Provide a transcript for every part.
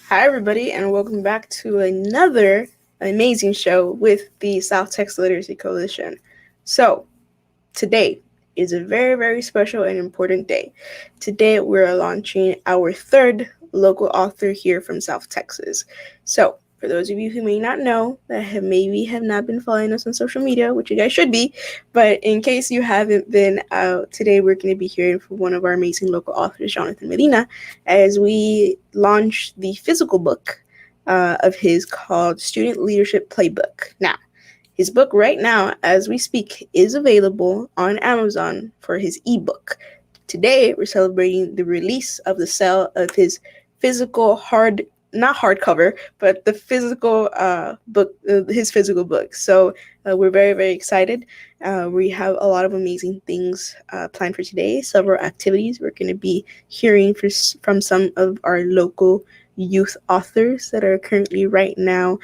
Hi, everybody, and welcome back to another amazing show with the South Texas Literacy Coalition. So, today is a very, very special and important day. Today, we're launching our third local author here from South Texas. So, for those of you who may not know, that maybe have not been following us on social media, which you guys should be, but in case you haven't been, today we're going to be hearing from one of our amazing local authors, Jonathan Medina, as we launch the physical book of his called Student Leadership Playbook. Now, his book right now, as we speak, is available on Amazon for his ebook. Today, we're celebrating the release of the sale of his physical not hardcover, but the physical book, his physical book. So we're very, very excited. We have a lot of amazing things planned for today, several activities. We're going to be hearing from some of our local youth authors that are currently right now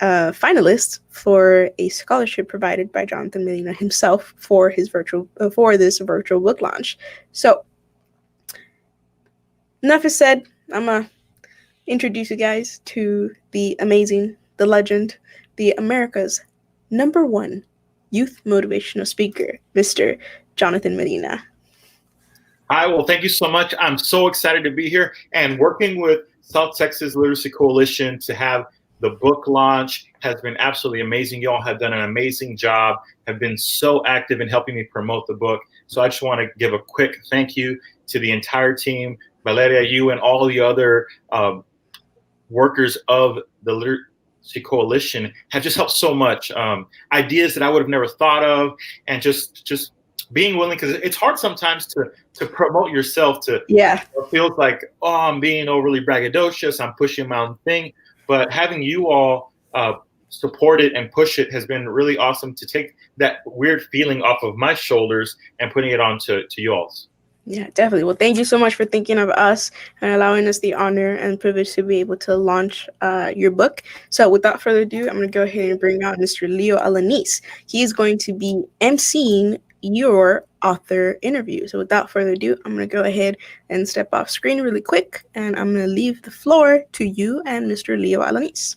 finalists for a scholarship provided by Jonathan Medina himself for his for this virtual book launch. So, enough is said. I'm gonna introduce you guys to the amazing, the legend, the America's #1 youth motivational speaker, Mr. Jonathan Medina. Hi, well, thank you so much. I'm so excited to be here and working with South Texas Literacy Coalition to have the book launch has been absolutely amazing. You all have done an amazing job, have been so active in helping me promote the book. So I just want to give a quick thank you to the entire team, Valeria, you, and all the other workers of the Literacy Coalition have just helped so much. Ideas that I would have never thought of, and just being willing, because it's hard sometimes to promote yourself. Yeah. It feels like, oh, I'm being overly braggadocious, I'm pushing my own thing. But having you all support it and push it has been really awesome to take that weird feeling off of my shoulders and putting it on to you all's. Yeah, definitely. Well, thank you so much for thinking of us and allowing us the honor and privilege to be able to launch your book. So, without further ado, I'm going to go ahead and bring out Mr. Leo Alanis. He is going to be emceeing your author interview. So, without further ado, I'm going to go ahead and step off screen really quick, and I'm going to leave the floor to you and Mr. Leo Alanis.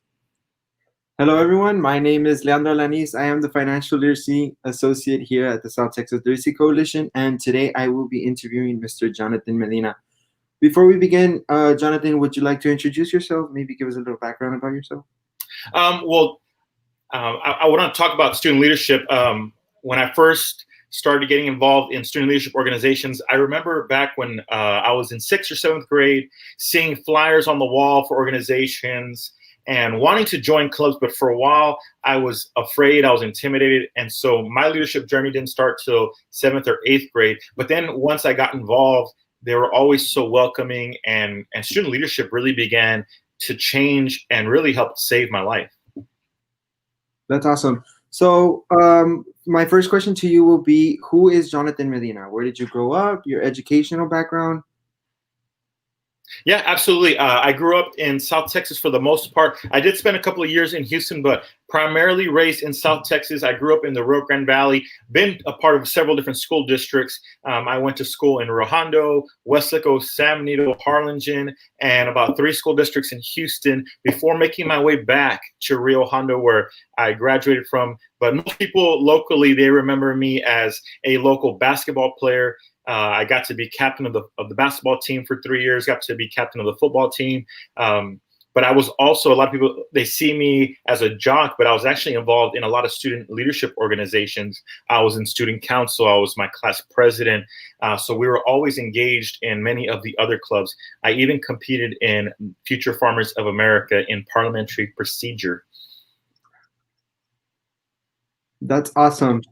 Hello, everyone. My name is Leandro Lanis. I am the Financial Literacy Associate here at the South Texas Literacy Coalition, and today I will be interviewing Mr. Jonathan Medina. Before we begin, Jonathan, would you like to introduce yourself? Maybe give us a little background about yourself? I want to talk about student leadership. When I first started getting involved in student leadership organizations, I remember back when I was in 6th or 7th grade, seeing flyers on the wall for organizations and wanting to join clubs, but for a while I was afraid, I was intimidated, and so my leadership journey didn't start till 7th or 8th grade. But then once I got involved, they were always so welcoming, and student leadership really began to change and really helped save my life. That's awesome. So my first question to you will be, who is Jonathan Medina? Where did you grow up? Your educational background? Yeah, absolutely. I grew up in South Texas for the most part. I did spend a couple of years in Houston, but primarily raised in South Texas. I grew up in the Rio Grande Valley, been a part of several different school districts. I went to school in Rio Hondo, Weslaco, San Benito, Harlingen, and about 3 school districts in Houston before making my way back to Rio Hondo, where I graduated from. But most people locally, they remember me as a local basketball player. I got to be captain of the basketball team for 3 years, got to be captain of the football team. But I was also, a lot of people, they see me as a jock, but I was actually involved in a lot of student leadership organizations. I was in student council. I was my class president. So we were always engaged in many of the other clubs. I even competed in Future Farmers of America in parliamentary procedure. That's awesome.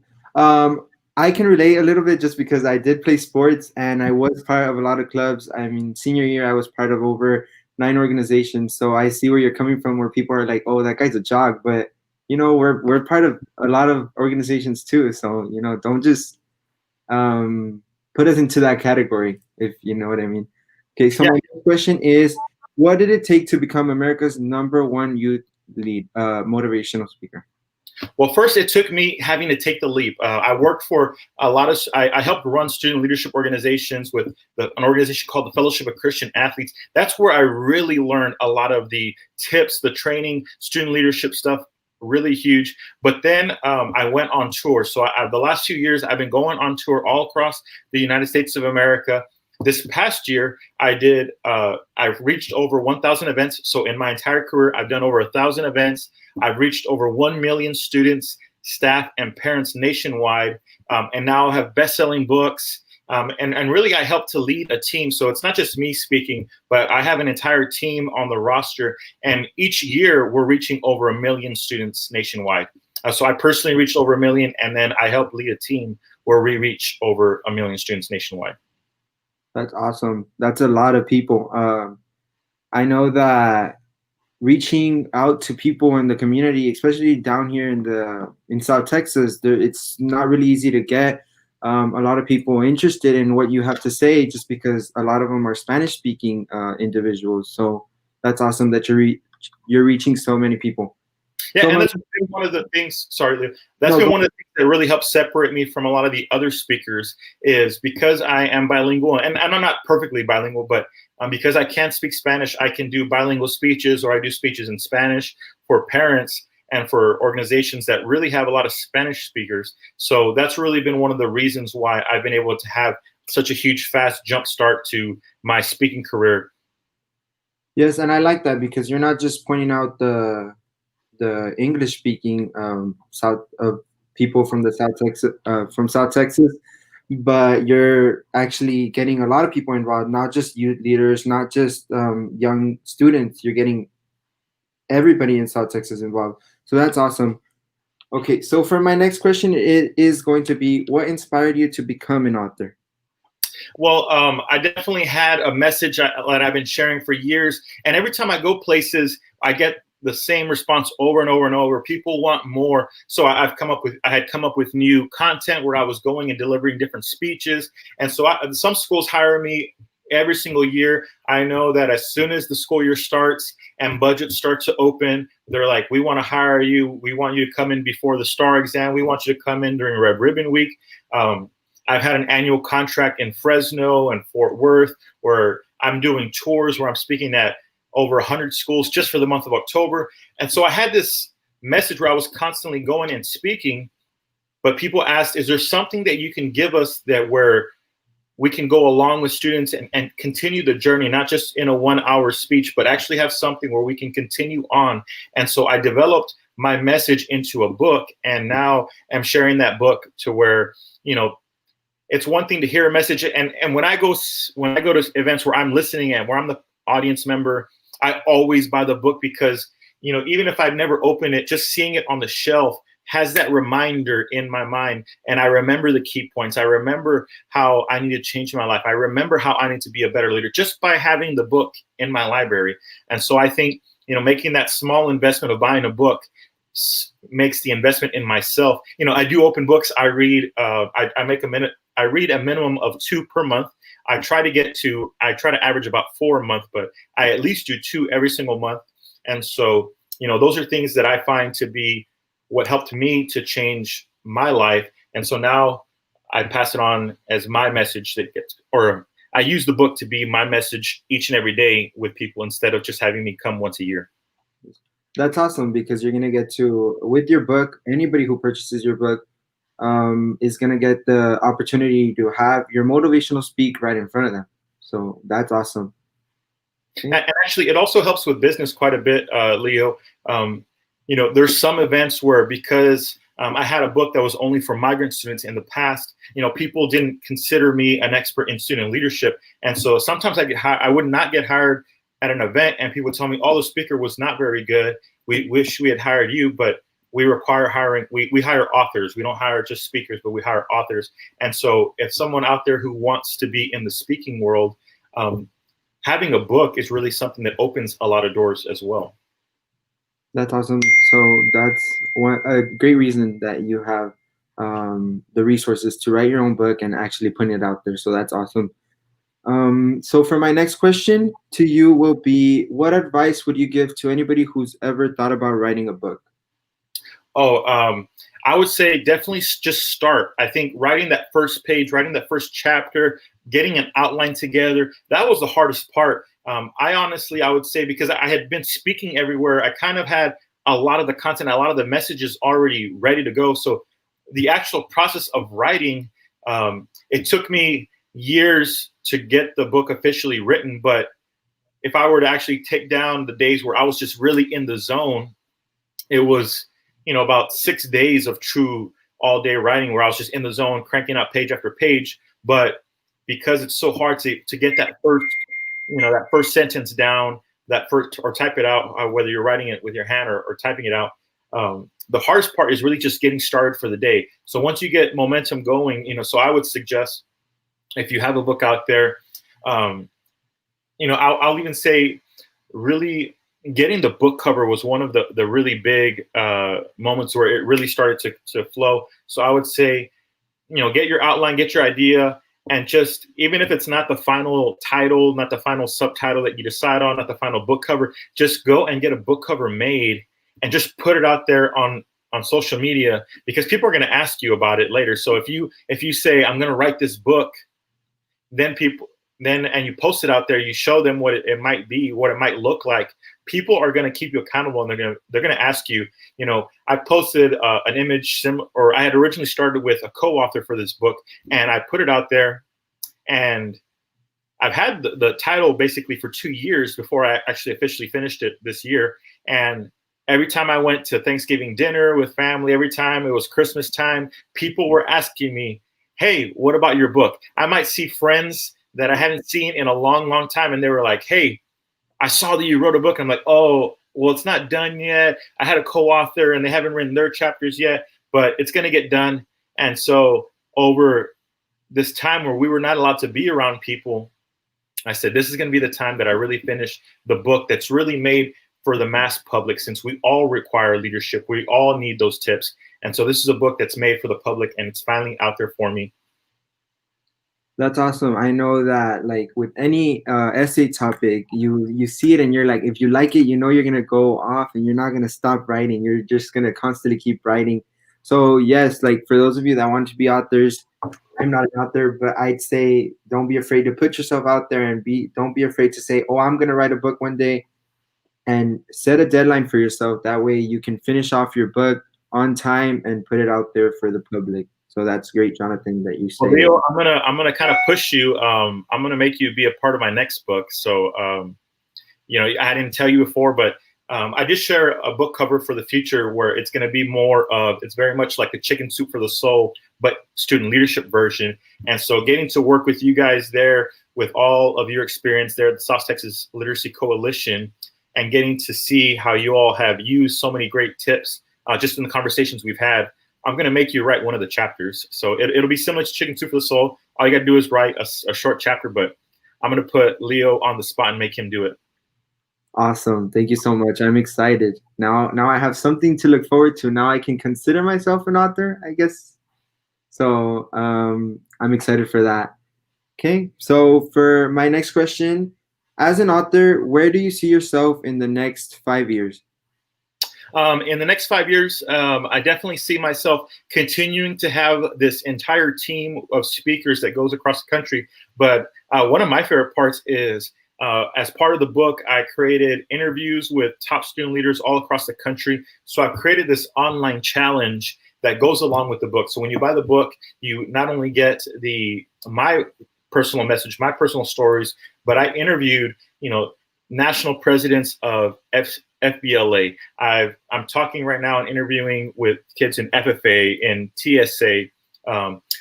I can relate a little bit just because I did play sports and I was part of a lot of clubs. I mean, senior year, I was part of over 9 organizations. So I see where you're coming from, where people are like, oh, that guy's a jock. But, we're part of a lot of organizations too. So, don't just put us into that category, if you know what I mean. Okay, so my next question is, what did it take to become America's #1 youth lead motivational speaker? Well, first, it took me having to take the leap. I worked for a lot of, I helped run student leadership organizations with an organization called the Fellowship of Christian Athletes. That's where I really learned a lot of the tips, the training, student leadership stuff, really huge. But then I went on tour. So the last 2 years, I've been going on tour all across the United States of America. This past year, I've reached over 1,000 events. So in my entire career, I've done over 1,000 events. I've reached over 1 million students, staff, and parents nationwide. And now I have best-selling books. And really, I help to lead a team. So it's not just me speaking, but I have an entire team on the roster. And each year, we're reaching over 1 million students nationwide. So I personally reached over 1 million, and then I help lead a team where we reach over 1 million students nationwide. That's awesome. That's a lot of people. I know that reaching out to people in the community, especially down here in South Texas, it's not really easy to get a lot of people interested in what you have to say, just because a lot of them are Spanish-speaking individuals. So that's awesome that you're reaching so many people. Yeah, so and that's been one of the things. Sorry, Leo. That's been one of the things that really helps separate me from a lot of the other speakers, is because I am bilingual, and I'm not perfectly bilingual, but because I can't speak Spanish, I can do bilingual speeches, or I do speeches in Spanish for parents and for organizations that really have a lot of Spanish speakers. So that's really been one of the reasons why I've been able to have such a huge, fast jump start to my speaking career. Yes, and I like that, because you're not just pointing out the English speaking South of people from the South Texas, but you're actually getting a lot of people involved, not just youth leaders, not just young students. You're getting everybody in South Texas involved. So that's awesome. Okay, so for my next question, it is going to be, what inspired you to become an author? Well, I definitely had a message that I've been sharing for years. And every time I go places, I get the same response over and over and over. People want more. So I had come up with new content where I was going and delivering different speeches. And so some schools hire me every single year. I know that as soon as the school year starts and budgets start to open, they're like, we want to hire you. We want you to come in before the STAR exam. We want you to come in during Red Ribbon Week. I've had an annual contract in Fresno and Fort Worth where I'm doing tours where I'm speaking at over 100 schools just for the month of October. And so I had this message where I was constantly going and speaking, but people asked, is there something that you can give us that where we can go along with students and continue the journey, not just in a 1-hour speech, but actually have something where we can continue on. And so I developed my message into a book, and now I'm sharing that book to where, it's one thing to hear a message, and when I go to events where I'm listening and where I'm the audience member, I always buy the book, because even if I've never opened it, just seeing it on the shelf has that reminder in my mind, and I remember the key points. I remember how I need to change my life. I remember how I need to be a better leader just by having the book in my library. And so I think making that small investment of buying a book makes the investment in myself. I do open books. I read. I read a minimum of 2 per month. I try to average about 4 a month, but I at least do 2 every single month. And so, those are things that I find to be what helped me to change my life. And so now I pass it on as my message or I use the book to be my message each and every day with people, instead of just having me come once a year. That's awesome, because you're going to get to, with your book, anybody who purchases your book is going to get the opportunity to have your motivational speak right in front of them. So that's awesome. And actually, it also helps with business quite a bit, Leo. There's some events where, because I had a book that was only for migrant students in the past, people didn't consider me an expert in student leadership. And so sometimes I would not get hired at an event, and people would tell me, oh, the speaker was not very good. We wish we had hired you, but we require hiring. We hire authors. We don't hire just speakers, but we hire authors. And so if someone out there who wants to be in the speaking world, having a book is really something that opens a lot of doors as well. That's awesome. So that's a great reason that you have the resources to write your own book and actually putting it out there. So that's awesome. So for my next question to you will be, what advice would you give to anybody who's ever thought about writing a book? Oh, I would say definitely just start. I think writing that first page, writing that first chapter, getting an outline together, that was the hardest part. I would say, because I had been speaking everywhere, I kind of had a lot of the content, a lot of the messages already ready to go. So the actual process of writing, it took me years to get the book officially written. But if I were to actually take down the days where I was just really in the zone, it was, about 6 days of true all day writing where I was just in the zone, cranking out page after page. But because it's so hard to get that first sentence down, that first, or type it out, whether you're writing it with your hand or typing it out, the hardest part is really just getting started for the day. So once you get momentum going, so I would suggest, if you have a book out there, I'll even say, really getting the book cover was one of the really big moments where it really started to flow. So I would say, get your outline, get your idea, and just, even if it's not the final title, not the final subtitle that you decide on, not the final book cover, just go and get a book cover made and just put it out there on social media, because people are going to ask you about it later. So if you say, I'm going to write this book, and you post it out there, you show them what it might be, what it might look like. People are going to keep you accountable, and they're going to ask you. I posted an image, or I had originally started with a co-author for this book, and I put it out there, and I've had the title basically for 2 years before I actually officially finished it this year. And every time I went to Thanksgiving dinner with family, every time it was Christmas time, people were asking me, hey, what about your book? I might see friends that I hadn't seen in a long, long time, and they were like, hey, I saw that you wrote a book. I'm like, oh, well, it's not done yet. I had a co-author, and they haven't written their chapters yet, but it's going to get done. And so over this time where we were not allowed to be around people, I said, this is going to be the time that I really finish the book that's really made for the mass public, since we all require leadership. We all need those tips. And so this is a book that's made for the public, and it's finally out there for me. That's awesome. I know that, like, with any essay topic, you see it and you're like, if you like it, you're gonna go off and you're not gonna stop writing. You're just gonna constantly keep writing. So yes, like, for those of you that want to be authors, I'm not an author, but I'd say don't be afraid to put yourself out there, and don't be afraid to say, oh, I'm gonna write a book one day, and set a deadline for yourself. That way you can finish off your book on time and put it out there for the public. So that's great, Jonathan, that you say. Well, Leo, I'm gonna kind of push you. I'm gonna make you be a part of my next book. So I didn't tell you before, but I did share a book cover for the future where it's going to be more of, it's very much like the Chicken Soup for the Soul, but student leadership version. And so getting to work with you guys there, with all of your experience there at the South Texas Literacy Coalition, and getting to see how you all have used so many great tips just in the conversations we've had, I'm going to make you write one of the chapters. So it'll be similar to Chicken Soup for the Soul. All you got to do is write a short chapter, but I'm going to put Leo on the spot and make him do it. Awesome. Thank you so much. I'm excited. Now I have something to look forward to. Now I can consider myself an author, I guess. So I'm excited for that. Okay. So for my next question, as an author, where do you see yourself in the next 5 years? In the next 5 years, I definitely see myself continuing to have this entire team of speakers that goes across the country. But one of my favorite parts is, as part of the book, I created interviews with top student leaders all across the country. So I've created this online challenge that goes along with the book. So when you buy the book, you not only get my personal message, my personal stories, but I interviewed, national presidents of FBLA. I'm talking right now and interviewing with kids in FFA and TSA.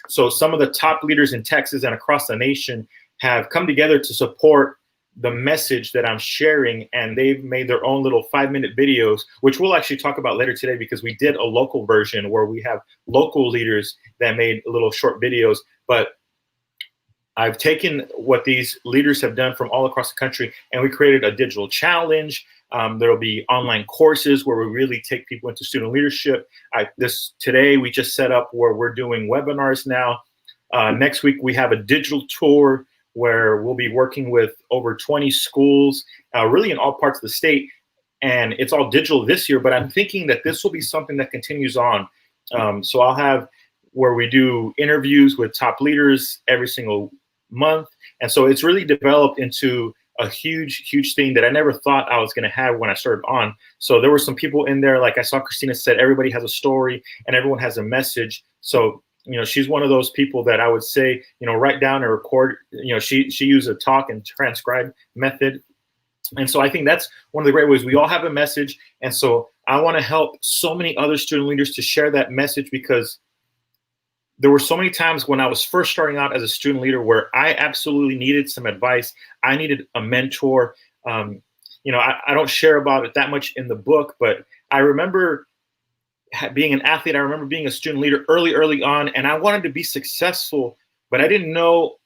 So some of the top leaders in Texas and across the nation have come together to support the message that I'm sharing, and they've made their own little 5-minute videos, which we'll actually talk about later today, because we did a local version where we have local leaders that made little short videos. But I've taken what these leaders have done from all across the country, and we created a digital challenge. There'll be online courses where we really take people into student leadership. Today we just set up where we're doing webinars now. Next week we have a digital tour where we'll be working with over 20 schools, really in all parts of the state. and it's all digital this year, but I'm thinking that this will be something that continues on. So I'll have where we do interviews with top leaders every single month. And so it's really developed into a huge thing that I never thought I was going to have when I started on. So there were some people in there, like I saw Christina said, everybody has a story and everyone has a message. So, she's one of those people that I would say, write down and record. She used a talk and transcribe method. And so I think that's one of the great ways. We all have a message. And so I want to help so many other student leaders to share that message, because there were so many times when I was first starting out as a student leader where I absolutely needed some advice. I needed a mentor. I don't share about it that much in the book, but I remember being an athlete. I remember being a student leader early on, and I wanted to be successful, but I didn't know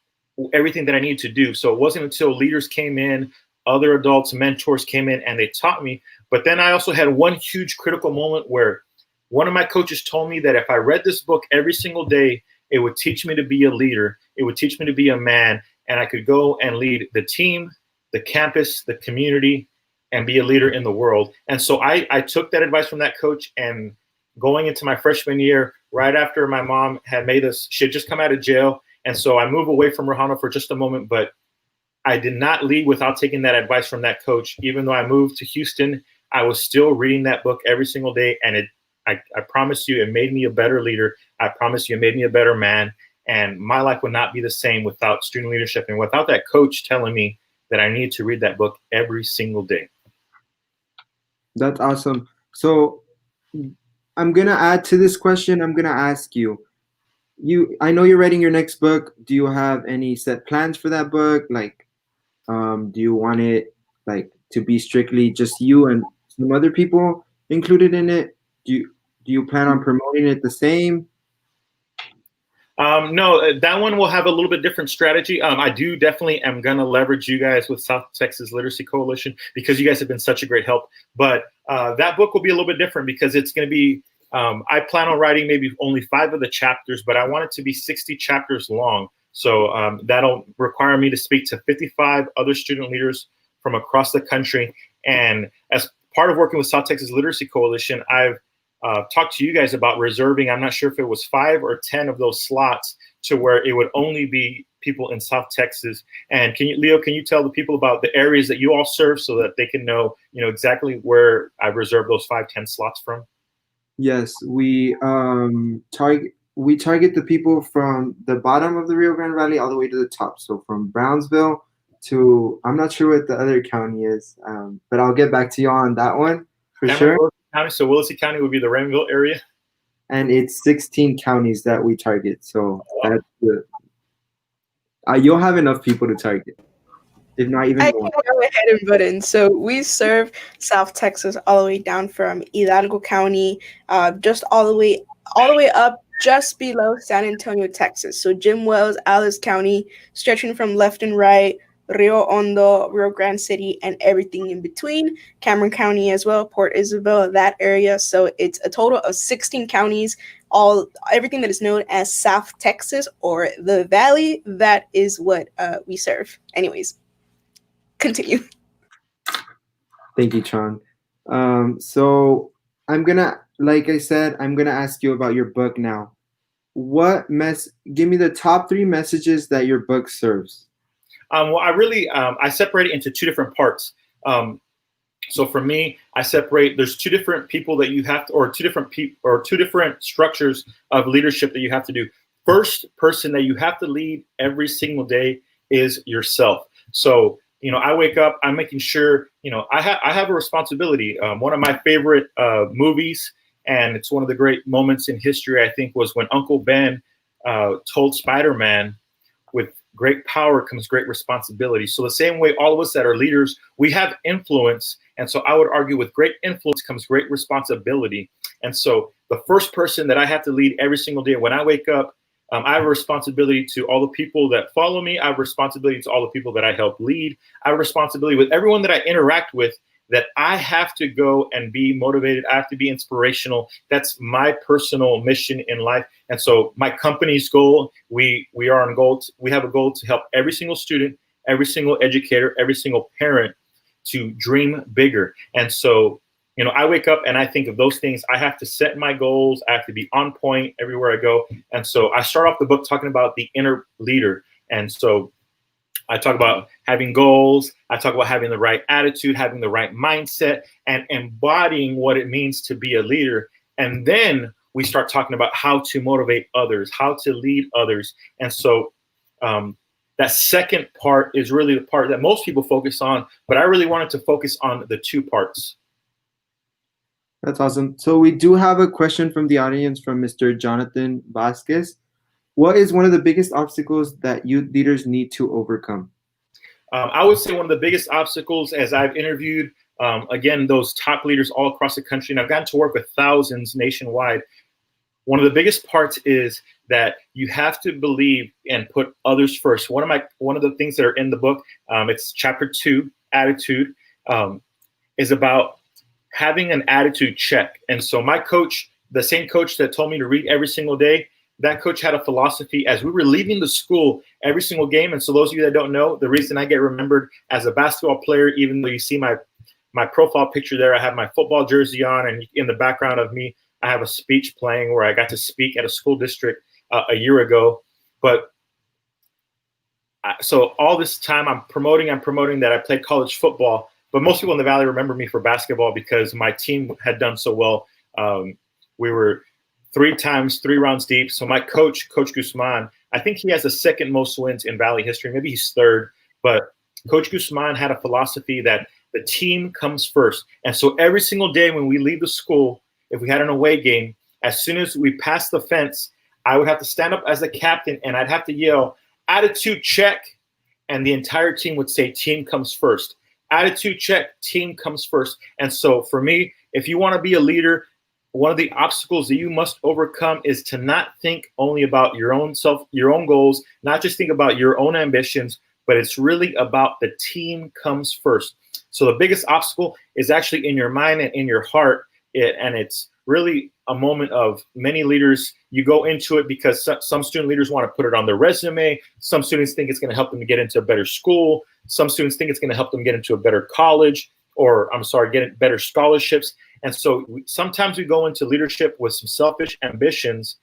everything that I needed to do. So it wasn't until leaders came in, other adults, mentors came in, and they taught me. But then I also had one huge critical moment where one of my coaches told me that if I read this book every single day, it would teach me to be a leader. It would teach me to be a man, and I could go and lead the team, the campus, the community, and be a leader in the world. And so I took that advice from that coach, and going into my freshman year, right after my mom had made us, she had just come out of jail. And so I moved away from Rojano for just a moment, but I did not leave without taking that advice from that coach. Even though I moved to Houston, I was still reading that book every single day. And I promise you, it made me a better leader. I promise you, it made me a better man. And my life would not be the same without student leadership and without that coach telling me that I needed to read that book every single day. That's awesome. So I'm going to add to this question. I'm going to ask you, I know you're writing your next book. Do you have any set plans for that book? Like, do you want it like to be strictly just you and some other people included in it? Do you plan on promoting it the same? No, that one will have a little bit different strategy. I do definitely am going to leverage you guys with South Texas Literacy Coalition, because you guys have been such a great help. But that book will be a little bit different, because it's going to be, I plan on writing maybe only 5 of the chapters, but I want it to be 60 chapters long. So that'll require me to speak to 55 other student leaders from across the country. And as part of working with South Texas Literacy Coalition, I've talked to you guys about reserving, I'm not sure if it was 5 or 10 of those slots, to where it would only be people in South Texas. And Leo, can you tell the people about the areas that you all serve so that they can know, exactly where I reserved those 5-10 slots from? Yes, we target the people from the bottom of the Rio Grande Valley all the way to the top. So from Brownsville to, I'm not sure what the other county is, but I'll get back to you on that one for sure. County, so Willacy County would be the Rainville area. And it's 16 counties that we target. So that's good. You'll have enough people to target, if not even I more. can go ahead and butt in. So we serve South Texas all the way down from Hidalgo County, just all the way up just below San Antonio, Texas. So Jim Wells, Alice County, stretching from left and right, Rio Hondo, Rio Grande City, and everything in between. Cameron County as well, Port Isabel, that area. So it's a total of 16 counties, everything that is known as South Texas or the Valley. That is what we serve. Anyways, continue. Thank you, Chon. So like I said, I'm gonna ask you about your book now. Give me the top 3 messages that your book serves. Well, I separate it into 2 different parts. So for me, I separate, there's 2 different people that you have to, or 2 different structures of leadership that you have to do. First person that you have to lead every single day is yourself. So, I wake up, I'm making sure, I have a responsibility. One of my favorite movies, and it's one of the great moments in history, I think, was when Uncle Ben told Spider-Man, with great power comes great responsibility. So the same way all of us that are leaders, we have influence. And so I would argue with great influence comes great responsibility. And so the first person that I have to lead every single day when I wake up, I have a responsibility to all the people that follow me. I have a responsibility to all the people that I help lead. I have a responsibility with everyone that I interact with, that I have to go and be motivated. I have to be inspirational. That's my personal mission in life. And so my company's goal, we are on goal. We have a goal to help every single student, every single educator, every single parent to dream bigger. And so, I wake up and I think of those things. I have to set my goals. I have to be on point everywhere I go. And so I start off the book talking about the inner leader. And so I talk about having goals. I talk about having the right attitude, having the right mindset, and embodying what it means to be a leader. And then we start talking about how to motivate others, how to lead others. And so that second part is really the part that most people focus on, but I really wanted to focus on the two parts. That's awesome. So we do have a question from the audience from Mr. Jonathan Vasquez. What is one of the biggest obstacles that youth leaders need to overcome? I would say one of the biggest obstacles, as I've interviewed, again, those top leaders all across the country, and I've gotten to work with thousands nationwide. One of the biggest parts is that you have to believe and put others first. One of the things that are in the book, it's chapter 2, attitude, is about having an attitude check. And so my coach, the same coach that told me to read every single day, that coach had a philosophy as we were leaving the school every single game. And so those of you that don't know, the reason I get remembered as a basketball player, even though you see my profile picture there, I have my football jersey on, and in the background of me, I have a speech playing where I got to speak at a school district a year ago. But so all this time I'm promoting that I played college football, but most people in the Valley remember me for basketball because my team had done so well. We were 3 rounds deep. So my coach, Coach Guzman, I think he has the second most wins in Valley history. Maybe he's third, but Coach Guzman had a philosophy that the team comes first. And so every single day when we leave the school, if we had an away game, as soon as we passed the fence, I would have to stand up as the captain and I'd have to yell, attitude check. And the entire team would say, team comes first. Attitude check, team comes first. And so for me, if you want to be a leader, one of the obstacles that you must overcome is to not think only about your own self, your own goals, not just think about your own ambitions, but it's really about the team comes first. So the biggest obstacle is actually in your mind and in your heart. And it's really a moment of many leaders. You go into it because some student leaders want to put it on their resume. Some students think it's going to help them to get into a better school. Some students think it's going to help them get into a better college, or get better scholarships. And so sometimes we go into leadership with some selfish ambitions,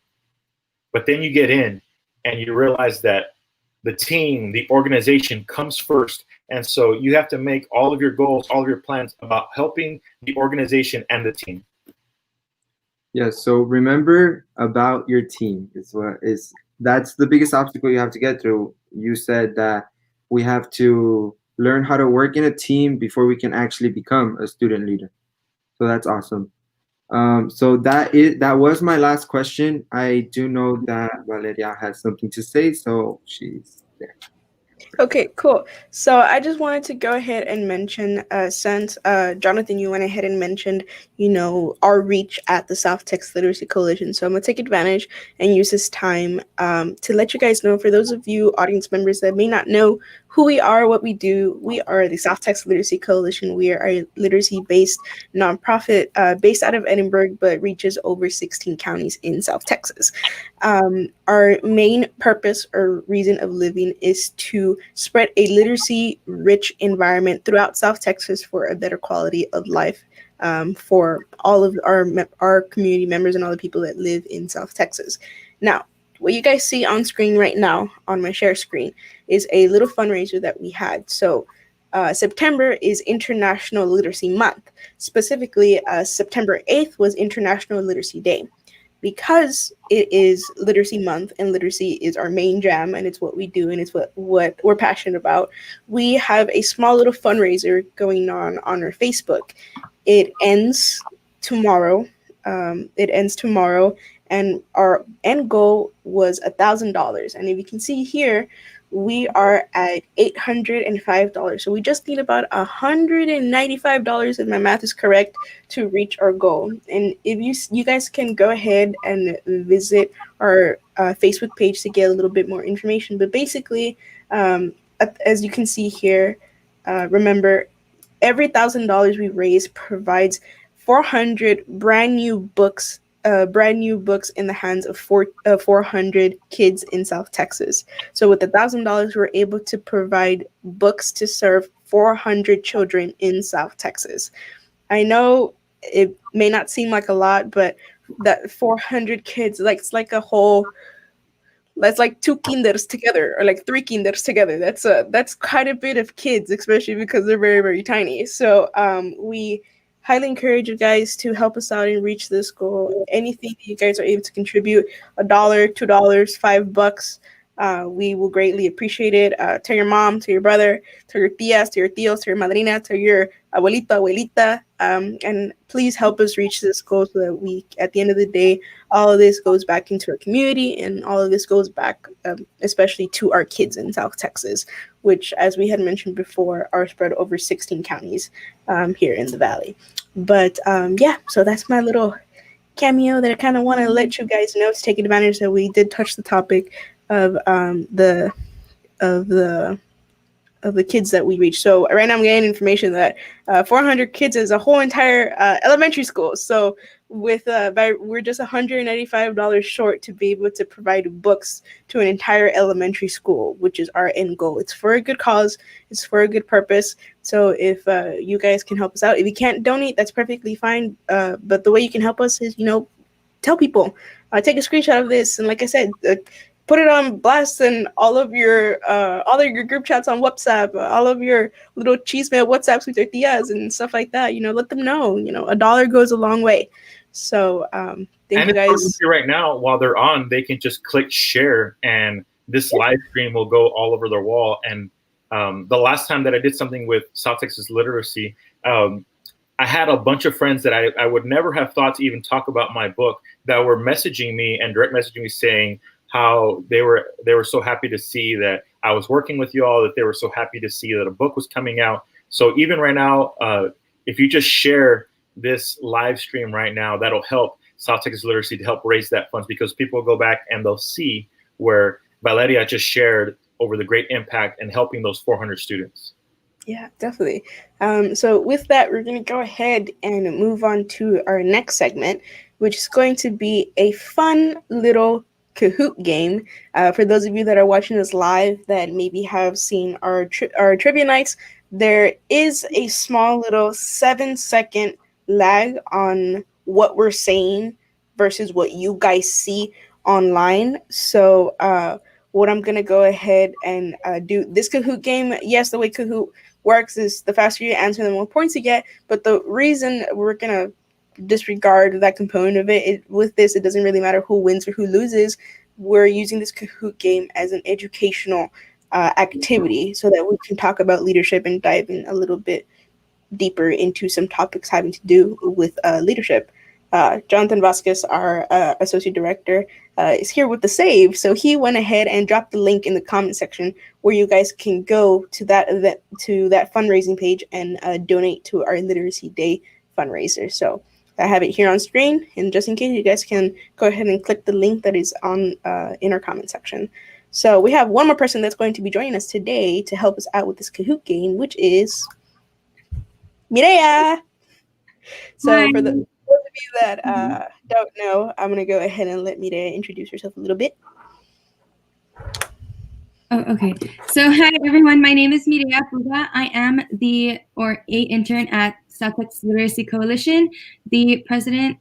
but then you get in and you realize that the team, the organization comes first. And so you have to make all of your goals, all of your plans about helping the organization and the team. Yes. So remember about your team that's the biggest obstacle you have to get through. You said that we have to learn how to work in a team before we can actually become a student leader. So that's awesome. So that was my last question. I do know that Valeria has something to say, so she's there. Okay, cool. So I just wanted to go ahead and mention, since Jonathan, you went ahead and mentioned, our reach at the South Texas Literacy Coalition. So I'm gonna take advantage and use this time to let you guys know, for those of you audience members that may not know who we are, what we do. We are the South Texas Literacy Coalition. We are a literacy-based nonprofit based out of Edinburgh, but reaches over 16 counties in South Texas. Our main purpose or reason of living is to spread a literacy-rich environment throughout South Texas for a better quality of life for all of our community members and all the people that live in South Texas. Now, what you guys see on screen right now on my share screen is a little fundraiser that we had. So September is International Literacy Month. Specifically, September 8th was International Literacy Day. Because it is Literacy Month and literacy is our main jam and it's what we do and it's what we're passionate about, we have a small little fundraiser going on our Facebook. It ends tomorrow. And our end goal was $1,000. And if you can see here, we are at $805. So we just need about $195, if my math is correct, to reach our goal. And if you guys can go ahead and visit our Facebook page to get a little bit more information. But basically, as you can see here, remember, every $1,000 we raise provides 400 brand new books in the hands of 400 kids in South Texas. So with $1,000, we're able to provide books to serve 400 children in South Texas. I know it may not seem like a lot, but that 400 kids, like it's like a whole, that's like two kinders together, or like three kinders together. That's quite a bit of kids, especially because they're very very tiny. So we highly encourage you guys to help us out and reach this goal. Anything that you guys are able to contribute, $1, $2, $5, we will greatly appreciate it. Tell your mom, to your brother, to your tias, to your tios, to your madrina, to your abuelito, abuelita, and please help us reach this goal so that we, at the end of the day, all of this goes back into our community, and all of this goes back, especially to our kids in South Texas, which, as we had mentioned before, are spread over 16 counties here in the valley. But yeah, so that's my little cameo that I kind of want to let you guys know, to take advantage that we did touch the topic of of the of the kids that we reach. So right now I'm getting information that 400 kids is a whole entire elementary school. So with we're just $195 short to be able to provide books to an entire elementary school, which is our end goal. It's for a good cause. It's for a good purpose. So if you guys can help us out, if you can't donate, that's perfectly fine. But the way you can help us is, tell people, take a screenshot of this, and like I said, put it on blast in all of your group chats on WhatsApp, all of your little chisme WhatsApps with your tias and stuff like that. Let them know. $1 goes a long way. So thank And you if they're guys. here right now, while they're on, they can just click share, and this live stream will go all over their wall. And the last time that I did something with South Texas literacy, I had a bunch of friends that I would never have thought to even talk about my book that were messaging me and direct messaging me saying how they were so happy to see that I was working with you all, that they were so happy to see that a book was coming out. So even right now, if you just share this live stream right now, that'll help South Texas Literacy to help raise that funds, because people go back and they'll see where Valeria just shared over the great impact in helping those 400 students. Yeah, definitely. So with that, we're going to go ahead and move on to our next segment, which is going to be a fun little Kahoot game. For those of you that are watching this live that maybe have seen our trivia nights, there is a small little 7-second lag on what we're saying versus what you guys see online. So what I'm going to go ahead and do this Kahoot game. Yes, the way Kahoot works is the faster you answer, the more points you get. But the reason we're going to disregard that component of it, with this, it doesn't really matter who wins or who loses. We're using this Kahoot game as an educational activity so that we can talk about leadership and dive in a little bit deeper into some topics having to do with leadership. Jonathan Vasquez, our associate director, is here with the save. So he went ahead and dropped the link in the comment section where you guys can go to that event, to that fundraising page, and donate to our Literacy Day fundraiser. So I have it here on screen, and just in case, you guys can go ahead and click the link that is on in our comment section. So we have one more person that's going to be joining us today to help us out with this Kahoot game, which is Mireya. So Hi. for those of you that don't know, I'm going to go ahead and let Mireya introduce herself a little bit. Oh, okay. So hi everyone, my name is Mireya Fuga. I am the intern at South Texas Literacy Coalition, the president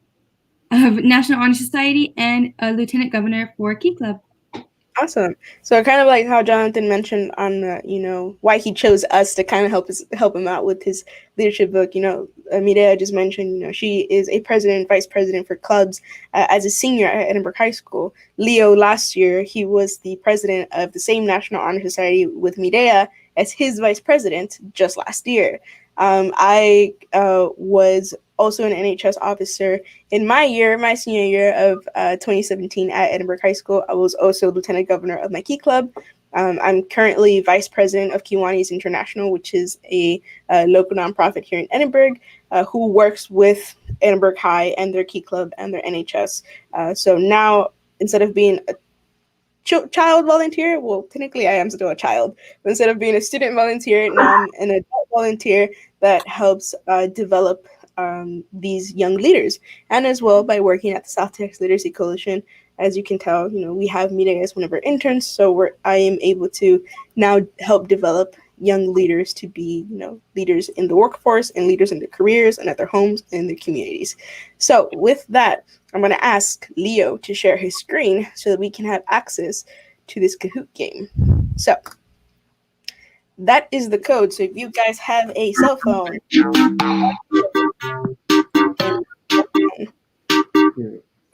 of National Honor Society, and a lieutenant governor for Key Club. Awesome. So kind of like how Jonathan mentioned on why he chose us to kind of help him out with his leadership book. Mireya just mentioned, she is a president, vice president for clubs as a senior at Edinburgh High School. Leo, last year, he was the president of the same National Honor Society with Mireya as his vice president just last year. I was also an NHS officer in my senior year of 2017 at Edinburgh High School. I was also lieutenant governor of my Key Club. I'm currently vice president of Kiwanis International, which is a local nonprofit here in Edinburgh who works with Edinburgh High and their Key Club and their NHS. So now, instead of being a child volunteer, well, technically I am still a child, but instead of being a student volunteer, now I'm an adult volunteer that helps develop these young leaders. And as well, by working at the South Texas Literacy Coalition, as you can tell, we have Mireya as one of our interns, so I am able to now help develop young leaders to be, leaders in the workforce and leaders in their careers and at their homes and their communities. So with that, I'm going to ask Leo to share his screen so that we can have access to this Kahoot game. So that is the code. So if you guys have a cell phone,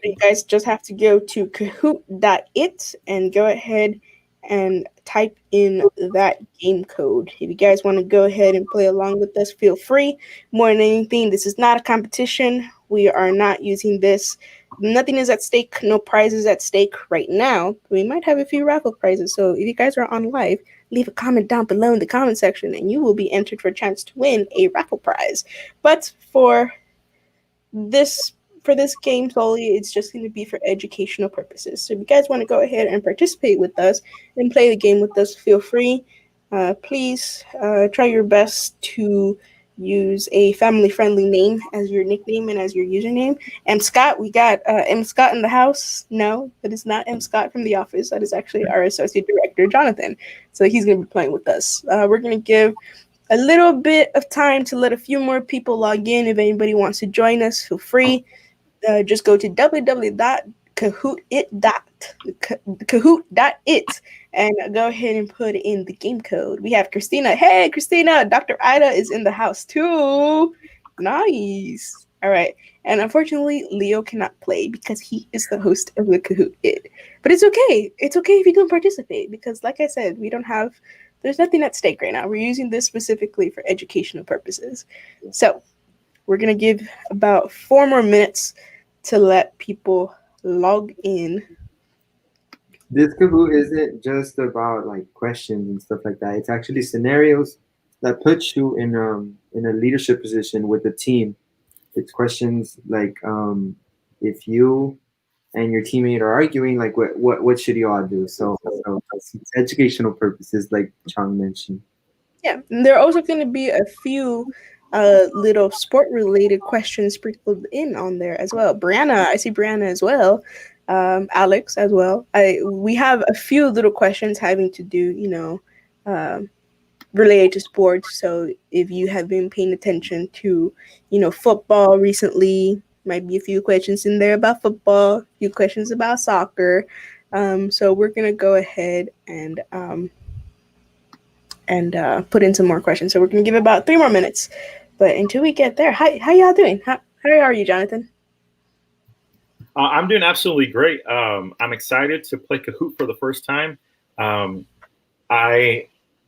you guys just have to go to kahoot.it and go ahead and type in that game code. If you guys want to go ahead and play along with us, feel free. More than anything, this is not a competition. We are not using this. Nothing is at stake. No prizes at stake right now. We might have a few raffle prizes. So if you guys are on live, leave a comment down below in the comment section and you will be entered for a chance to win a raffle prize. But for this game solely, it's just going to be for educational purposes. So if you guys want to go ahead and participate with us and play the game with us, feel free. Please try your best to use a family-friendly name as your nickname and as your username. M. Scott, we got M. Scott in the house. No, that is not M. Scott from The Office. That is actually our associate director, Jonathan. So he's going to be playing with us. We're going to give a little bit of time to let a few more people log in. If anybody wants to join us, feel free. Just go to www.kahoot.it and go ahead and put in the game code. We have Christina. Hey, Christina. Dr. Ida is in the house too. Nice. All right. And unfortunately, Leo cannot play because he is the host of the Kahoot It. But it's okay. It's okay if you don't participate because, like I said, there's nothing at stake right now. We're using this specifically for educational purposes. So we're going to give about 4 more minutes to let people log in. This Kahoot isn't just about like questions and stuff like that. It's actually scenarios that put you in a leadership position with the team. It's questions like if you and your teammate are arguing, like what should you all do? So it's educational purposes, like Chang mentioned. Yeah, and there are also going to be a few little sport-related questions sprinkled in on there as well. Brianna, I see Brianna as well. Alex as well. We have a few little questions having to do, related to sports. So if you have been paying attention to, football recently, might be a few questions in there about football, a few questions about soccer. So we're gonna go ahead and put in some more questions. So we're gonna give about 3 more minutes. But until we get there, how y'all doing? How are you, Jonathan? I'm doing absolutely great. I'm excited to play Kahoot for the first time. I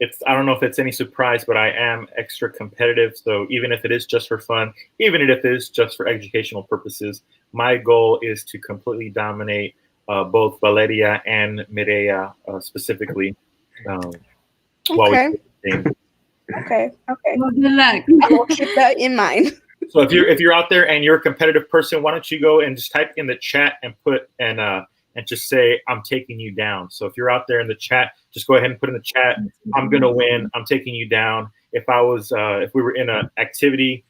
don't know if it's any surprise, but I am extra competitive. So even if it is just for fun, even if it is just for educational purposes, my goal is to completely dominate both Valeria and Mireya specifically. Okay. Okay. Well, good luck. I will keep that in mind. So if you're out there and you're a competitive person, why don't you go and just type in the chat and put and just say I'm taking you down. So if you're out there in the chat, just go ahead and put in the chat, I'm gonna win. I'm taking you down. If we were in an activity,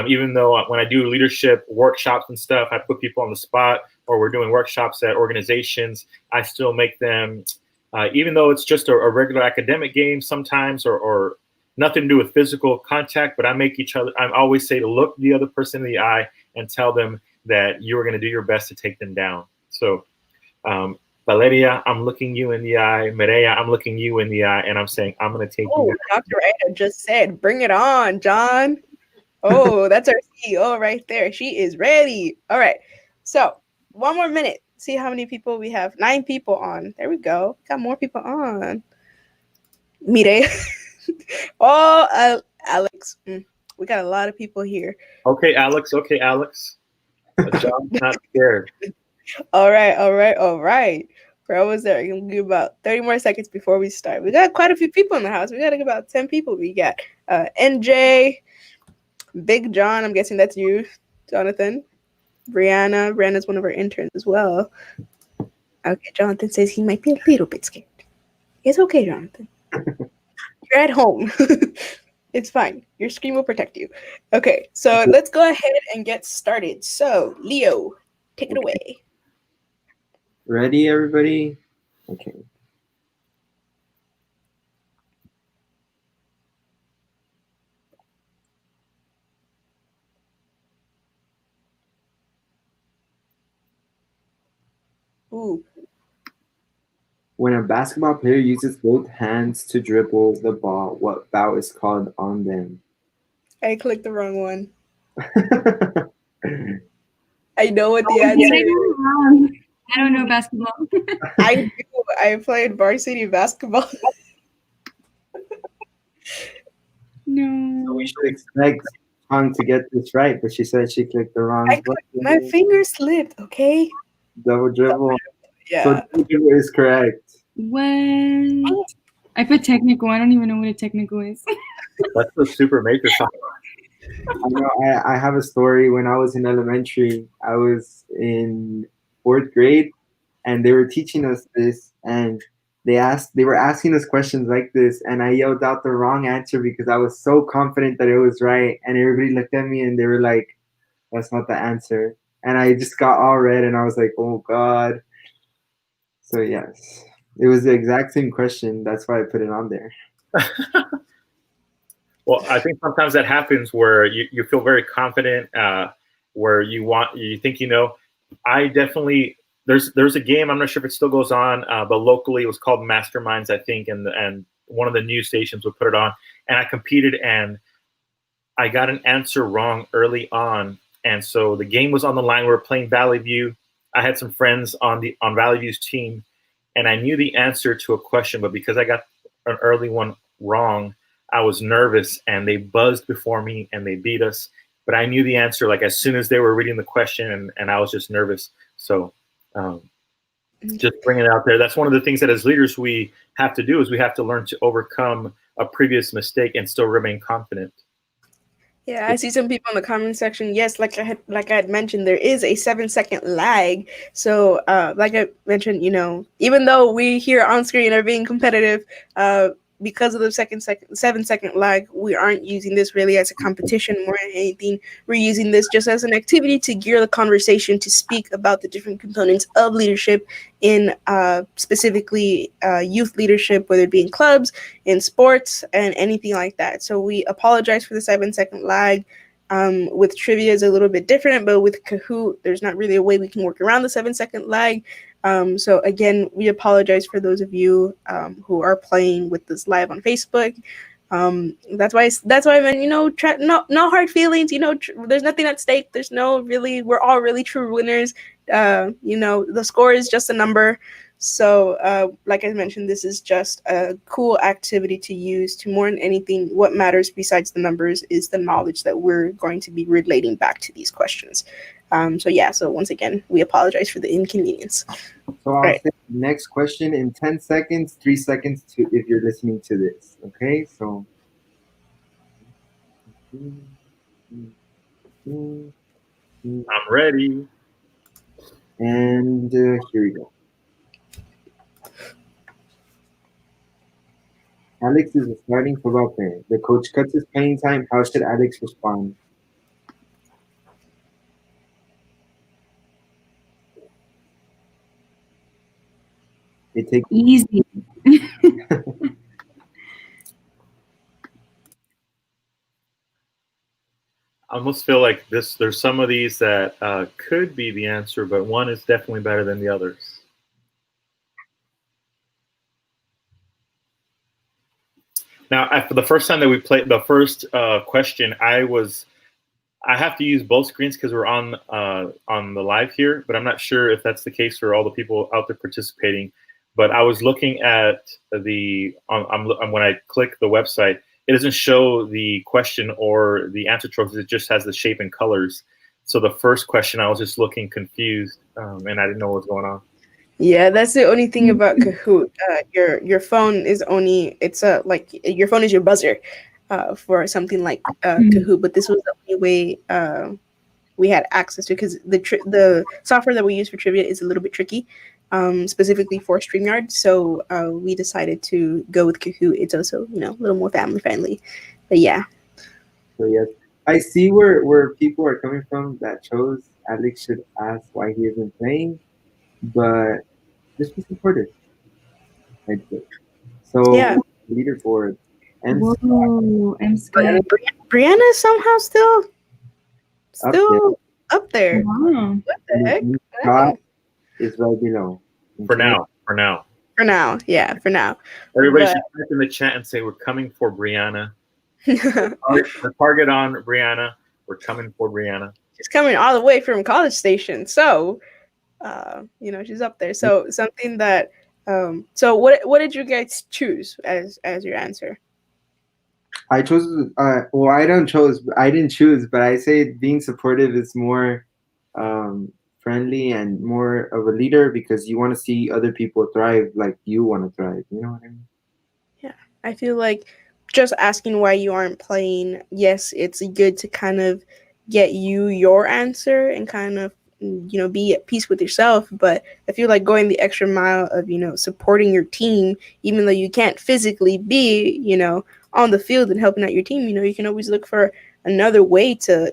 even though when I do leadership workshops and stuff, I put people on the spot, or we're doing workshops at organizations, I still make them, even though it's just a regular academic game sometimes, or nothing to do with physical contact, but I always say to look the other person in the eye and tell them that you're going to do your best to take them down. So, Valeria, I'm looking you in the eye. Mireya, I'm looking you in the eye, and I'm saying, I'm going to take you down. Dr. Ada just said, bring it on, John. Oh, that's our CEO right there. She is ready. All right. So 1 more minute. See how many people we have. 9 people on. There we go. Got more people on. Mireya. Oh, Alex. We got a lot of people here. Okay, Alex. John's not scared. All right. We're almost there. We're gonna give about 30 more seconds before we start. We got quite a few people in the house. We got about 10 people. We got NJ, Big John. I'm guessing that's you, Jonathan. Brianna's one of our interns as well. Okay, Jonathan says he might be a little bit scared. It's okay, Jonathan. You're at home. It's fine. Your screen will protect you. Okay, so let's go ahead and get started. So, Leo, take it away. Ready, everybody? Okay. Ooh, When a basketball player uses both hands to dribble the ball, what foul is called on them? I clicked the wrong one. I know what the Did answer I is. do it wrong? I don't know basketball. I do. I played varsity basketball. No. We should expect Hong to get this right, but she said she clicked the wrong My button. finger slipped. Okay. Double dribble. So Yeah. double dribble is correct. What? I put technical. I don't even know what a technical is. That's the super major song. I know. I have a story. When I was in elementary, I was in fourth grade, and they were teaching us this, and they were asking us questions like this, and I yelled out the wrong answer because I was so confident that it was right, and everybody looked at me and they were like, "That's not the answer," and I just got all red, and I was like, "Oh God." So yes, it was the exact same question. That's why I put it on there. Well, I think sometimes that happens where you feel very confident, where you think you know. I definitely there's a game, I'm not sure if it still goes on, but locally it was called Masterminds, I think, and one of the news stations would put it on, and I competed and I got an answer wrong early on, and so the game was on the line. We were playing Valley View. I had some friends on Valley View's team, and I knew the answer to a question, but because I got an early one wrong, I was nervous, and they buzzed before me, and they beat us. But I knew the answer like as soon as they were reading the question, and I was just nervous. So um, just bringing it out there. That's one of the things that as leaders we have to do is we have to learn to overcome a previous mistake and still remain confident. Yeah, I see some people in the comment section. Yes, like I had mentioned, there is a 7 second lag. So, like I mentioned, even though we here on screen are being competitive, because of the 7 second lag, we aren't using this really as a competition more than anything. We're using this just as an activity to gear the conversation to speak about the different components of leadership in specifically youth leadership, whether it be in clubs, in sports, and anything like that. So we apologize for the 7 second lag. With trivia is a little bit different, but with Kahoot, there's not really a way we can work around the 7 second lag. So again, we apologize for those of you who are playing with this live on Facebook. That's why I meant, no hard feelings. There's nothing at stake. There's no really. We're all really true winners. The score is just a number. So, like I mentioned, this is just a cool activity to use to more than anything. What matters besides the numbers is the knowledge that we're going to be relating back to these questions. So once again, we apologize for the inconvenience. So I'll Right. say next question in 10 seconds, 3 seconds to if you're listening to this. Okay, so. I'm ready. And here we go. Alex is a starting football player. The coach cuts his playing time. How should Alex respond? It takes Easy. I almost feel like there's some of these that could be the answer, but one is definitely better than the others. Now, for the first time that we played the first question, I have to use both screens because we're on the live here, but I'm not sure if that's the case for all the people out there participating. But I was looking at when I click the website, it doesn't show the question or the answer choices. It just has the shape and colors. So the first question, I was just looking confused, and I didn't know what was going on. Yeah, that's the only thing about Kahoot. Your phone is like your phone is your buzzer for something like Kahoot. But this was the only way we had access to, because the software that we use for trivia is a little bit tricky, specifically for StreamYard. So we decided to go with Kahoot. It's also a little more family friendly. But yeah. So yes, I see where people are coming from that chose Alex should ask why he isn't playing, but just be supportive. I'd say. So Yeah. leaderboard. And Whoa, I'm scared. Brianna is somehow still up there. up there. Wow. What the heck? Scott is right below. For now. For now. For now, yeah, for now. Everybody should type in the chat and say we're coming for Brianna. The target on Brianna. We're coming for Brianna. She's coming all the way from College Station, so she's up there. So something that so what did you guys choose as your answer? I chose well, I didn't choose, but I say being supportive is more friendly and more of a leader because you want to see other people thrive like you want to thrive. You know what I mean? Yeah, I feel like just asking why you aren't playing, yes, it's good to kind of get your answer and kind of be at peace with yourself, but I feel like going the extra mile of supporting your team, even though you can't physically be on the field and helping out your team, you can always look for another way to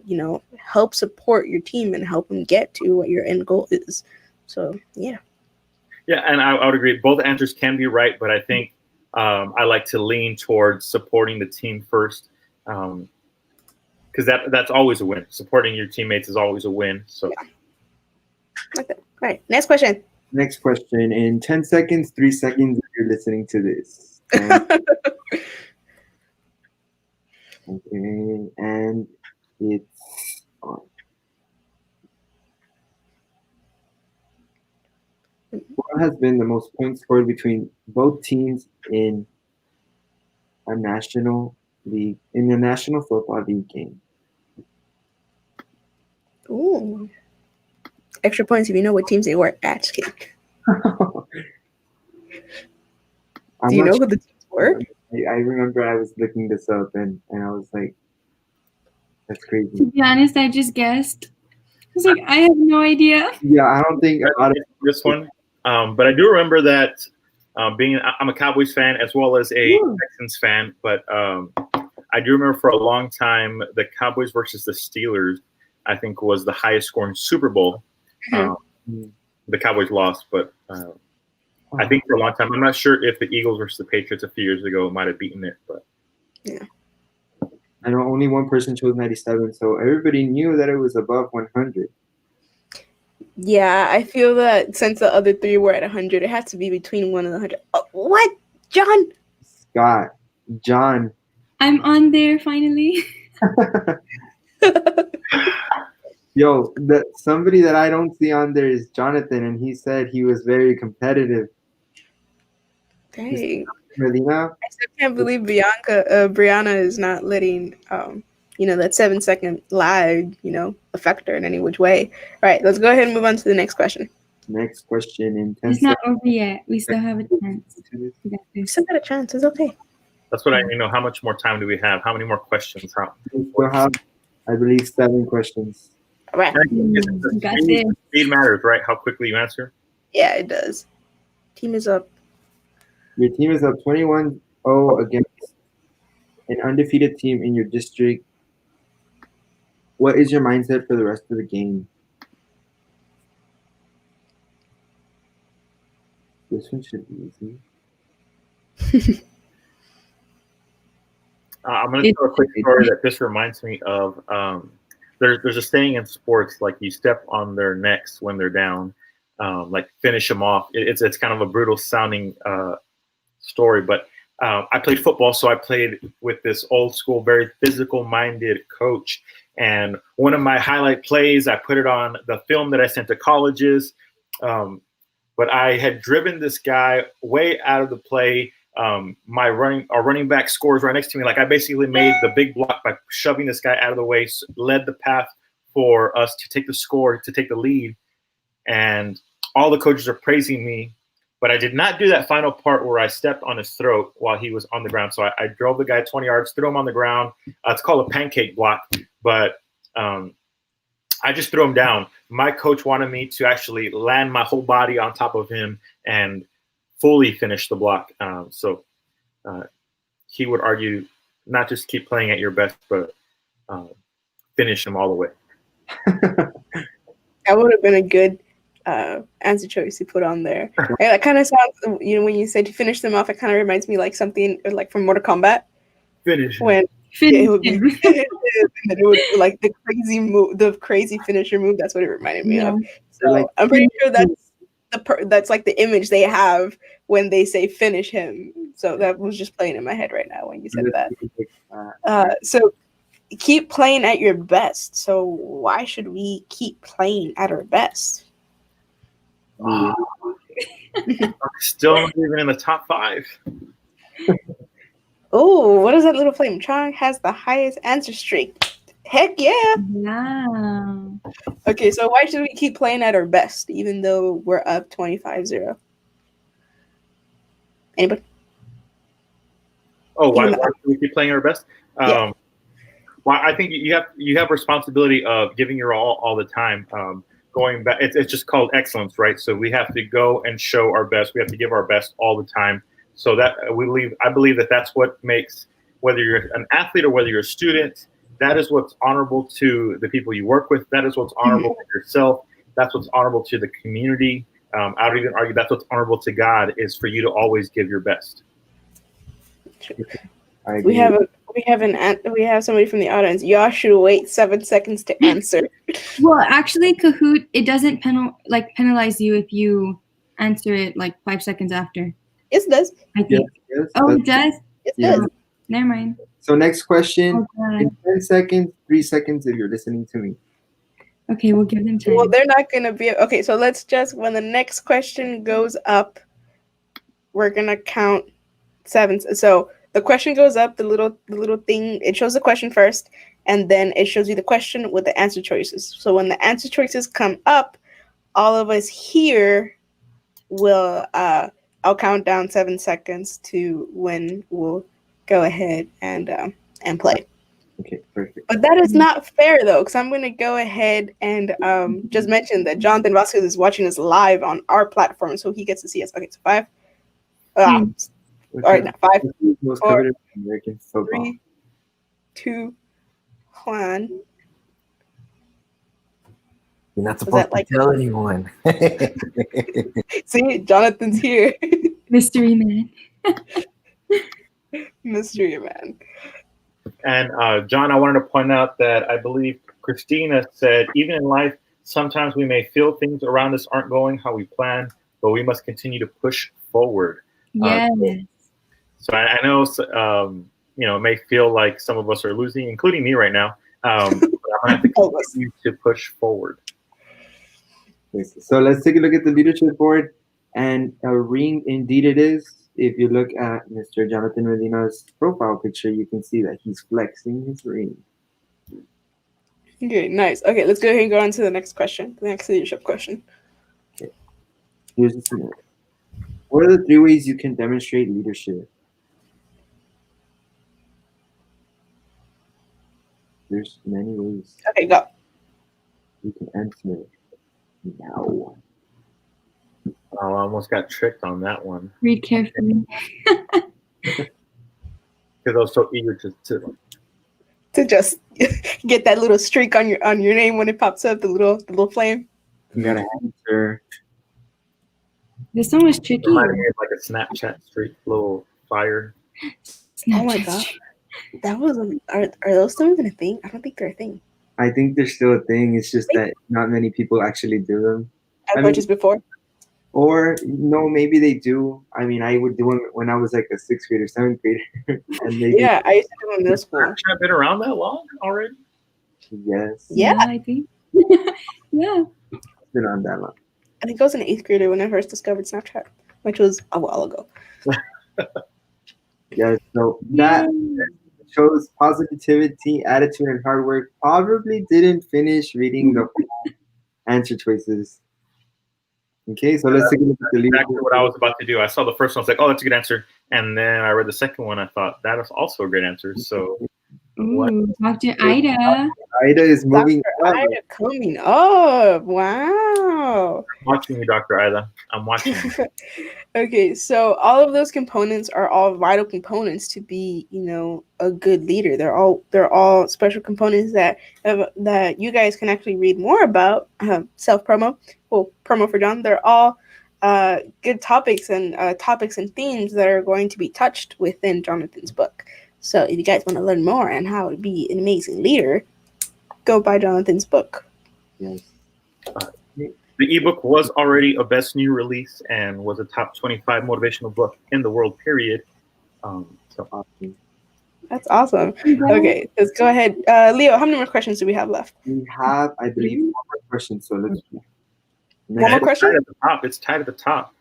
help support your team and help them get to what your end goal is. So yeah, and I would agree both answers can be right, but I think I like to lean towards supporting the team first, because that's always a win. Supporting your teammates is always a win. So yeah. Okay. All right, next question. Next question. In 10 seconds, 3 seconds, if you're listening to this. Okay, and it's on. What has been the most points scored between both teams in the National Football League game? Ooh. Extra points if you know what teams they were at. Do you know who the teams were? I remember I was looking this up and I was like, that's crazy. To be honest, I just guessed. I was like, I have no idea. Yeah, I don't think a lot of this one. But I do remember that I'm a Cowboys fan as well as a Texans fan. But I do remember for a long time the Cowboys versus the Steelers, I think, was the highest scoring Super Bowl. The Cowboys lost, but I think for a long time, I'm not sure if the Eagles versus the Patriots a few years ago might have beaten it, but yeah. I know only one person chose 97, so everybody knew that it was above 100. Yeah, I feel that since the other three were at 100, it has to be between 1 and 100. Oh, what? John. I'm on there finally. Yo, somebody that I don't see on there is Jonathan, and he said he was very competitive. Dang. Medina? I still can't believe Brianna is not letting that 7-second lag, affect her in any which way. All right, let's go ahead and move on to the next question. Next question in 10 It's not over yet. We still have a chance. We still got a chance. It's okay. That's what I need to know. How much more time do we have? How many more questions? We still have, I believe, 7 questions. All right. Speed matters, right? How quickly you answer? Yeah, it does. Team is up. Your team is up 21-0 against an undefeated team in your district. What is your mindset for the rest of the game? This one should be easy. I'm going to tell a quick story that this reminds me of. There's a saying in sports, like you step on their necks when they're down, like finish them off. It's kind of a brutal sounding story, but I played football, so I played with this old school, very physical minded coach. And one of my highlight plays, I put it on the film that I sent to colleges. But I had driven this guy way out of the play. Our running back scores right next to me. Like I basically made the big block by shoving this guy out of the way, led the path for us to take the score, to take the lead. And all the coaches are praising me. But I did not do that final part where I stepped on his throat while he was on the ground. So I drove the guy 20 yards, threw him on the ground. It's called a pancake block. But I just threw him down. My coach wanted me to actually land my whole body on top of him and fully finish the block. So he would argue not just keep playing at your best, but finish him all the way. That would have been a good answer choice you put on there. That kind of sounds, when you said to finish them off, it kind of reminds me like something like from Mortal Kombat. Finish. When it would be it would, like the crazy finisher move. That's what it reminded me of. So I'm pretty sure that's like the image they have when they say finish him. So that was just playing in my head right now when you said that. So keep playing at your best. So why should we keep playing at our best? Still not even in the top 5. Oh, what is that little flame? Chong has the highest answer streak. Heck yeah. Wow. Okay, so why should we keep playing at our best even though we're up 25-0? Anybody? Oh, why should we keep playing our best? Yeah. Well, I think you have responsibility of giving your all the time. Going back, it's just called excellence, right? So we have to go and show our best. We have to give our best all the time. So that I believe that that's what makes, whether you're an athlete or whether you're a student, that is what's honorable to the people you work with. That is what's honorable to yourself. That's what's honorable to the community. I would even argue that's what's honorable to God, is for you to always give your best. We have somebody from the audience. Y'all should wait 7 seconds to answer. Well, actually, Kahoot, it doesn't penalize you if you answer it like 5 seconds after. Yes, it does. I think. Yes, it does? It does. Never mind. So next question, Okay. in 10 seconds, 3 seconds if you're listening to me. Okay, we'll give them time. Well, they're not going to be... Okay, so let's just... When the next question goes up, we're going to count 7. So the question goes up, the little thing, it shows the question first, and then it shows you the question with the answer choices. So when the answer choices come up, all of us here will... I'll count down 7 seconds to when we'll go ahead and play. Okay, perfect. But that is not fair, though, because I'm going to go ahead and just mention that Jonathan Vasquez is watching us live on our platform, so he gets to see us. Okay, so 5. All right, now 5, 4, 3, 2, 1. You're not supposed to tell anyone. See, Jonathan's here. Mystery man. Mystery man. And John, I wanted to point out that I believe Christina said, even in life, sometimes we may feel things around us aren't going how we plan, but we must continue to push forward. Yes. So I know, it may feel like some of us are losing, including me right now. But I'm going to have to continue to push forward. So let's take a look at the leadership board, and a ring indeed it is. If you look at Mr. Jonathan Medina's profile picture, you can see that he's flexing his ring. Okay, nice. Okay, let's go ahead and go on to the next question, the next leadership question. Okay. Here's the scenario. What are the 3 ways you can demonstrate leadership? There's many ways. Okay, go. You can answer now. Oh, I almost got tricked on that one. Read carefully. Because I was so eager to just get that little streak on your name when it pops up, the little flame. You gotta answer. This one was tricky. Reminded me of like a Snapchat streak, little fire. Oh my god, that was are those still even a thing? I don't think they're a thing. I think they're still a thing. It's just that not many people actually do them. As much as before. Or no, maybe they do. I mean, I would do them when I was like a 6th grader, 7th grader. And they I used to do them in middle school. Snapchat been around that long already? Yes. Yeah, I think. Yeah. It's been on that long. I think I was an 8th grader when I first discovered Snapchat, which was a while ago. Yeah, so that shows positivity, attitude, and hard work. Probably didn't finish reading the answer choices. Okay, so let's take a look at the leadership. Exactly what I was about to do. I saw the first one. I was like, oh, that's a good answer. And then I read the second one. I thought, that is also a great answer. So, Ooh, Dr. Ida. Ida is moving Dr. Ida coming up. Wow. I'm watching you, Dr. Ida. I'm watching you. Okay, so all of those components are all vital components to be, a good leader. They're all special components that you guys can actually read more about. Self-promo, promo for John. They're all good topics and themes that are going to be touched within Jonathan's book. So if you guys want to learn more on how to be an amazing leader, go buy Jonathan's book. Yes. The ebook was already a best new release and was a top 25 motivational book in the world, period. So Awesome. That's awesome. Okay, let's go ahead. Leo, how many more questions do we have left? We have, I believe, one more question. So let's. One more question? Tied at the top. It's tied at the top.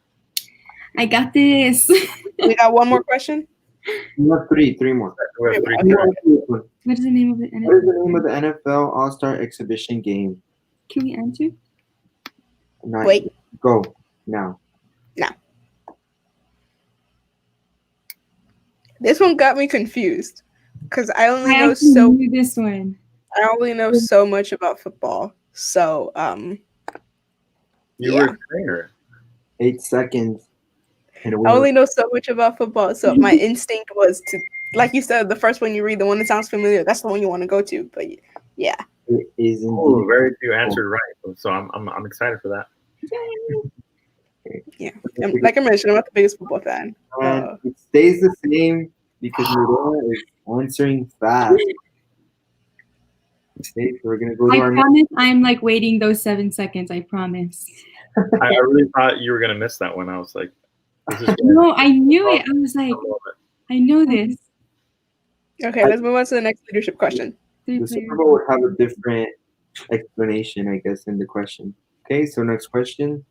I got this. We got one more question? We have three more. We have three. What is the name of the What is NFL? the name of the NFL All-Star Exhibition game? Can we answer? Not Wait. yet. Go now. This one got me confused because I only I know actually so knew this one. I only know so much about football. So You were a trainer. 8 seconds. And I only know so much about football. So my instinct was to, like you said, the first one you read, the one that sounds familiar, that's the one you want to go to. But yeah. It is Oh, indeed. very few answered right. So I'm excited for that. Yeah. And like I mentioned, I'm not the biggest football fan. And it stays the same because Maria is answering fast. Okay, so we're gonna go to I our promise I'm like waiting those 7 seconds. I promise. I really thought you were gonna miss that one. I was like, this is No, I knew it. I was like, I know this. Okay, let's move on to the next leadership question. The Super Bowl would have a different explanation, I guess, in the question. Okay, so next question.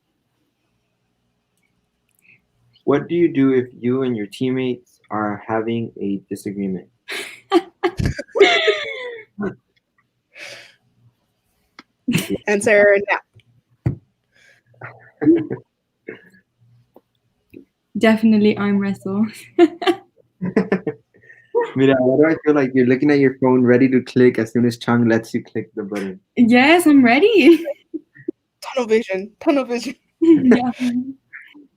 What do you do if you and your teammates are having a disagreement? Answer now. Definitely arm wrestle. Mira, why do I feel like you're looking at your phone ready to click as soon as Chang lets you click the button? Yes, I'm ready. Tunnel vision. Yeah.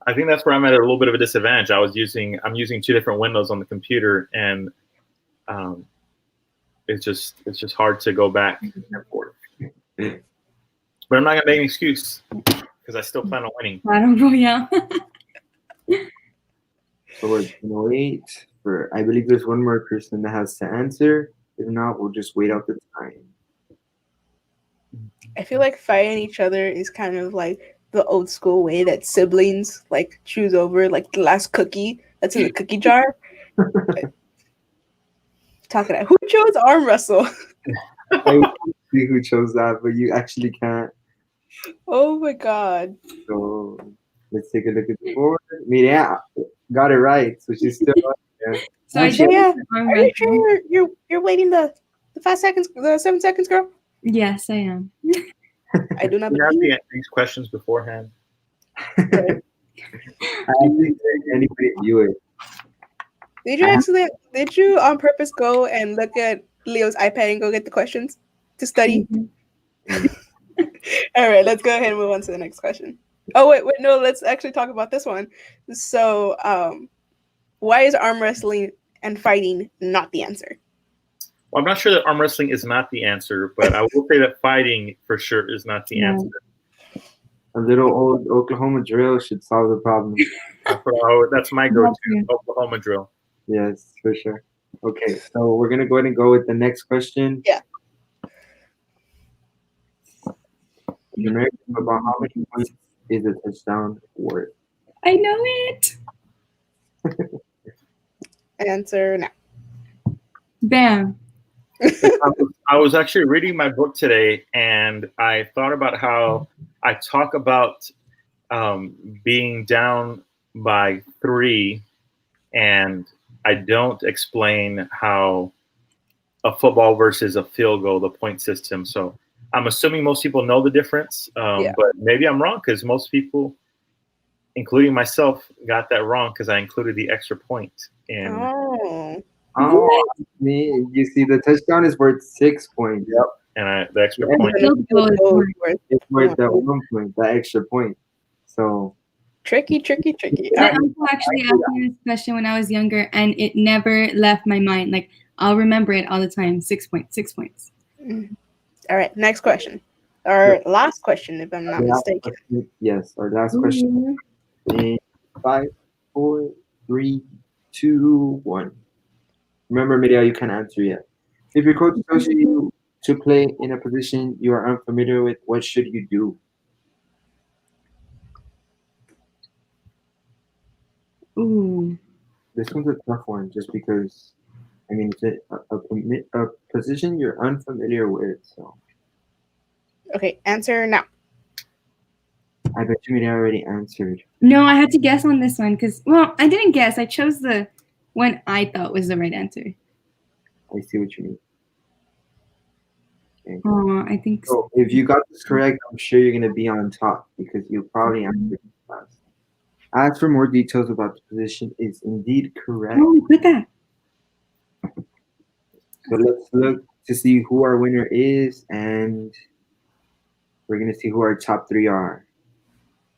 I think that's where I'm at a little bit of a disadvantage. I'm using two different windows on the computer, and it's just hard to go back and forth. But I'm not gonna make an excuse because I still plan on winning. Battle Royale. So we're gonna wait for. I believe there's one more person that has to answer. If not, we'll just wait out the time. I feel like fighting each other is kind of like the old school way that siblings like choose over like the last cookie that's in the cookie jar. Talking about who chose arm wrestle. I would see who chose that, but you actually can't. Oh my god. So let's take a look at the board. Mira got it right, so she's still up there. So I So did yeah, arm are you wrestle. sure you're waiting the 5 seconds, the 7 seconds, girl? Yes, I am. I do not You have believe. these questions beforehand. I actually think anybody view it. Did you on purpose go and look at Leo's iPad and go get the questions to study? All right, let's go ahead and move on to the next question. Oh wait, no, let's actually talk about this one. So, why is arm wrestling and fighting not the answer? Well, I'm not sure that arm wrestling is not the answer, but I will say that fighting for sure is not the answer. A little old Oklahoma drill should solve the problem. That's my go-to, Oklahoma drill. Yes, for sure. Okay, so we're gonna go ahead and go with the next question. Yeah. In American football, how many points is a touchdown worth? I know it. Answer now. Bam. I was actually reading my book today, and I thought about how I talk about being down by 3, and I don't explain how a football versus a field goal, the point system. So I'm assuming most people know the difference, but maybe I'm wrong because most people, including myself, got that wrong because I included the extra point in. Oh, you see, the touchdown is worth 6 points. Yep. And the extra point it's worth that 1 point, that extra point. So tricky. My uncle actually asked me this question when I was younger, and it never left my mind. Like, I'll remember it all the time. 6 points. 6 points. All right, next question. Our last question, if I'm not mistaken. Yes, our last question. In 5, 4, 3, 2, 1. Remember, Miria, you can't answer yet. If your coach tells you to play in a position you are unfamiliar with, what should you do? Ooh. This one's a tough one, just because I mean it's a position you're unfamiliar with. So Okay, answer now. I bet you already answered. No, I had to guess on this one because, well, I didn't guess. I chose the one I thought was the right answer. I see what you mean. Okay. Oh, I think So if you got this correct, I'm sure you're gonna be on top because you probably answered it fast. As for more details about the position, is indeed correct. Oh, look at that. So let's look to see who our winner is, and we're gonna see who our top three are.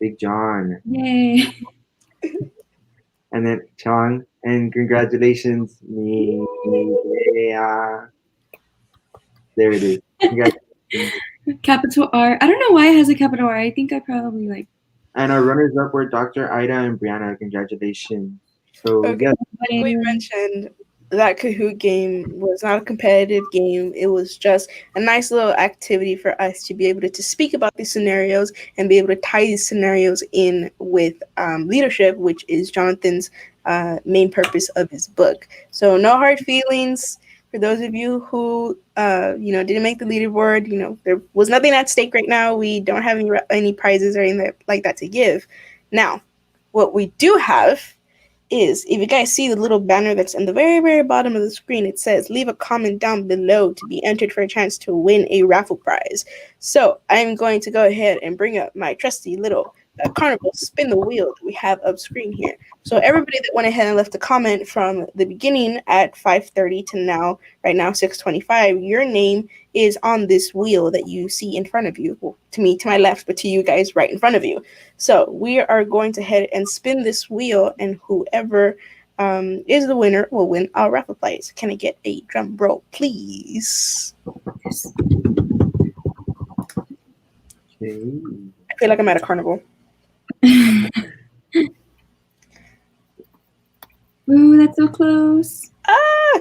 Big John, Yay. and then John, and congratulations, me. Yeah. There it is. Congratulations. Capital R. I don't know why it has a capital R. I think I probably like. And our runners up were Dr. Ida and Brianna. Congratulations. So Okay. yes, Like we mentioned, that Kahoot game was not a competitive game. It was just a nice little activity for us to be able to speak about these scenarios and be able to tie these scenarios in with leadership, which is Jonathan's main purpose of his book. So no hard feelings. For those of you who didn't make the leaderboard, there was nothing at stake right now. We don't have any prizes or anything like that to give. Now, what we do have is, if you guys see the little banner that's in the very, very bottom of the screen, it says leave a comment down below to be entered for a chance to win a raffle prize. So I'm going to go ahead and bring up my trusty little carnival spin the wheel that we have up screen here. So everybody that went ahead and left a comment from the beginning at 5:30 to now, right now 6:25, your name is on this wheel that you see in front of you. Well, to me, to my left, but to you guys right in front of you. So we are going to head and spin this wheel, and whoever is the winner will win our raffle prize. Can I get a drum roll, please? okay. I feel like I'm at a carnival. Ooh, that's so close. Ah!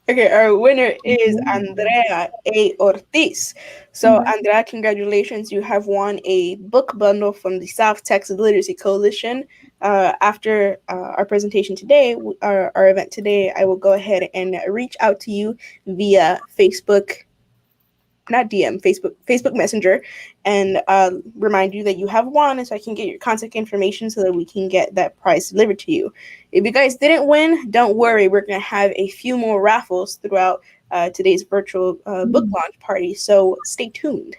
Okay, our winner is Andrea A. Ortiz. So, Andrea, congratulations. You have won a book bundle from the South Texas Literacy Coalition. After our presentation today, our event today, I will go ahead and reach out to you via Facebook, not DM, Facebook Messenger, and remind you that you have won, so I can get your contact information so that we can get that prize delivered to you. If you guys didn't win, don't worry. We're going to have a few more raffles throughout today's virtual book launch party, so stay tuned.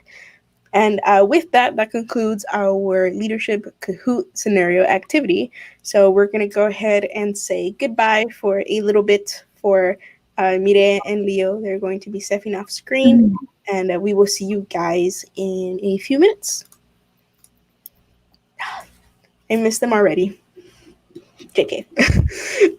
And with that, that concludes our leadership Kahoot scenario activity. So we're going to go ahead and say goodbye for a little bit for Mire and Leo. They're going to be stepping off screen, and we will see you guys in a few minutes. I missed them already. JK.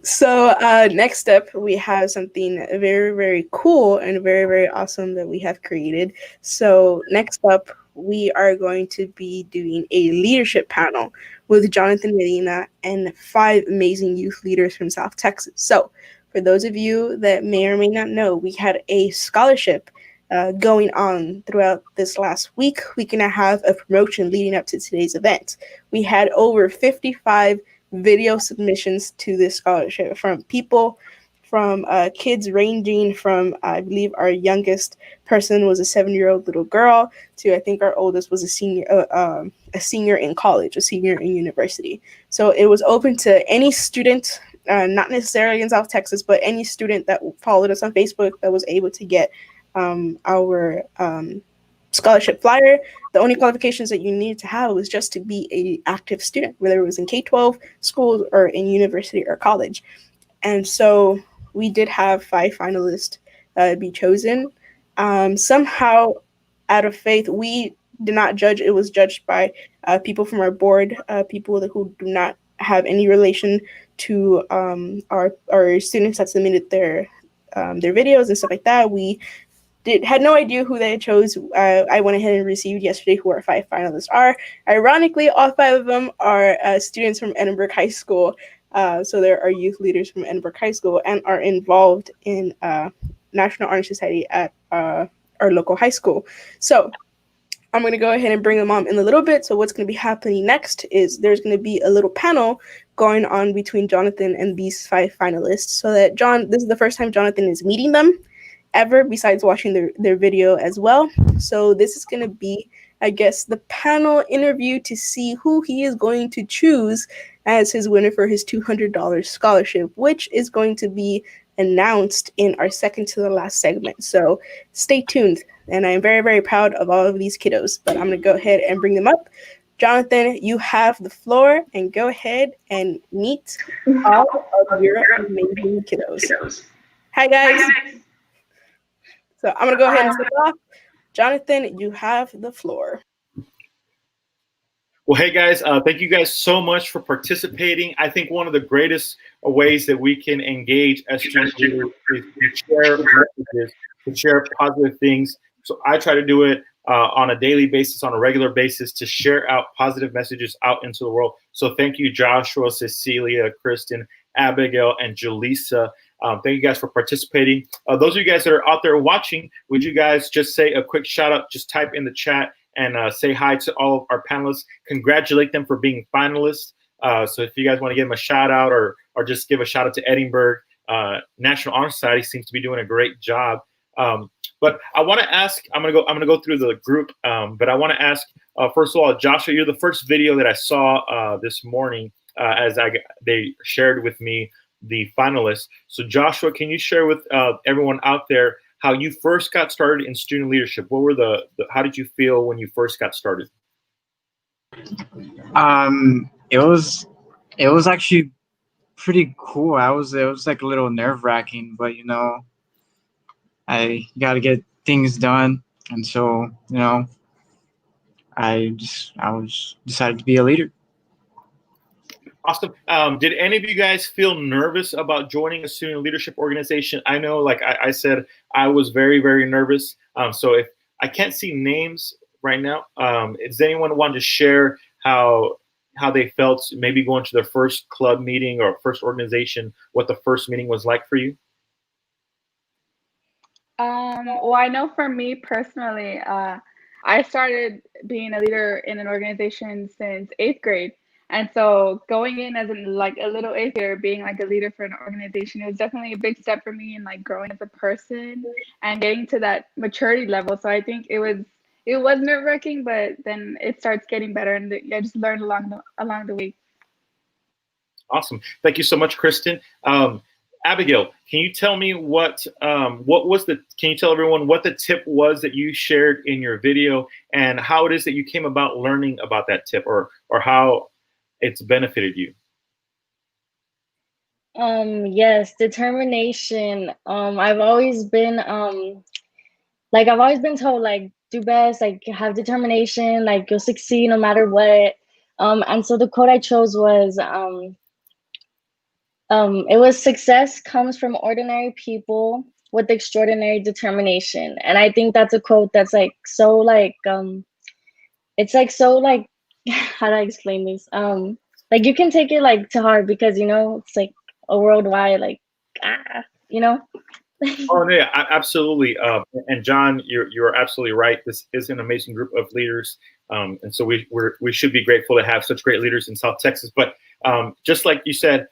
So next up, we have something very, very cool and very, very awesome that we have created. So next up, we are going to be doing a leadership panel with Jonathan Medina and 5 amazing youth leaders from South Texas. So for those of you that may or may not know, we had a scholarship going on throughout this last week and a half of promotion leading up to today's event. We had over 55 video submissions to this scholarship from people, from kids ranging from, I believe our youngest person was a 7-year-old little girl, to I think our oldest was a senior in college, a senior in university. So it was open to any student, not necessarily in South Texas, but any student that followed us on Facebook that was able to get our scholarship flyer. The only qualifications that you needed to have was just to be an active student, whether it was in K-12 schools or in university or college. And so we did have 5 finalists be chosen. Somehow, out of faith, we did not judge. It was judged by people from our board, people who do not have any relation to our students that submitted their videos and stuff like that. We had no idea who they chose. I went ahead and received yesterday who our 5 finalists are. Ironically, all 5 of them are students from Edinburgh High School. So there are youth leaders from Edinburgh High School and are involved in National Honor Society at our local high school. So I'm going to go ahead and bring them on in a little bit. So what's going to be happening next is there's going to be a little panel going on between Jonathan and these 5 finalists. So that this is the first time Jonathan is meeting them ever, besides watching their video as well. So this is going to be, I guess, the panel interview to see who he is going to choose as his winner for his $200 scholarship, which is going to be announced in our second to the last segment. So stay tuned. And I'm very, very proud of all of these kiddos, but I'm going to go ahead and bring them up. Jonathan, you have the floor, and go ahead and meet all of your amazing kiddos. Hi, guys. So I'm going to go ahead and start off. Jonathan, you have the floor. Well, hey, guys, thank you guys so much for participating. I think one of the greatest ways that we can engage as student leaders is to share messages, to share positive things. So I try to do it on a daily basis, on a regular basis, to share out positive messages out into the world. So thank you, Joshua, Cecilia, Kristen, Abigail, and Julissa. Thank you guys for participating. Those of you guys that are out there watching, would you guys just say a quick shout out, just type in the chat and say hi to all of our panelists, congratulate them for being finalists. So if you guys want to give them a shout out or just give a shout out to Edinburgh, National Honor Society seems to be doing a great job. But I want to ask, I'm gonna go through the group, but I want to ask, first of all, Joshua, you're the first video that I saw this morning as they shared with me the finalists. So Joshua, can you share with everyone out there how you first got started in student leadership? What were how did you feel when you first got started? It was actually pretty cool. It was like a little nerve-wracking, but I got to get things done, and so I was decided to be a leader. Awesome. Did any of you guys feel nervous about joining a student leadership organization? I know, like I said, I was very, very nervous. So if I can't see names right now, does anyone want to share how they felt maybe going to their first club meeting or first organization, what the first meeting was like for you? Well, I know for me personally, I started being a leader in an organization since 8th grade. And so going in as a little 8th grader, being like a leader for an organization, it was definitely a big step for me in like growing as a person and getting to that maturity level. So I think it was nerve-wracking, but then it starts getting better, and I just learned along the way. Awesome. Thank you so much, Kristen. Abigail, can you tell me can you tell everyone what the tip was that you shared in your video and how it is that you came about learning about that tip or how it's benefited you? Yes, determination. I've always been told, like, do best, like, have determination, like, you'll succeed no matter what. And so the quote I chose was it was, success comes from ordinary people with extraordinary determination. And I think that's a quote that's like so like it's like so like how do I explain this? Like you can take it like to heart because it's like a worldwide like Oh yeah, absolutely. And John, you're absolutely right. This is an amazing group of leaders, and so we should be grateful to have such great leaders in South Texas. But just like you said,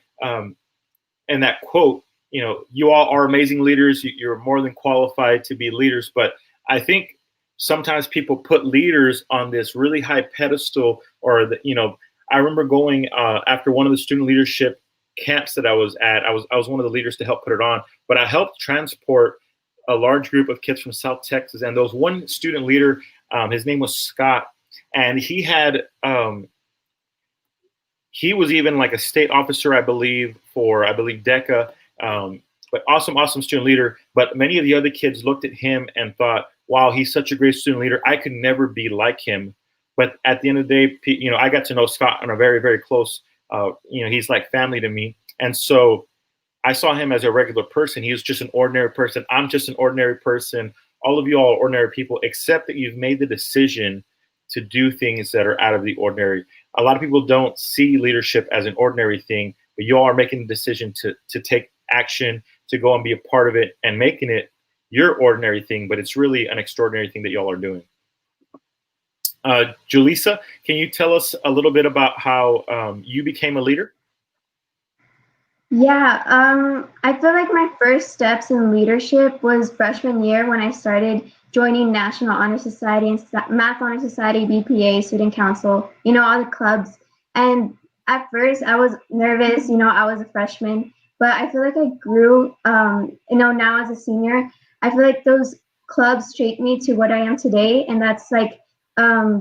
in that quote, you all are amazing leaders. You're more than qualified to be leaders. But I think sometimes people put leaders on this really high pedestal, or I remember going after one of the student leadership camps that I was at. I was one of the leaders to help put it on, but I helped transport a large group of kids from South Texas. And there was one student leader, his name was Scott, and he was even like a state officer, I believe DECA, but awesome student leader. But many of the other kids looked at him and thought, wow, he's such a great student leader. I could never be like him. But at the end of the day, I got to know Scott on a very, very close, he's like family to me. And so I saw him as a regular person. He was just an ordinary person. I'm just an ordinary person. All of you all are ordinary people, except that you've made the decision to do things that are out of the ordinary. A lot of people don't see leadership as an ordinary thing, but you all are making the decision to take action, to go and be a part of it and making it your ordinary thing, but it's really an extraordinary thing that you all are doing. Julissa, can you tell us a little bit about how you became a leader? Yeah, I feel like my first steps in leadership was freshman year when I started joining National Honor Society and Math Honor Society, BPA, Student Council, all the clubs. And at first I was nervous, I was a freshman, but I feel like I grew, now as a senior. I feel like those clubs shaped me to what I am today. And that's like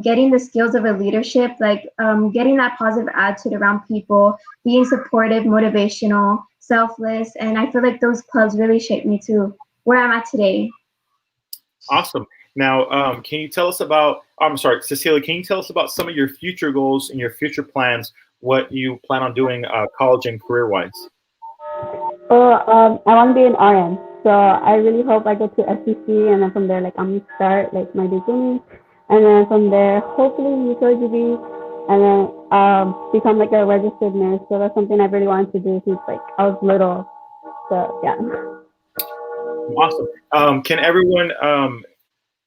getting the skills of a leadership, like getting that positive attitude around people, being supportive, motivational, selfless. And I feel like those clubs really shaped me to where I'm at today. Awesome. Now, can you tell us about, I'm sorry, Cecilia, can you tell us about some of your future goals and your future plans, what you plan on doing college and career-wise? Well, I want to be an RN, so I really hope I get to SCC, and then from there, like I'm gonna start like my beginning, and then from there, hopefully UKGB, and then become like a registered nurse. So that's something I really wanted to do since like I was little. So yeah. Awesome. Can everyone,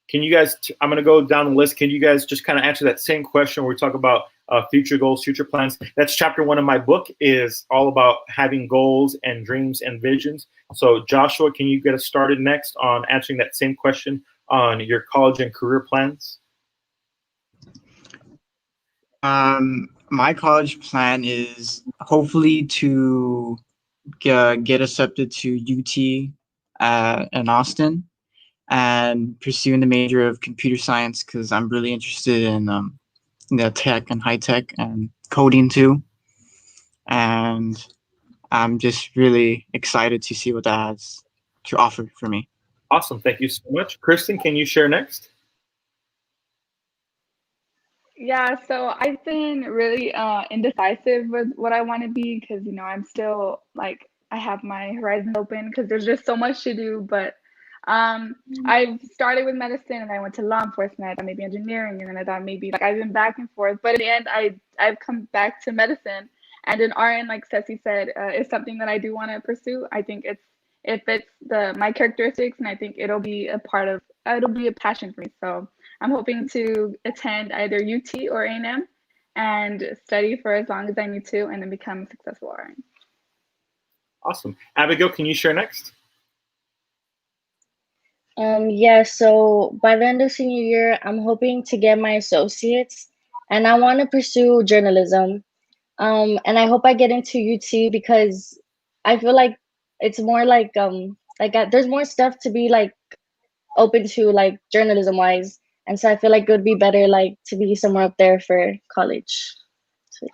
can you guys, I'm going to go down the list. Can you guys just kind of answer that same question where we talk about future goals, future plans? That's chapter 1 of my book, is all about having goals and dreams and visions. So Joshua, can you get us started next on answering that same question on your college and career plans? My college plan is hopefully to get accepted to UT in Austin and pursuing the major of computer science because I'm really interested in the tech and high tech and coding too. And I'm just really excited to see what that has to offer for me. Awesome. Thank you so much. Kristen, can you share next? Yeah, so I've been really indecisive with what I want to be because, I'm still like, I have my horizons open because there's just so much to do. But I've started with medicine and I went to law enforcement. I thought maybe engineering, and then I thought maybe like I've been back and forth. But in the end, I've come back to medicine, and an RN, like Ceci said, is something that I do want to pursue. I think it fits my characteristics, and I think it'll be a passion for me. So I'm hoping to attend either UT or A&M and study for as long as I need to, and then become a successful RN. Awesome. Abigail, can you share next? Yeah, so by the end of senior year, I'm hoping to get my associates, and I want to pursue journalism. And I hope I get into UT because I feel like it's more there's more stuff to be like open to, like journalism wise, and so I feel like it would be better like to be somewhere up there for college. So.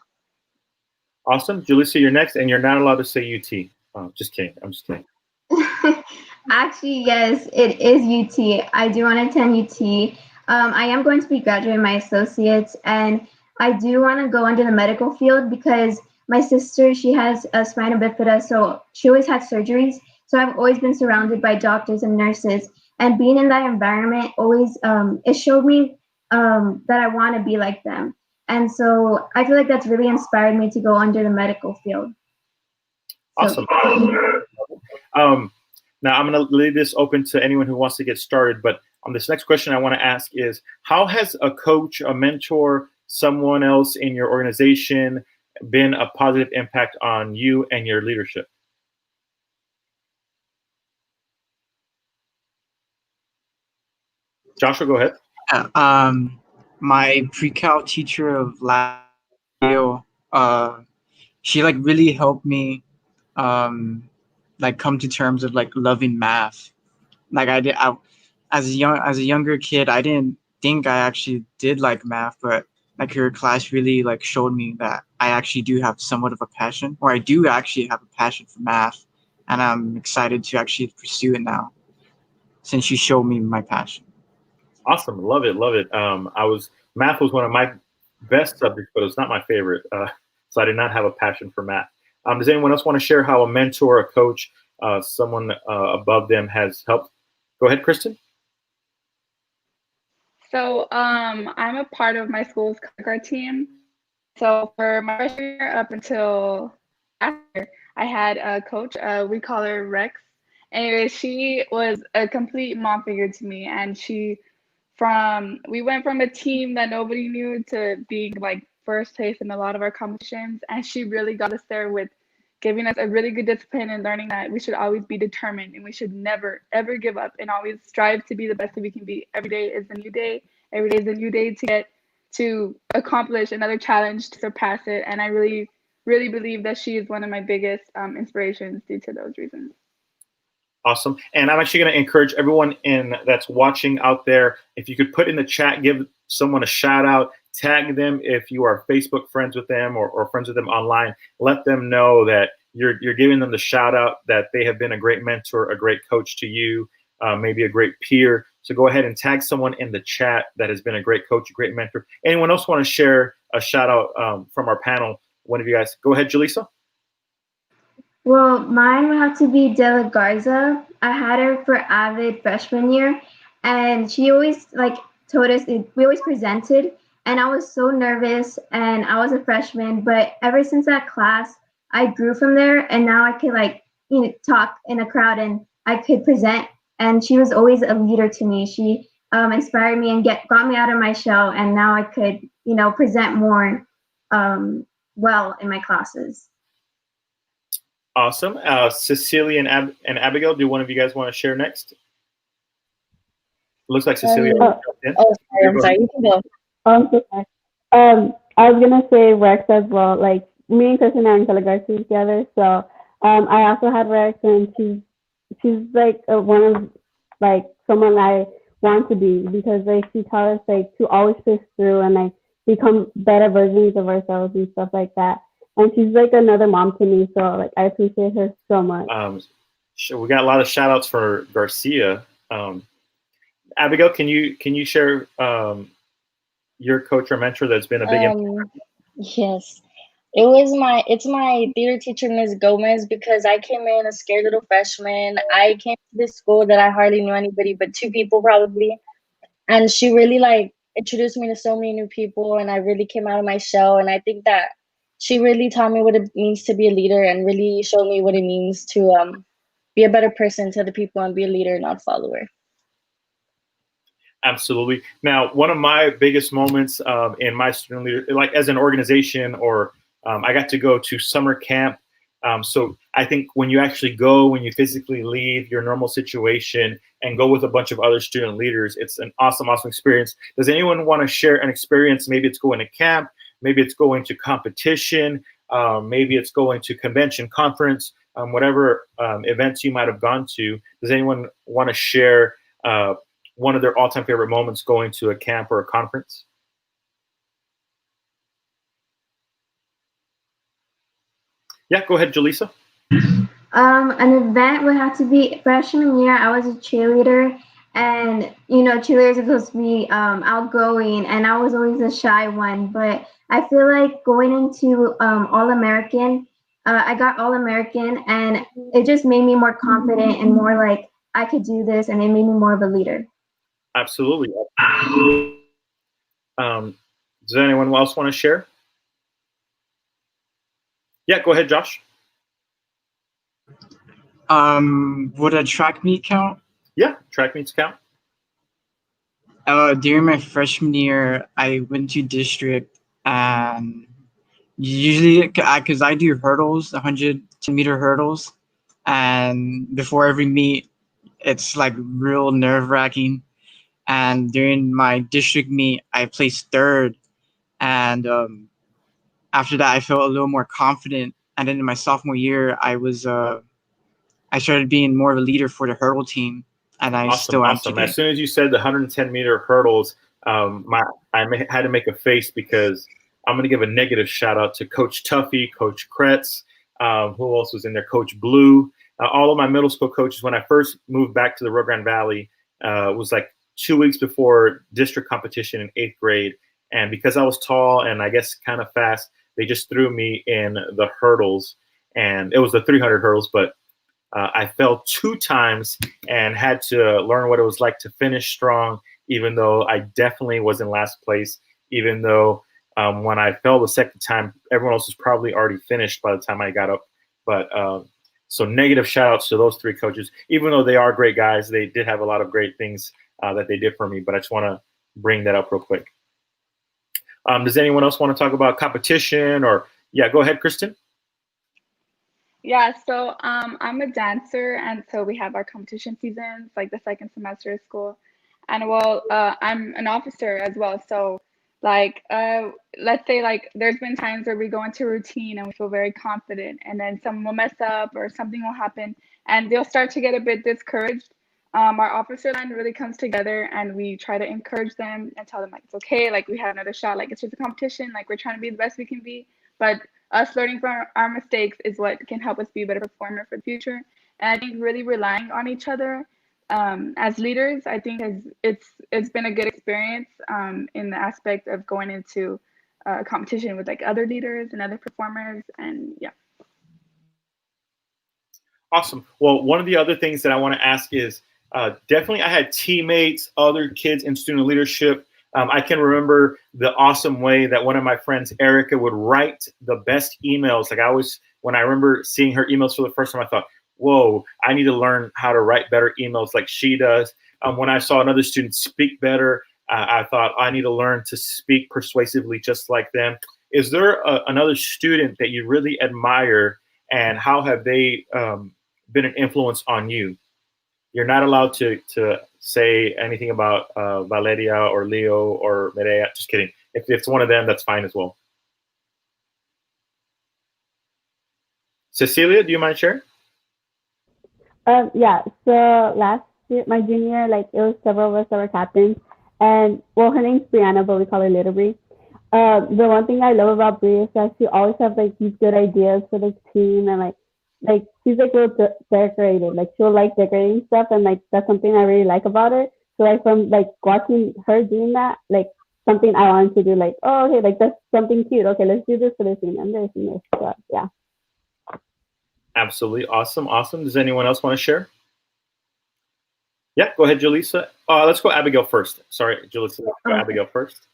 Awesome. Julissa, you're next, and you're not allowed to say UT. Just kidding. I'm just kidding. Actually, yes, it is UT. I do want to attend UT. I am going to be graduating my associates, and I do want to go into the medical field because my sister, she has a spina bifida, so she always had surgeries. So I've always been surrounded by doctors and nurses, and being in that environment always it showed me that I want to be like them. And so I feel like that's really inspired me to go under the medical field. Awesome. Now I'm going to leave this open to anyone who wants to get started. But on this next question I want to ask is, how has a coach, a mentor, someone else in your organization been a positive impact on you and your leadership? Joshua, go ahead. My pre-cal teacher of last year, she like really helped me like come to terms of like loving math. Like as a younger kid, I didn't think I actually did like math, but like her class really like showed me that I actually do have somewhat of a passion, or I do actually have a passion for math, and I'm excited to actually pursue it now since she showed me my passion. Awesome. Love it. Love it. Math was one of my best subjects, but it's not my favorite. So I did not have a passion for math. Does anyone else want to share how a mentor, a coach, someone above them has helped? Go ahead, Kristen. So I'm a part of my school's color guard team. So for my freshman year up until last year, I had a coach. We call her Rex. Anyway, she was a complete mom figure to me, and we went from a team that nobody knew to being like first place in a lot of our competitions, and she really got us there with giving us a really good discipline and learning that we should always be determined and we should never, ever give up and always strive to be the best that we can be. Every day is a new day. Every day is a new day to get to accomplish another challenge, to surpass it. And I really, really believe that she is one of my biggest inspirations due to those reasons. Awesome. And I'm actually going to encourage everyone that's watching out there, if you could put in the chat, give someone a shout out, tag them if you are Facebook friends with them or friends with them online. Let them know that you're giving them the shout out, that they have been a great mentor, a great coach to you, maybe a great peer. So go ahead and tag someone in the chat that has been a great coach, a great mentor. Anyone else want to share a shout out from our panel? One of you guys. Go ahead, Jaleesa. Well, mine would have to be Della Garza. I had her for Avid freshman year, and she always told us we always presented, and I was so nervous, and I was a freshman. But ever since that class, I grew from there, and now I could talk in a crowd, and I could present. And she was always a leader to me. She inspired me and got me out of my shell, and now I could present more well in my classes. Awesome. Cecilia and Abigail, do one of you guys want to share next? Looks like Cecilia. Oh, sorry, I'm sorry. You can go. Oh, so sorry. I was gonna say Rex as well. Like me and Kristen are in kindergarten together, so I also had Rex, and she's like one of someone I want to be, because she taught us to always push through and become better versions of ourselves and stuff like that. And she's another mom to me, so I appreciate her so much. We got a lot of shout outs for Garcia. Abigail, can you share your coach or mentor that's been a big impact? Yes. It's my theater teacher, Ms. Gomez, because I came in a scared little freshman. I came to this school that I hardly knew anybody but 2 people probably. And she really introduced me to so many new people, and I really came out of my shell. And I think that she really taught me what it means to be a leader, and really showed me what it means to be a better person to the people and be a leader, not a follower. Absolutely. Now, one of my biggest moments in my student leader, as an organization, or I got to go to summer camp. So I think when you actually go, when you physically leave your normal situation and go with a bunch of other student leaders, it's an awesome, awesome experience. Does anyone want to share an experience? Maybe it's going to camp, maybe it's going to competition, maybe it's going to convention, conference, whatever events you might have gone to. Does anyone want to share one of their all-time favorite moments going to a camp or a conference? Yeah, go ahead, Jaleesa. An event would have to be freshman year. I was a cheerleader, and cheerleaders are supposed to be outgoing, and I was always a shy one. But I feel like going into All-American, I got All-American, and it just made me more confident and more I could do this, and it made me more of a leader. Absolutely. Does anyone else want to share? Yeah, go ahead, Josh. Would a track meet count? Yeah, track meets count. During my freshman year, I went to district, and usually, because I do hurdles, 110-meter hurdles, and before every meet, it's real nerve-wracking. And during my district meet, I placed 3rd, and after that, I felt a little more confident. And then in my sophomore year, I started being more of a leader for the hurdle team, and I still am today. As soon as you said the 110-meter hurdles, I had to make a face, because I'm going to give a negative shout out to Coach Tuffy, Coach Kretz, who else was in there, Coach Blue. All of my middle school coaches, when I first moved back to the Rio Grande Valley, was 2 weeks before district competition in 8th grade. And because I was tall and I guess kind of fast, they just threw me in the hurdles. And it was the 300 hurdles, but I fell 2 times and had to learn what it was like to finish strong, even though I definitely was in last place, even though when I fell the second time, everyone else was probably already finished by the time I got up. But so negative shout outs to those 3 coaches, even though they are great guys. They did have a lot of great things that they did for me, but I just want to bring that up real quick. Does anyone else want to talk about competition? Or yeah, go ahead, Kristen. Yeah, so I'm a dancer, and so we have our competition seasons, like the second semester of school. And well, I'm an officer as well. So, like, let's say like there's been times where we go into routine and we feel very confident, and then someone will mess up or something will happen, and they'll start to get a bit discouraged. Our officer line really comes together, and we try to encourage them and tell them like it's okay, like we have another shot, like it's just a competition, like we're trying to be the best we can be, but us learning from our mistakes is what can help us be a better performer for the future. And I think really relying on each other as leaders, I think it's been a good experience in the aspect of going into competition with like other leaders and other performers, and yeah. Awesome. Well, one of the other things that I want to ask is definitely I had teammates, other kids in student leadership. I can remember the awesome way that one of my friends, Erica, would write the best emails. Like I always, when I remember seeing her emails for the first time, I thought, whoa, I need to learn how to write better emails like she does. When I saw another student speak better, I thought I need to learn to speak persuasively just like them. Is there another student that you really admire, and how have they been an influence on you? You're not allowed to say anything about Valeria or Leo or Medea. Just kidding. If it's one of them, that's fine as well. Cecilia, do you mind sharing? Yeah. So last year, my junior, like it was several of us that were captains, and well, her name's Brianna, but we call her Little Brie. The one thing I love about Brie is that she always has like these good ideas for the team, and like she's like real decorated. Like she'll like decorating stuff, and like that's something I really like about her. So like from like watching her doing that, like something I wanted to do, like oh okay, like that's something cute. Okay, let's do this for this team and this and this. So yeah. Absolutely. Awesome. Awesome. Does anyone else want to share? Yeah, go ahead, Jaleesa. Let's go Abigail first. Sorry, Jaleesa, let's go Abigail first.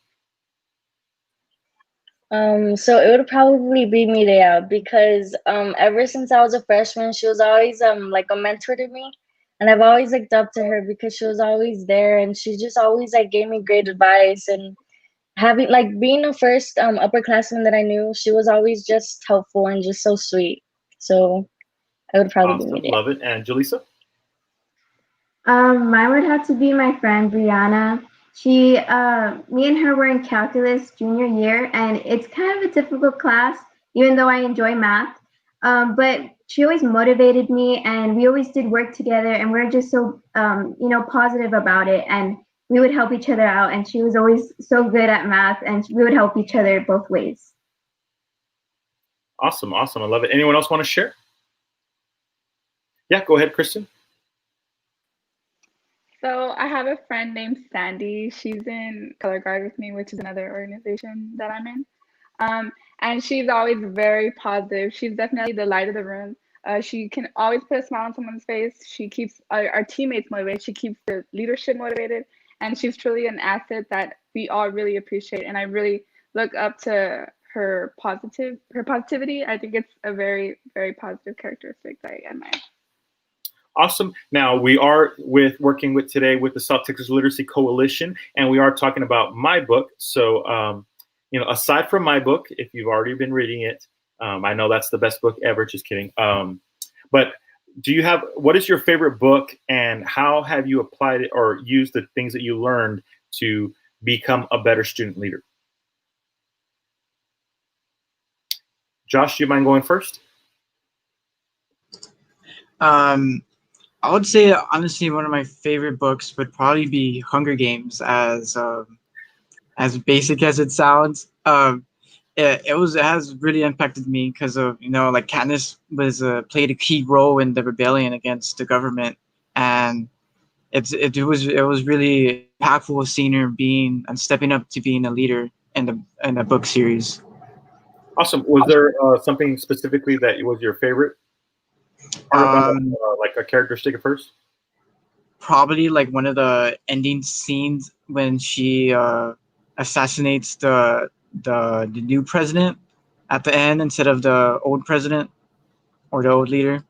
So it would probably be Mireya because ever since I was a freshman, she was always like a mentor to me, and I've always looked up to her because she was always there, and she just always like gave me great advice. And having like being the first upperclassman that I knew, she was always just helpful and just so sweet. So I would probably Awesome. be Mireya. Love it. And Jaleesa? Mine would have to be my friend Brianna. Me and her were in calculus junior year, and it's kind of a difficult class, even though I enjoy math. But she always motivated me, and we always did work together, and we're just so, positive about it. And we would help each other out, and she was always so good at math, and we would help each other both ways. Awesome. Awesome. I love it. Anyone else want to share? Yeah, go ahead, Kristen. So I have a friend named Sandy. She's in Color Guard with me, which is another organization that I'm in. And she's always very positive. She's definitely the light of the room. She can always put a smile on someone's face. She keeps our teammates motivated. She keeps the leadership motivated. And she's truly an asset that we all really appreciate. And I really look up to her positivity. I think it's a very, very positive characteristic that I admire. Awesome. Now we are working with today with the South Texas Literacy Coalition, and we are talking about my book. So, aside from my book, if you've already been reading it, I know that's the best book ever. Just kidding. But what is your favorite book, and how have you applied it or used the things that you learned to become a better student leader? Josh, do you mind going first? I would say honestly one of my favorite books would probably be Hunger Games. As basic as it sounds, it has really impacted me because of like Katniss played a key role in the rebellion against the government, and it was really impactful seeing her being and stepping up to being a leader in the book series. Awesome. Was there something specifically that was your favorite? Like a characteristic at first? Probably like one of the ending scenes when she assassinates the new president at the end instead of the old president or the old leader.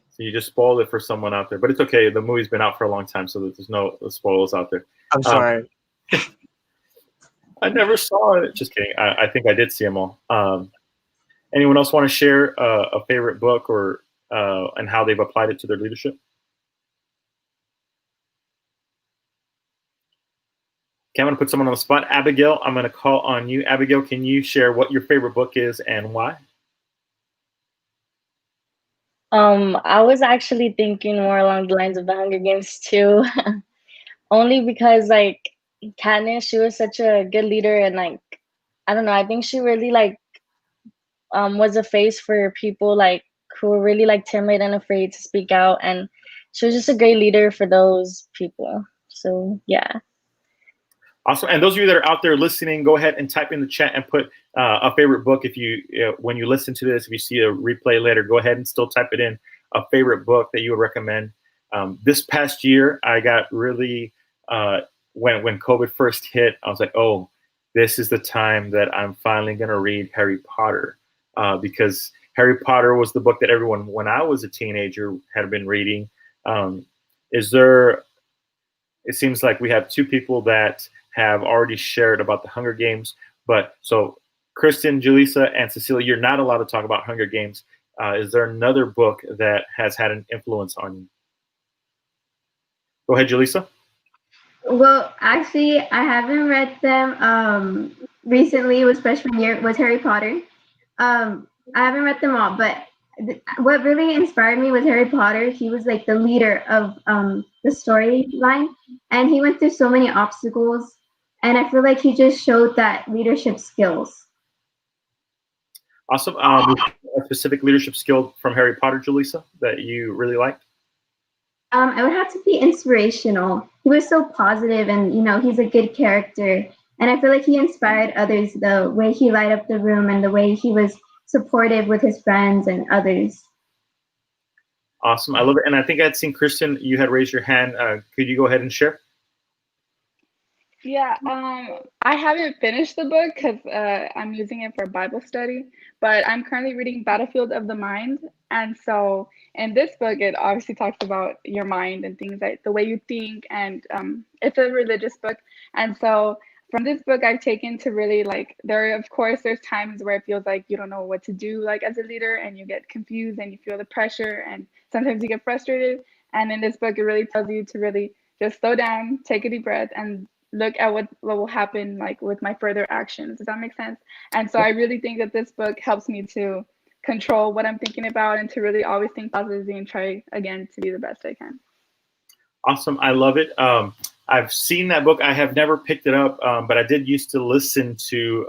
So you just spoiled it for someone out there, but it's okay. The movie's been out for a long time, so there's no spoilers out there. I'm sorry. I never saw it. Just kidding. I think I did see them all. Anyone else want to share a favorite book or and how they've applied it to their leadership? Okay, I'm going to put someone on the spot. Abigail, I'm going to call on you. Abigail, can you share what your favorite book is and why? I was actually thinking more along the lines of the Hunger Games too, only because like Katniss, she was such a good leader, and like I don't know, I think she really like was a face for people like who were really like timid and afraid to speak out, and she was just a great leader for those people. So yeah. Awesome. And those of you that are out there listening, go ahead and type in the chat and put a favorite book. If you, when you listen to this, if you see a replay later, go ahead and still type it in, a favorite book that you would recommend. This past year, I got really, when COVID first hit, I was like, oh, this is the time that I'm finally going to read Harry Potter, because Harry Potter was the book that everyone, when I was a teenager, had been reading. It seems like we have two people that have already shared about the Hunger Games. But so Kristen, Julissa, and Cecilia, you're not allowed to talk about Hunger Games. Is there another book that has had an influence on you? Go ahead, Julissa. Well, actually, I haven't read them recently. It was freshman year. Was Harry Potter. I haven't read them all, but what really inspired me was Harry Potter. He was like the leader of the storyline, and he went through so many obstacles, and I feel like he just showed that leadership skills. Awesome. A specific leadership skill from Harry Potter, Julissa, that you really liked? It would have to be inspirational. He was so positive, and he's a good character, and I feel like he inspired others. The way he lighted up the room and the way he was supportive with his friends and others. Awesome. I love it. And I think I'd seen Kristen, you had raised your hand. Could you go ahead and share? Yeah, I haven't finished the book because I'm using it for Bible study, but I'm currently reading Battlefield of the Mind. And so in this book, it obviously talks about your mind and things like the way you think, and it's a religious book. And so from this book, I've taken to really like, of course, there's times where it feels like you don't know what to do, like as a leader, and you get confused and you feel the pressure, and sometimes you get frustrated. And in this book, it really tells you to really just slow down, take a deep breath, and look at what will happen like with my further actions. Does that make sense? And so I really think that this book helps me to control what I'm thinking about and to really always think positively and try again to be the best I can. Awesome. I love it. I've seen that book. I have never picked it up, but I did used to listen to,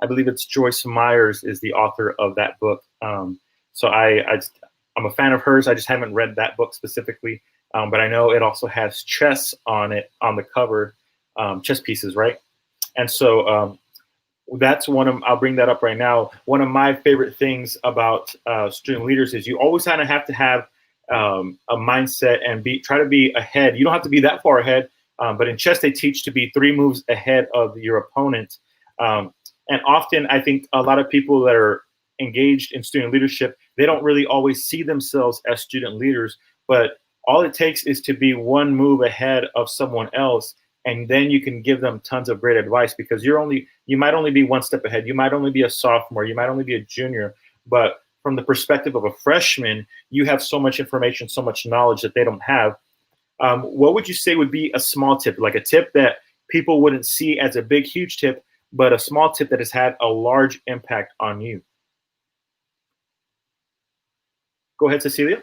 I believe it's Joyce Myers is the author of that book. So I'm a fan of hers. I just haven't read that book specifically, but I know it also has chess on it on the cover. Chess pieces, right? And so that's I'll bring that up right now. One of my favorite things about student leaders is you always kind of have to have a mindset and try to be ahead. You don't have to be that far ahead, but in chess they teach to be 3 moves ahead of your opponent. And often I think a lot of people that are engaged in student leadership, they don't really always see themselves as student leaders, but all it takes is to be 1 move ahead of someone else. And then you can give them tons of great advice, because you might only be 1 step ahead. You might only be a sophomore. You might only be a junior. But from the perspective of a freshman, you have so much information, so much knowledge that they don't have. What would you say would be a small tip, like a tip that people wouldn't see as a big, huge tip, but a small tip that has had a large impact on you? Go ahead, Cecilia.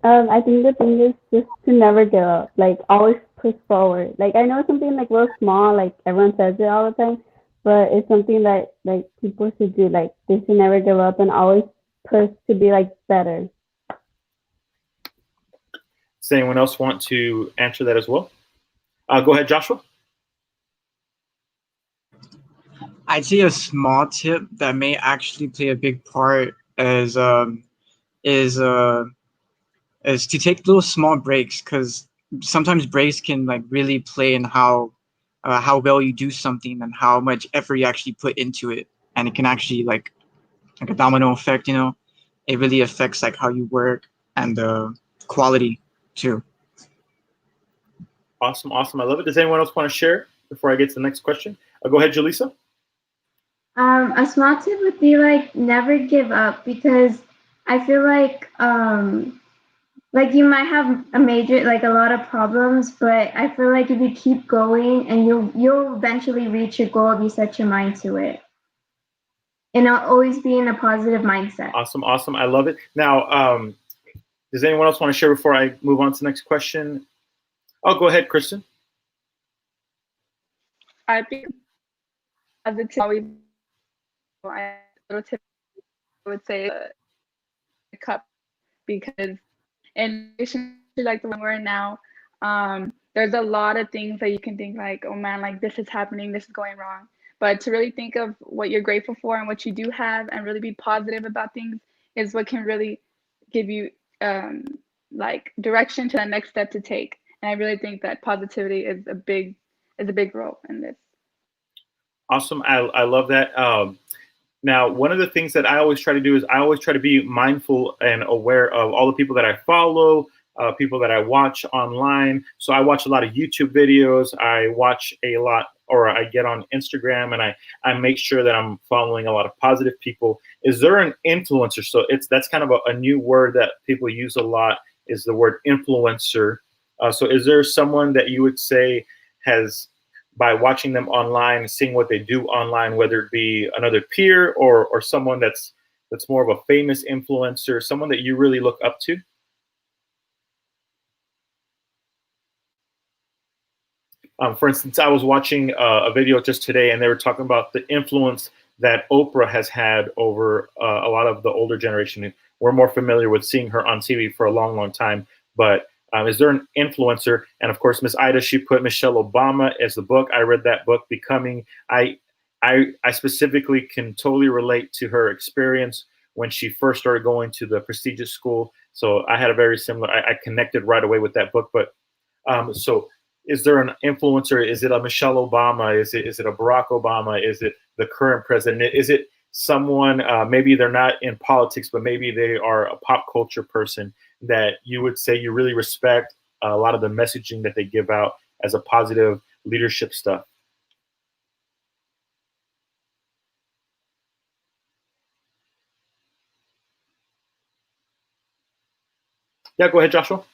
I think the thing is just to never give up. Like always push forward. Like I know something like real small, like everyone says it all the time, but it's something that like people should do. Like they should never give up and always push to be like better. Does anyone else want to answer that as well? Go ahead, Joshua. I'd say a small tip that may actually play a big part is to take little small breaks, because sometimes breaks can like really play in how well you do something and how much effort you actually put into it, and it can actually like a domino effect. It really affects like how you work and the quality too. Awesome. I love it. Does anyone else want to share before I get to the next question? Go ahead, Julissa. A small tip would be like never give up because I feel like you might have a major like a lot of problems, but I feel like if you keep going and you'll eventually reach your goal if you set your mind to it. And I'll always be in a positive mindset. Awesome, awesome. I love it. Now, does anyone else want to share before I move on to the next question? Oh, go ahead, Kristen. I think positive always. I little tip I would say a cup because in relation to like the one we're in now, there's a lot of things that you can think like, oh man, like this is happening, this is going wrong. But to really think of what you're grateful for and what you do have and really be positive about things is what can really give you like direction to the next step to take. And I really think that positivity is a big role in this. Awesome. I love that. Now, one of the things that I always try to do is I always try to be mindful and aware of all the people that I follow, people that I watch online. So I watch a lot of YouTube videos. I watch a lot, or I get on Instagram and I make sure that I'm following a lot of positive people. Is there an influencer? So that's kind of a new word that people use a lot is the word influencer. So is there someone that you would say has, by watching them online, seeing what they do online, whether it be another peer or someone that's more of a famous influencer, someone that you really look up to? For instance, I was watching a video just today, and they were talking about the influence that Oprah has had over a lot of the older generation. We're more familiar with seeing her on TV for a long, long time, but is there an influencer? And of course, Miss Ida, she put Michelle Obama as the book. I read that book, Becoming. I specifically can totally relate to her experience when she first started going to the prestigious school. So I had a very similar. I connected right away with that book. But so, is there an influencer? Is it a Michelle Obama? Is it a Barack Obama? Is it the current president? Is it someone? Maybe they're not in politics, but maybe they are a pop culture person that you would say you really respect a lot of the messaging that they give out as a positive leadership stuff? Yeah, go ahead, Joshua.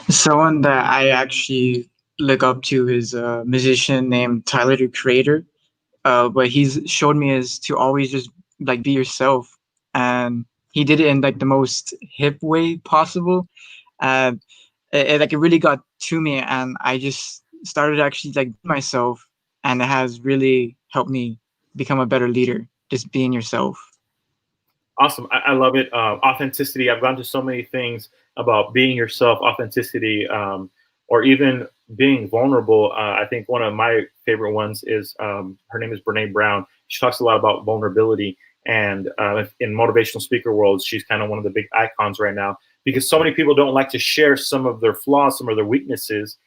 Someone that I actually look up to is a musician named Tyler the Creator. What he's showed me is to always just like be yourself, and he did it in like the most hip way possible. And it really got to me, and I just started actually like myself, and it has really helped me become a better leader. Just being yourself. Awesome. I love it. Authenticity. I've gone to so many things about being yourself, authenticity, or even being vulnerable. I think one of my favorite ones is her name is Brene Brown. She talks a lot about vulnerability. And in motivational speaker world, she's kind of one of the big icons right now because so many people don't like to share some of their flaws, some of their weaknesses.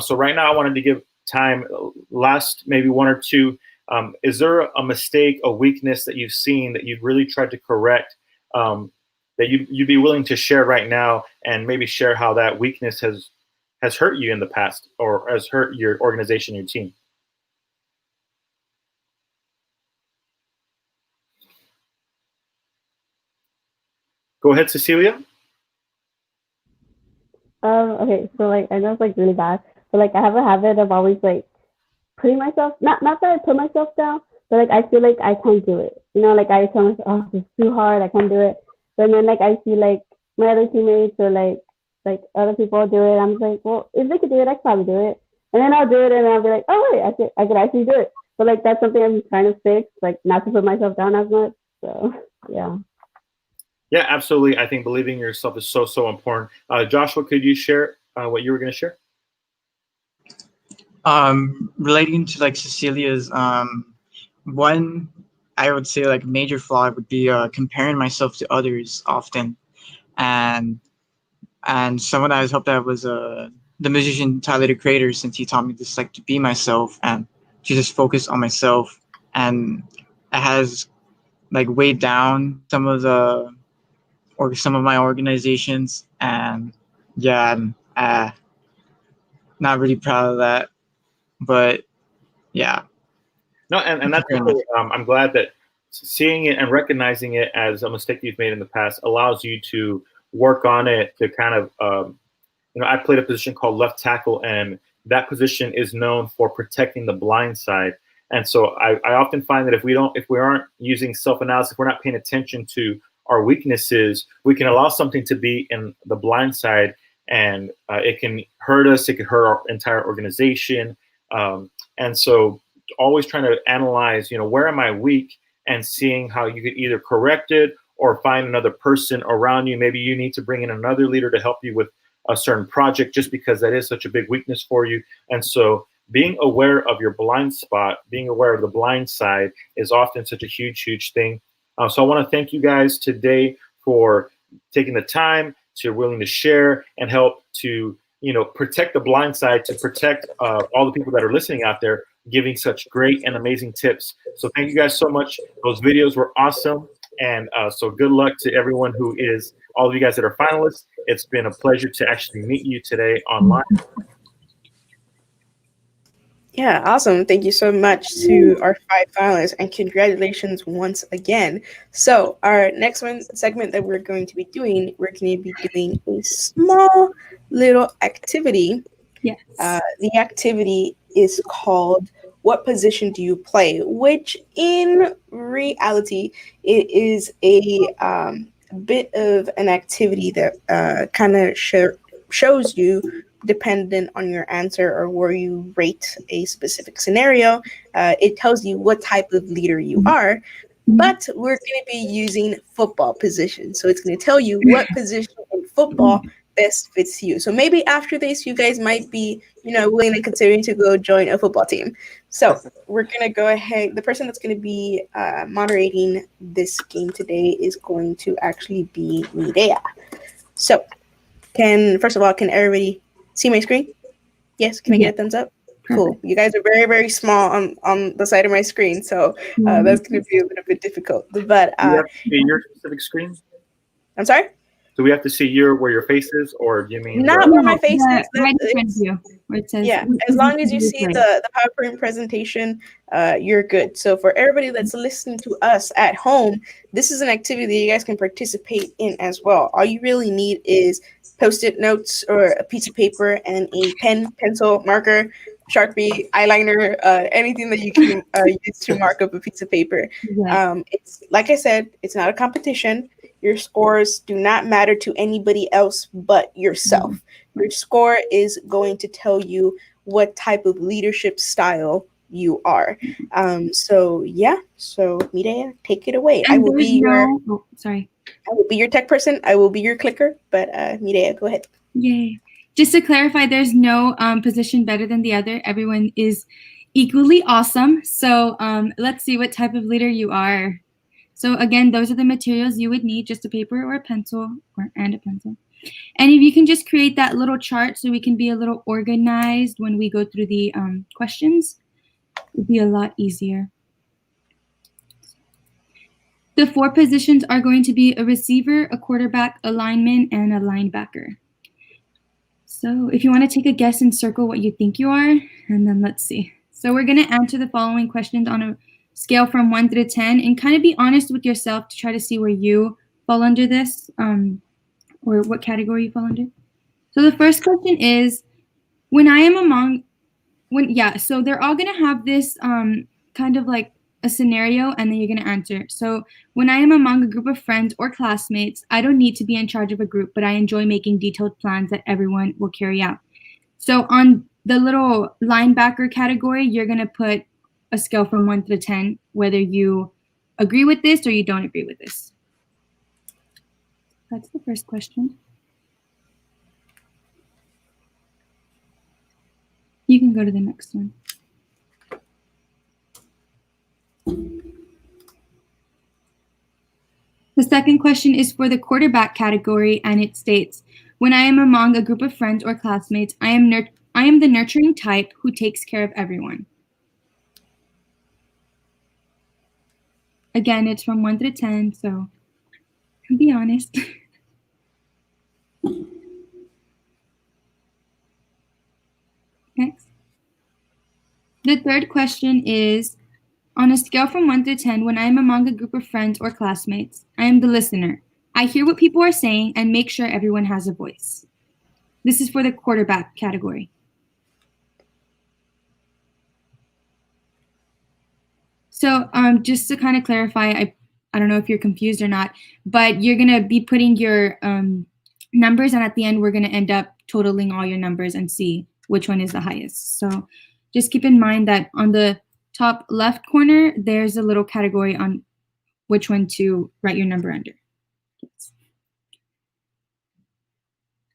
So right now I wanted to give time, last maybe one or two. Is there a mistake, a weakness that you've seen that you've really tried to correct, that you'd be willing to share right now, and maybe share how that weakness has hurt you in the past or has hurt your organization, your team? Go ahead, Cecilia. Okay, so like I know it's like really bad, but like I have a habit of always like putting myself not that I put myself down, but like I feel like I can't do it. You know, like I tell myself, oh, this is too hard, I can't do it. But then like I see like my other teammates or like other people do it. I'm like, well, if they could do it, I could probably do it. And then I'll do it, and I'll be like, oh wait, I could actually do it. But like that's something I'm trying to fix, like not to put myself down as much. So yeah. Yeah, absolutely. I think believing in yourself is so, so important. Joshua, could you share what you were going to share? Relating to like Cecilia's, one I would say like major flaw would be comparing myself to others often, and someone that has helped that was the musician Tyler the Creator, since he taught me just like to be myself and to just focus on myself, and it has like weighed down some of my organizations, and yeah, I'm not really proud of that, but yeah. No, and that's really, I'm glad that seeing it and recognizing it as a mistake you've made in the past allows you to work on it to kind of I played a position called left tackle, and that position is known for protecting the blind side. And so I often find that if we aren't using self-analysis, if we're not paying attention to our weaknesses, we can allow something to be in the blind side, and it can hurt us. It could hurt our entire organization. And so always trying to analyze, where am I weak, and seeing how you could either correct it or find another person around you. Maybe you need to bring in another leader to help you with a certain project, just because that is such a big weakness for you. And so being aware of your blind spot, being aware of the blind side is often such a huge thing. So I want to thank you guys today for taking the time, to willing to share and help to, protect the blind side, to protect all the people that are listening out there, giving such great and amazing tips. So thank you guys so much. Those videos were awesome. And so good luck to everyone who is, all of you guys that are finalists. It's been a pleasure to actually meet you today online. Yeah, awesome. Thank you so much to our 5 finalists, and congratulations once again. So our next segment that we're going to be doing, we're going to be doing a small little activity. Yes. The activity is called "What Position Do You Play?", which in reality it is a bit of an activity that kind of shows you, dependent on your answer or where you rate a specific scenario, it tells you what type of leader you are. But we're going to be using football position. So it's going to tell you what position in football best fits you. So maybe after this, you guys might be, willing and considering to go join a football team. So we're going to go ahead. The person that's going to be moderating this game today is going to actually be Mireya. So first of all, can everybody see my screen? Yes, can I get a thumbs up? Cool. You guys are very, very small on the side of my screen, so that's going to be a little bit difficult. But do you have to see your specific screen? I'm sorry? Do we have to see where your face is, or do you mean not where my face is? Right in front of you, where it says, yeah, as long as you see the PowerPoint presentation, you're good. So for everybody that's listening to us at home, this is an activity that you guys can participate in as well. All you really need is Post-it notes or a piece of paper and a pen, pencil, marker, Sharpie, eyeliner, anything that you can use to mark up a piece of paper. It's like I said, it's not a competition. Your scores do not matter to anybody else but yourself. Your score is going to tell you what type of leadership style you are. So Mireya, take it away. And I will be I will be your tech person. I will be your clicker. But Mireya, go ahead. Yay. Just to clarify, there's no position better than the other. Everyone is equally awesome. So let's see what type of leader you are. So again, those are the materials you would need, just a paper or a pencil and a pencil. And if you can just create that little chart so we can be a little organized when we go through the questions, it would be a lot easier. The 4 positions are going to be a receiver, a quarterback, a lineman, and a linebacker. So if you want to take a guess and circle what you think you are, and then let's see. So we're going to answer the following questions on a scale from 1 through 10, and kind of be honest with yourself to try to see where you fall under this, or what category you fall under. So the first question is, so they're all going to have this kind of like a scenario, and then you're going to answer. So when I am among a group of friends or classmates, I don't need to be in charge of a group, but I enjoy making detailed plans that everyone will carry out. So on the little linebacker category, you're going to put a scale from 1 to 10, whether you agree with this or you don't agree with this. That's the first question. You can go to the next one. The second question is for the quarterback category, and it states, when I am among a group of friends or classmates, I am the nurturing type who takes care of everyone. Again, it's from 1 to 10, so be honest. Next. The third question is, On a scale from 1 to 10, when I am among a group of friends or classmates, I am the listener. I hear what people are saying and make sure everyone has a voice. This is for the quarterback category. So just to kind of clarify, I don't know if you're confused or not, but you're going to be putting your numbers, and at the end, we're going to end up totaling all your numbers and see which one is the highest. So just keep in mind that on the top left corner, there's a little category on which one to write your number under.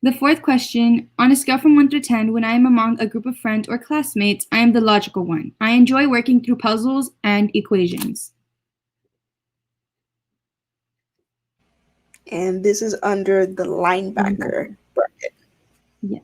The fourth question, on a scale from 1 to 10, when I am among a group of friends or classmates, I am the logical one. I enjoy working through puzzles and equations. And this is under the linebacker bracket. Yes.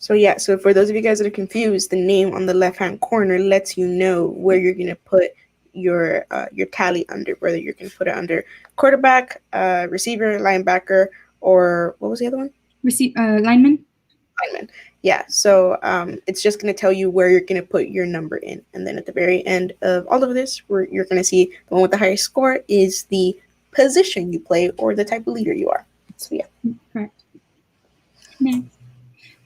So yeah, so for those of you guys that are confused, the name on the left-hand corner lets you know where you're gonna put your tally under, whether you're gonna put it under quarterback, receiver, linebacker, or what was the other one? Lineman. Lineman. Yeah. So it's just gonna tell you where you're gonna put your number in, and then at the very end of all of this, where you're gonna see the one with the highest score is the position you play or the type of leader you are. So yeah. Correct. Next.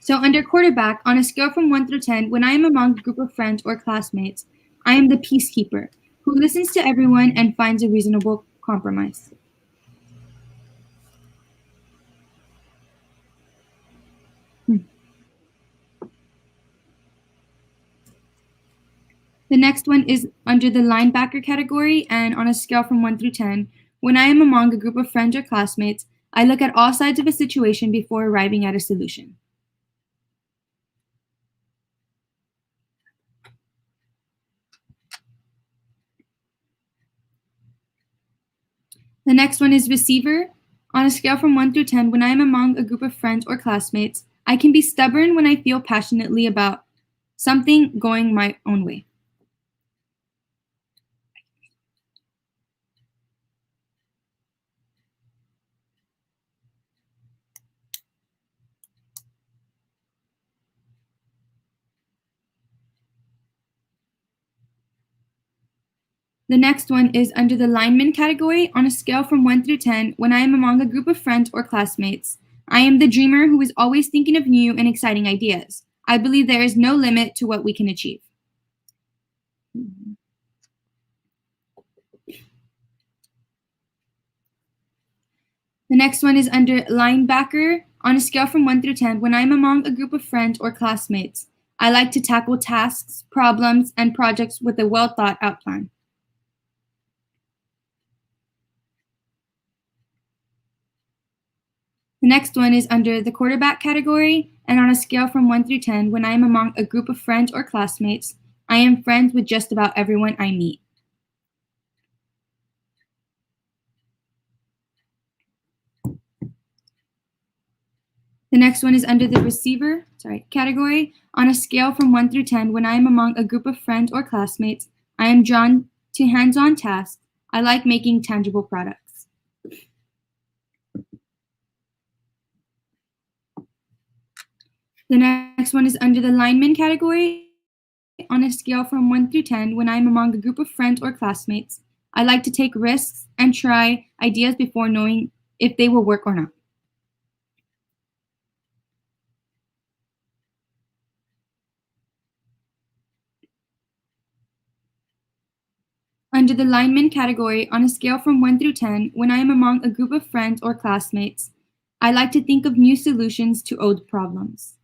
So under quarterback, on a scale from 1 through 10, when I am among a group of friends or classmates, I am the peacekeeper who listens to everyone and finds a reasonable compromise. The next one is under the linebacker category, and on a scale from 1 through 10, when I am among a group of friends or classmates, I look at all sides of a situation before arriving at a solution. The next one is receiver. On a scale from 1 through 10, when I am among a group of friends or classmates, I can be stubborn when I feel passionately about something going my own way. The next one is under the lineman category. On a scale from 1 through 10, when I am among a group of friends or classmates, I am the dreamer who is always thinking of new and exciting ideas. I believe there is no limit to what we can achieve. The next one is under linebacker. On a scale from 1 through 10, when I am among a group of friends or classmates, I like to tackle tasks, problems, and projects with a well thought out plan. The next one is under the quarterback category, and on a scale from 1 through 10, when I am among a group of friends or classmates, I am friends with just about everyone I meet. The next one is under the receiver category. On a scale from 1 through 10, when I am among a group of friends or classmates, I am drawn to hands-on tasks. I like making tangible products. The next one is under the lineman category. On a scale from 1 through 10, when I am among a group of friends or classmates, I like to take risks and try ideas before knowing if they will work or not. Under the lineman category, on a scale from 1 through 10, when I am among a group of friends or classmates, I like to think of new solutions to old problems.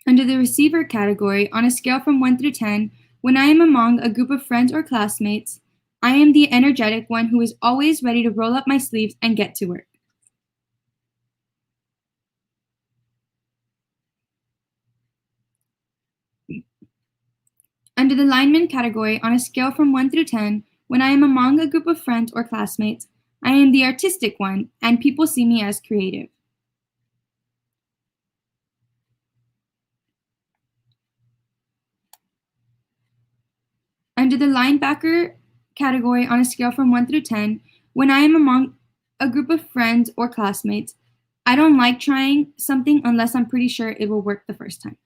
Under the receiver category, on a scale from 1 through 10, when I am among a group of friends or classmates, I am the energetic one who is always ready to roll up my sleeves and get to work. Under the lineman category, on a scale from 1 through 10, when I am among a group of friends or classmates, I am the artistic one, and people see me as creative. Under the linebacker category on a scale from 1 through 10, when I am among a group of friends or classmates, I don't like trying something unless I'm pretty sure it will work the first time.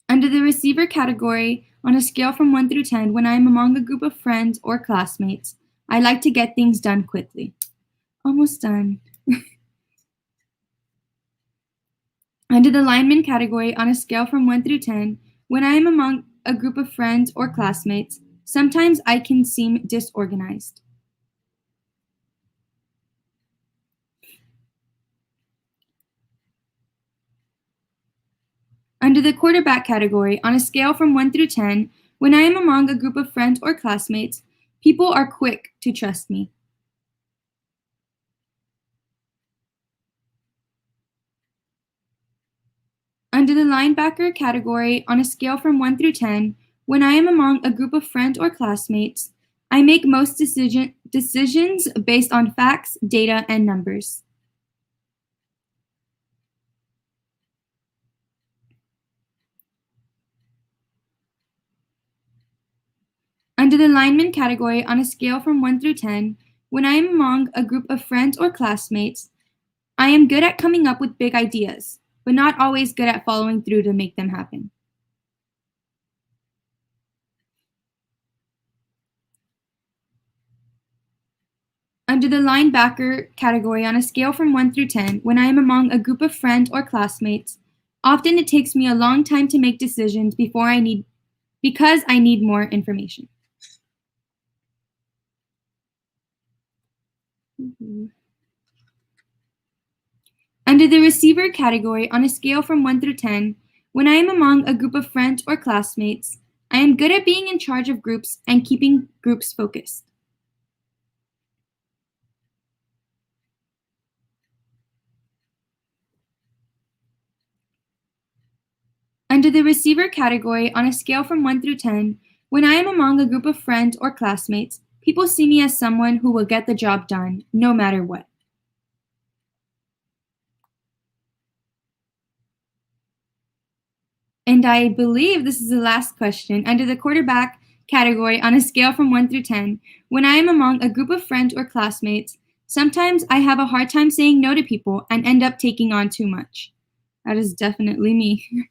Under the receiver category, on a scale from 1 through 10, when I am among a group of friends or classmates, I like to get things done quickly. Almost done. Under the lineman category, on a scale from 1 through 10, when I am among a group of friends or classmates, sometimes I can seem disorganized. Under the quarterback category, on a scale from 1 through 10, when I am among a group of friends or classmates, people are quick to trust me. Under the linebacker category, on a scale from 1 through 10, when I am among a group of friends or classmates, I make most decisions based on facts, data, and numbers. Under the lineman category, on a scale from 1 through 10, when I am among a group of friends or classmates, I am good at coming up with big ideas, but not always good at following through to make them happen. Under the linebacker category, on a scale from 1 through 10, when I am among a group of friends or classmates, often it takes me a long time to make decisions because I need more information. Under the receiver category, on a scale from 1 through 10, when I am among a group of friends or classmates, I am good at being in charge of groups and keeping groups focused. Under the receiver category, on a scale from 1 through 10, when I am among a group of friends or classmates, people see me as someone who will get the job done, no matter what. And I believe this is the last question. Under the quarterback category, on a scale from 1 through 10, when I am among a group of friends or classmates, sometimes I have a hard time saying no to people and end up taking on too much. That is definitely me.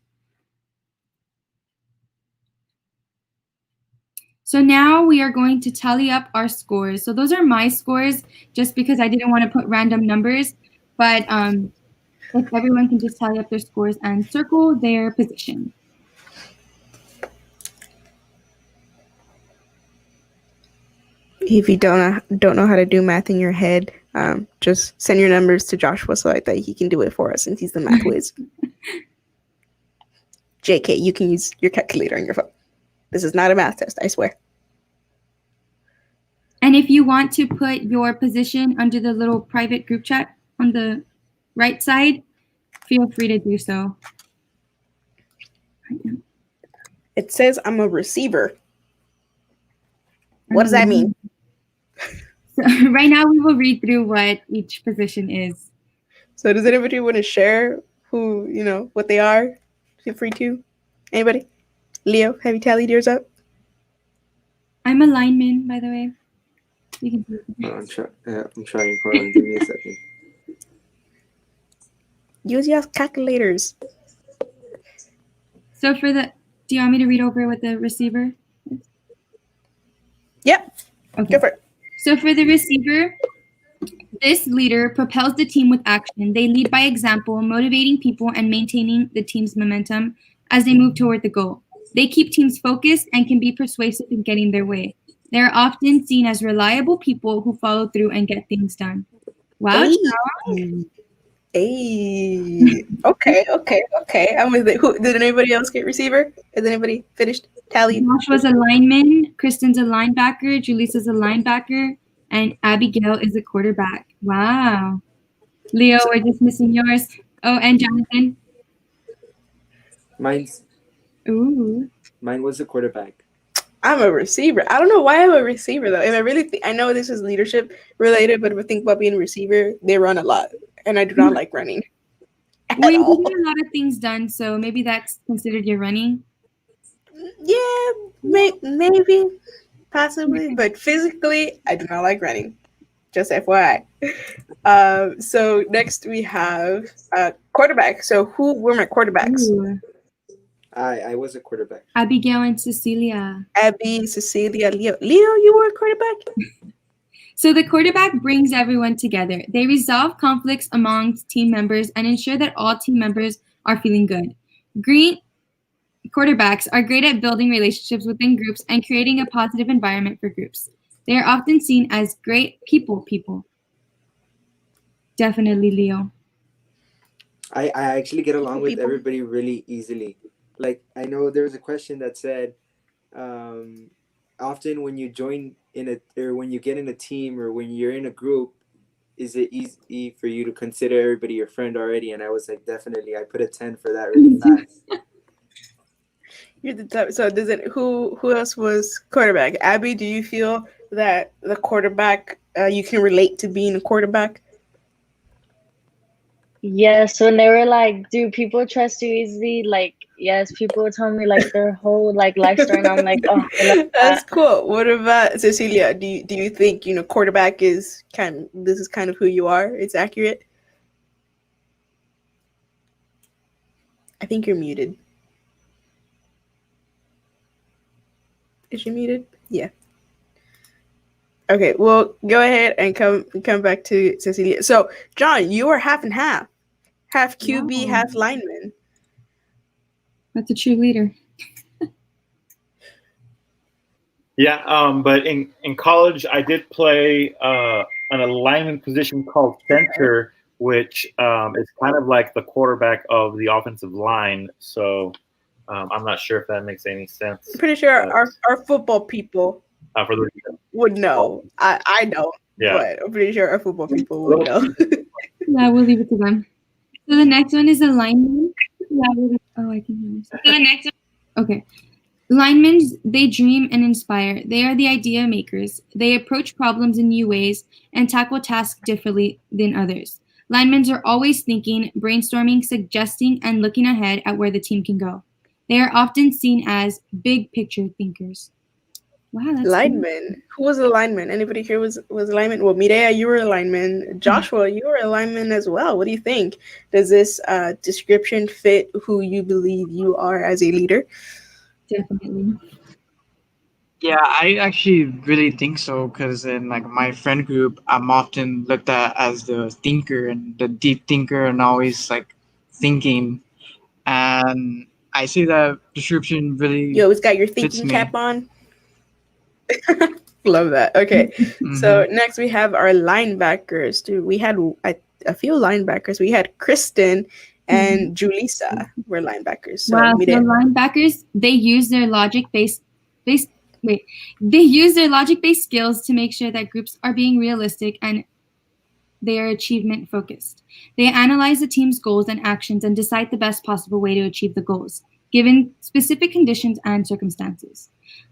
So now we are going to tally up our scores. So those are my scores, just because I didn't want to put random numbers, but if everyone can just tally up their scores and circle their position. If you don't know how to do math in your head, just send your numbers to Joshua so that he can do it for us since he's the math whiz. JK, you can use your calculator on your phone. This is not a math test, I swear. And if you want to put your position under the little private group chat on the right side, feel free to do so. It says I'm a receiver. What does that mean? So right now we will read through what each position is. So does anybody want to share what they are? Feel free to. Anybody? Leo, have you tallied yours up? I'm a lineman, by the way. You can do it. I'm trying. Hold on, give me a second. Use your calculators. So do you want me to read over what the receiver is? Yep. Okay. Go for it. So for the receiver, this leader propels the team with action. They lead by example, motivating people and maintaining the team's momentum as they move toward the goal. They keep teams focused and can be persuasive in getting their way. They are often seen as reliable people who follow through and get things done. Wow. Hey. Okay. I'm with it. Did anybody else get receiver? Has anybody finished tallied? Josh was a lineman, Kristen's a linebacker, Julisa's a linebacker, and Abigail is a quarterback. Wow. Leo, we're just missing yours. Oh, and Jonathan? Mine was the quarterback. I'm a receiver. I don't know why I'm a receiver though. If I really I know this is leadership related, but if I think about being a receiver, they run a lot, and I do not like running. Well, at you're all. getting a lot of things done, so maybe that's considered your running. Yeah, maybe, possibly, but physically, I do not like running. Just FYI. So next we have quarterback. So who were my quarterbacks? Ooh. I was a quarterback. Abigail and Cecilia. Abby, Cecilia, Leo. Leo, you were a quarterback? So the quarterback brings everyone together. They resolve conflicts amongst team members and ensure that all team members are feeling good. Green quarterbacks are great at building relationships within groups and creating a positive environment for groups. They are often seen as great people. Definitely Leo. I actually get along with People. everybody really easily. Like I know there was a question that said, um, often when you join in a or when you get in a team or when you're in a group, is it easy for you to consider everybody your friend already? And I was like, definitely. I put a 10 for that really fast. You're the type. So does it? Who else was quarterback? Abby, do you feel that the quarterback you can relate to being a quarterback? Yes, when they were like, "Do people trust you easily?" Like, yes, people tell me like their whole like life story, and I'm like, "Oh, I love That's that." cool. What about Cecilia? Do you think quarterback is this is kind of who you are? It's accurate. I think you're muted. Is she muted? Yeah. Okay. Well, go ahead and come back to Cecilia. So, John, you are half and half QB, Wow. half lineman. That's a true leader. Yeah, but in college, I did play an alignment position called center, which is kind of like the quarterback of the offensive line. So I'm not sure if that makes any sense. I'm pretty sure our football people For the would know. I know, yeah, but I'm pretty sure our football people would know. Yeah, we'll leave it to them. So the next one is a lineman. Oh, I can hear myself. So the next one. Okay. Linemen, they dream and inspire. They are the idea makers. They approach problems in new ways and tackle tasks differently than others. Linemen are always thinking, brainstorming, suggesting, and looking ahead at where the team can go. They are often seen as big picture thinkers. Wow, that's good. Lineman. Who was a lineman? Anybody here was a lineman? Well, Mireya, you were a lineman. Joshua, you were a lineman as well. What do you think? Does this description fit who you believe you are as a leader? Definitely. Yeah, I actually really think so because in like my friend group, I'm often looked at as the thinker and the deep thinker and always like thinking. And I see that description really You always got your fits thinking me. cap on. Love that. Okay, Hmm. so next we have our linebackers. Dude, we had a few linebackers. We had Kristen and Julissa were linebackers. So Wow, so Mireya. linebackers, they use their based wait, they use their logic-based skills to make sure that groups are being realistic and they are achievement focused. They analyze the team's goals and actions and decide the best possible way to achieve the goals, given specific conditions and circumstances.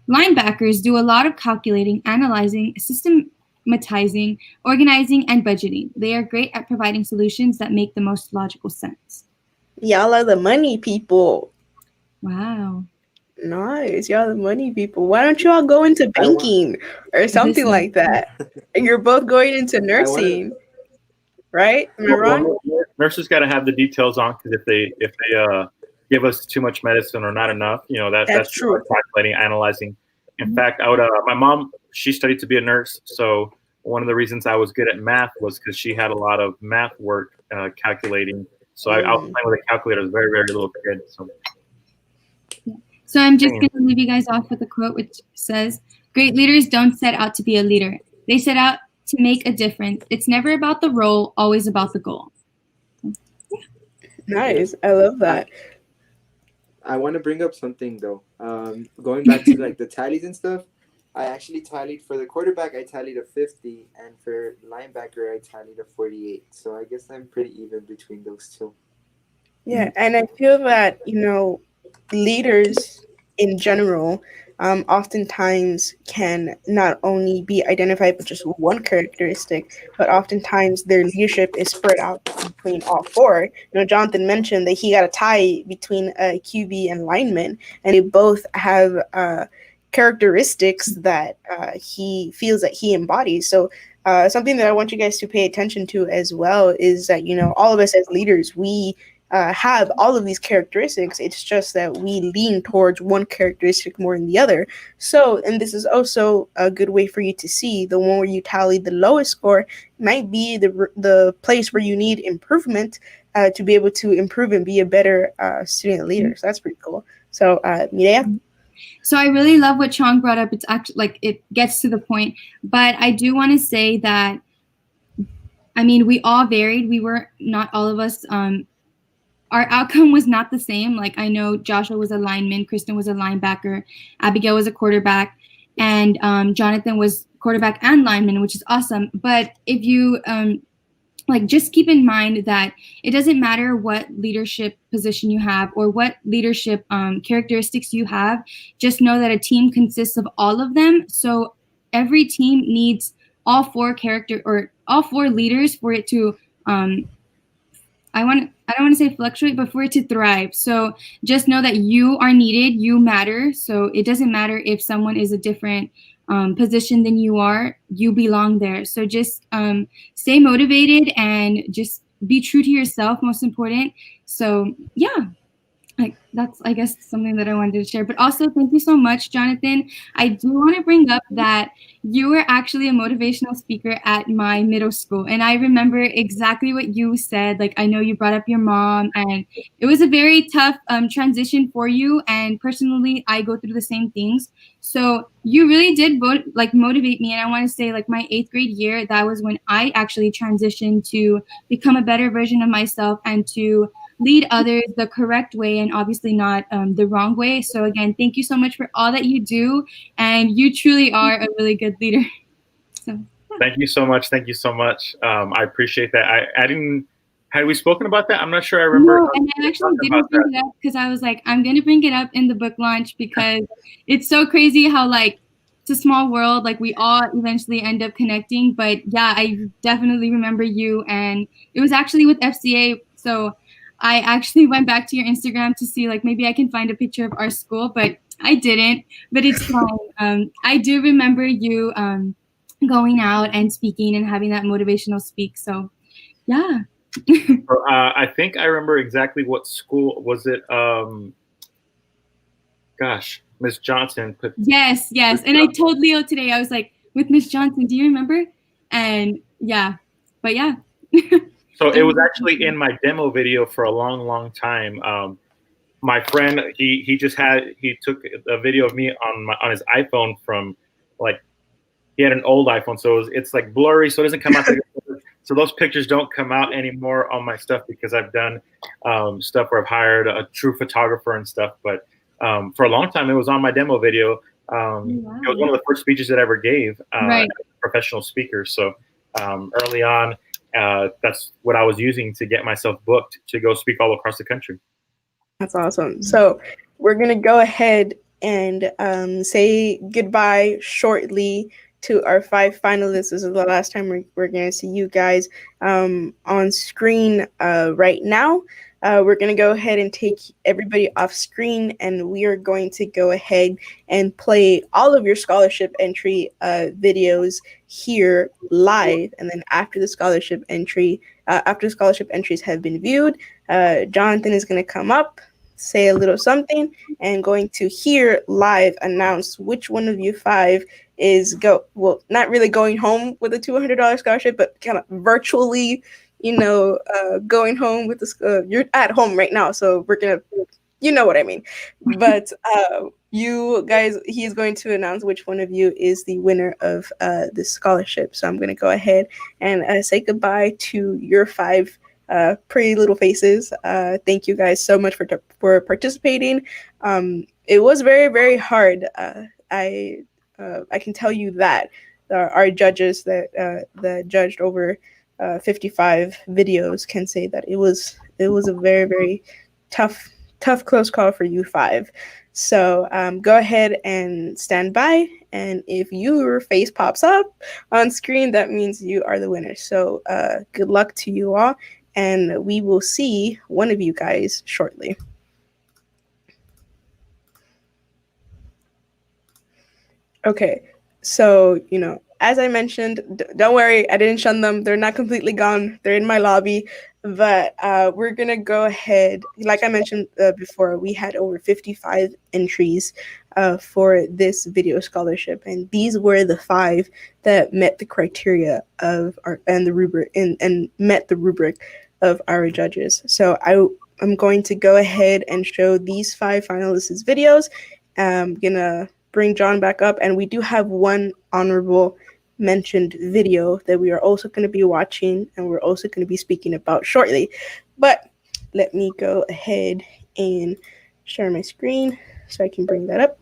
Linebackers do a lot of calculating, analyzing, systematizing, organizing, and budgeting. They are great at providing solutions that make the most logical sense. Y'all are the money people. Wow. Nice. Y'all the money people. Why don't y'all go into I want. banking or something Listen. like that? And you're both going into I want to. nursing, right? Am I wrong? nurses got to have the details on because if they give us too much medicine or not enough, That's that's true. calculating, analyzing. In fact, I would my mom, she studied to be a nurse, so one of the reasons I was good at math was because she had a lot of math work calculating. So I was playing with a calculator as a very, very little kid. So I'm just going to leave you guys off with a quote which says, "Great leaders don't set out to be a leader. They set out to make a difference. It's never about the role, always about the goal." Nice. I love that. I want to bring up something though. Going back to like the tallies and stuff, I actually tallied for the quarterback. I tallied a 50, and for linebacker, I tallied a 48. So I guess I'm pretty even between those two. Yeah, and I feel that, leaders in general, oftentimes can not only be identified with just one characteristic, but oftentimes their leadership is spread out between all four. Jonathan mentioned that he got a tie between a QB and lineman, and they both have characteristics that he feels that he embodies. So something that I want you guys to pay attention to as well is that, all of us as leaders, we have all of these characteristics. It's just that we lean towards one characteristic more than the other. So, and this is also a good way for you to see the one where you tally the lowest score might be the place where you need improvement to be able to improve and be a better student leader. So that's pretty cool. So, Mireya? So I really love what Chong brought up. It's actually like it gets to the point, but I do want to say that, I mean, we all varied. We were not all of us. Our outcome was not the same. Like I know Joshua was a lineman, Kristen was a linebacker, Abigail was a quarterback, and Jonathan was quarterback and lineman, which is awesome. But if you like, just keep in mind that it doesn't matter what leadership position you have or what leadership characteristics you have. Just know that a team consists of all of them. So every team needs all four leaders for it to I don't want to say fluctuate, but for it to thrive. So just know that you are needed, you matter. So it doesn't matter if someone is a different position than you are, you belong there. So just stay motivated and just be true to yourself, most important. So yeah, like that's, I guess, something that I wanted to share. But also, thank you so much, Jonathan. I do want to bring up that you were actually a motivational speaker at my middle school. And I remember exactly what you said. Like, I know you brought up your mom, and it was a very tough transition for you. And personally, I go through the same things. So you really did motivate me. And I want to say, like, my 8th grade year, that was when I actually transitioned to become a better version of myself and to lead others the correct way and obviously not the wrong way. So again, thank you so much for all that you do. And you truly are a really good leader. So Thank you so much. Thank you so much. I appreciate that. I didn't, had we spoken about that? I'm not sure I remember. No, and I actually didn't bring it up because I was like, I'm going to bring it up in the book launch because it's so crazy how, like, it's a small world. Like, we all eventually end up connecting. But yeah, I definitely remember you. And it was actually with FCA. So I actually went back to your Instagram to see, like, maybe I can find a picture of our school, but I didn't. But it's fine. I do remember you going out and speaking and having that motivational speak. So yeah. I think I remember exactly what school was it. Gosh, Miss Johnson put. Yes. And I told Leo today, I was like, with Miss Johnson, do you remember? And yeah, but yeah. So it was actually in my demo video for a long time. My friend, he took a video of me on his iPhone from, like, he had an old iPhone, so it's like blurry, so it doesn't come out. So those pictures don't come out anymore on my stuff because I've done stuff where I've hired a true photographer and stuff. But for a long time, it was on my demo video. Wow. It was one of the first speeches that I ever gave as a professional speaker. So early on, that's what I was using to get myself booked to go speak all across the country. That's awesome. So we're going to go ahead and say goodbye shortly to our 5 finalists. This is the last time we're going to see you guys on screen right now. We're going to go ahead and take everybody off screen, and we are going to go ahead and play all of your scholarship entry videos here live. And then after the scholarship entries have been viewed, Jonathan is going to come up, say a little something, and going to here live announce which one of you 5 is not really going home with a $200 scholarship, but kind of virtually, going home with the you're at home right now, so we're gonna, you know what I mean. But you guys, he's going to announce which one of you is the winner of this scholarship. So I'm gonna go ahead and say goodbye to your 5 pretty little faces. Thank you guys so much for participating. It was very, very hard. I can tell you that our judges that judged over 55 videos can say that it was a very, very tough close call for you 5. So go ahead and stand by. And if your face pops up on screen, that means you are the winner. So good luck to you all. And we will see one of you guys shortly. Okay, so as I mentioned, don't worry, I didn't shun them. They're not completely gone. They're in my lobby, but we're gonna go ahead. Like I mentioned before, we had over 55 entries for this video scholarship, and these were the 5 that met the criteria of our and the rubric and met the rubric of our judges. So I'm going to go ahead and show these 5 finalists' videos. I'm gonna bring John back up, and we do have one honorable mentioned video that we are also going to be watching and we're also going to be speaking about shortly. But let me go ahead and share my screen so I can bring that up.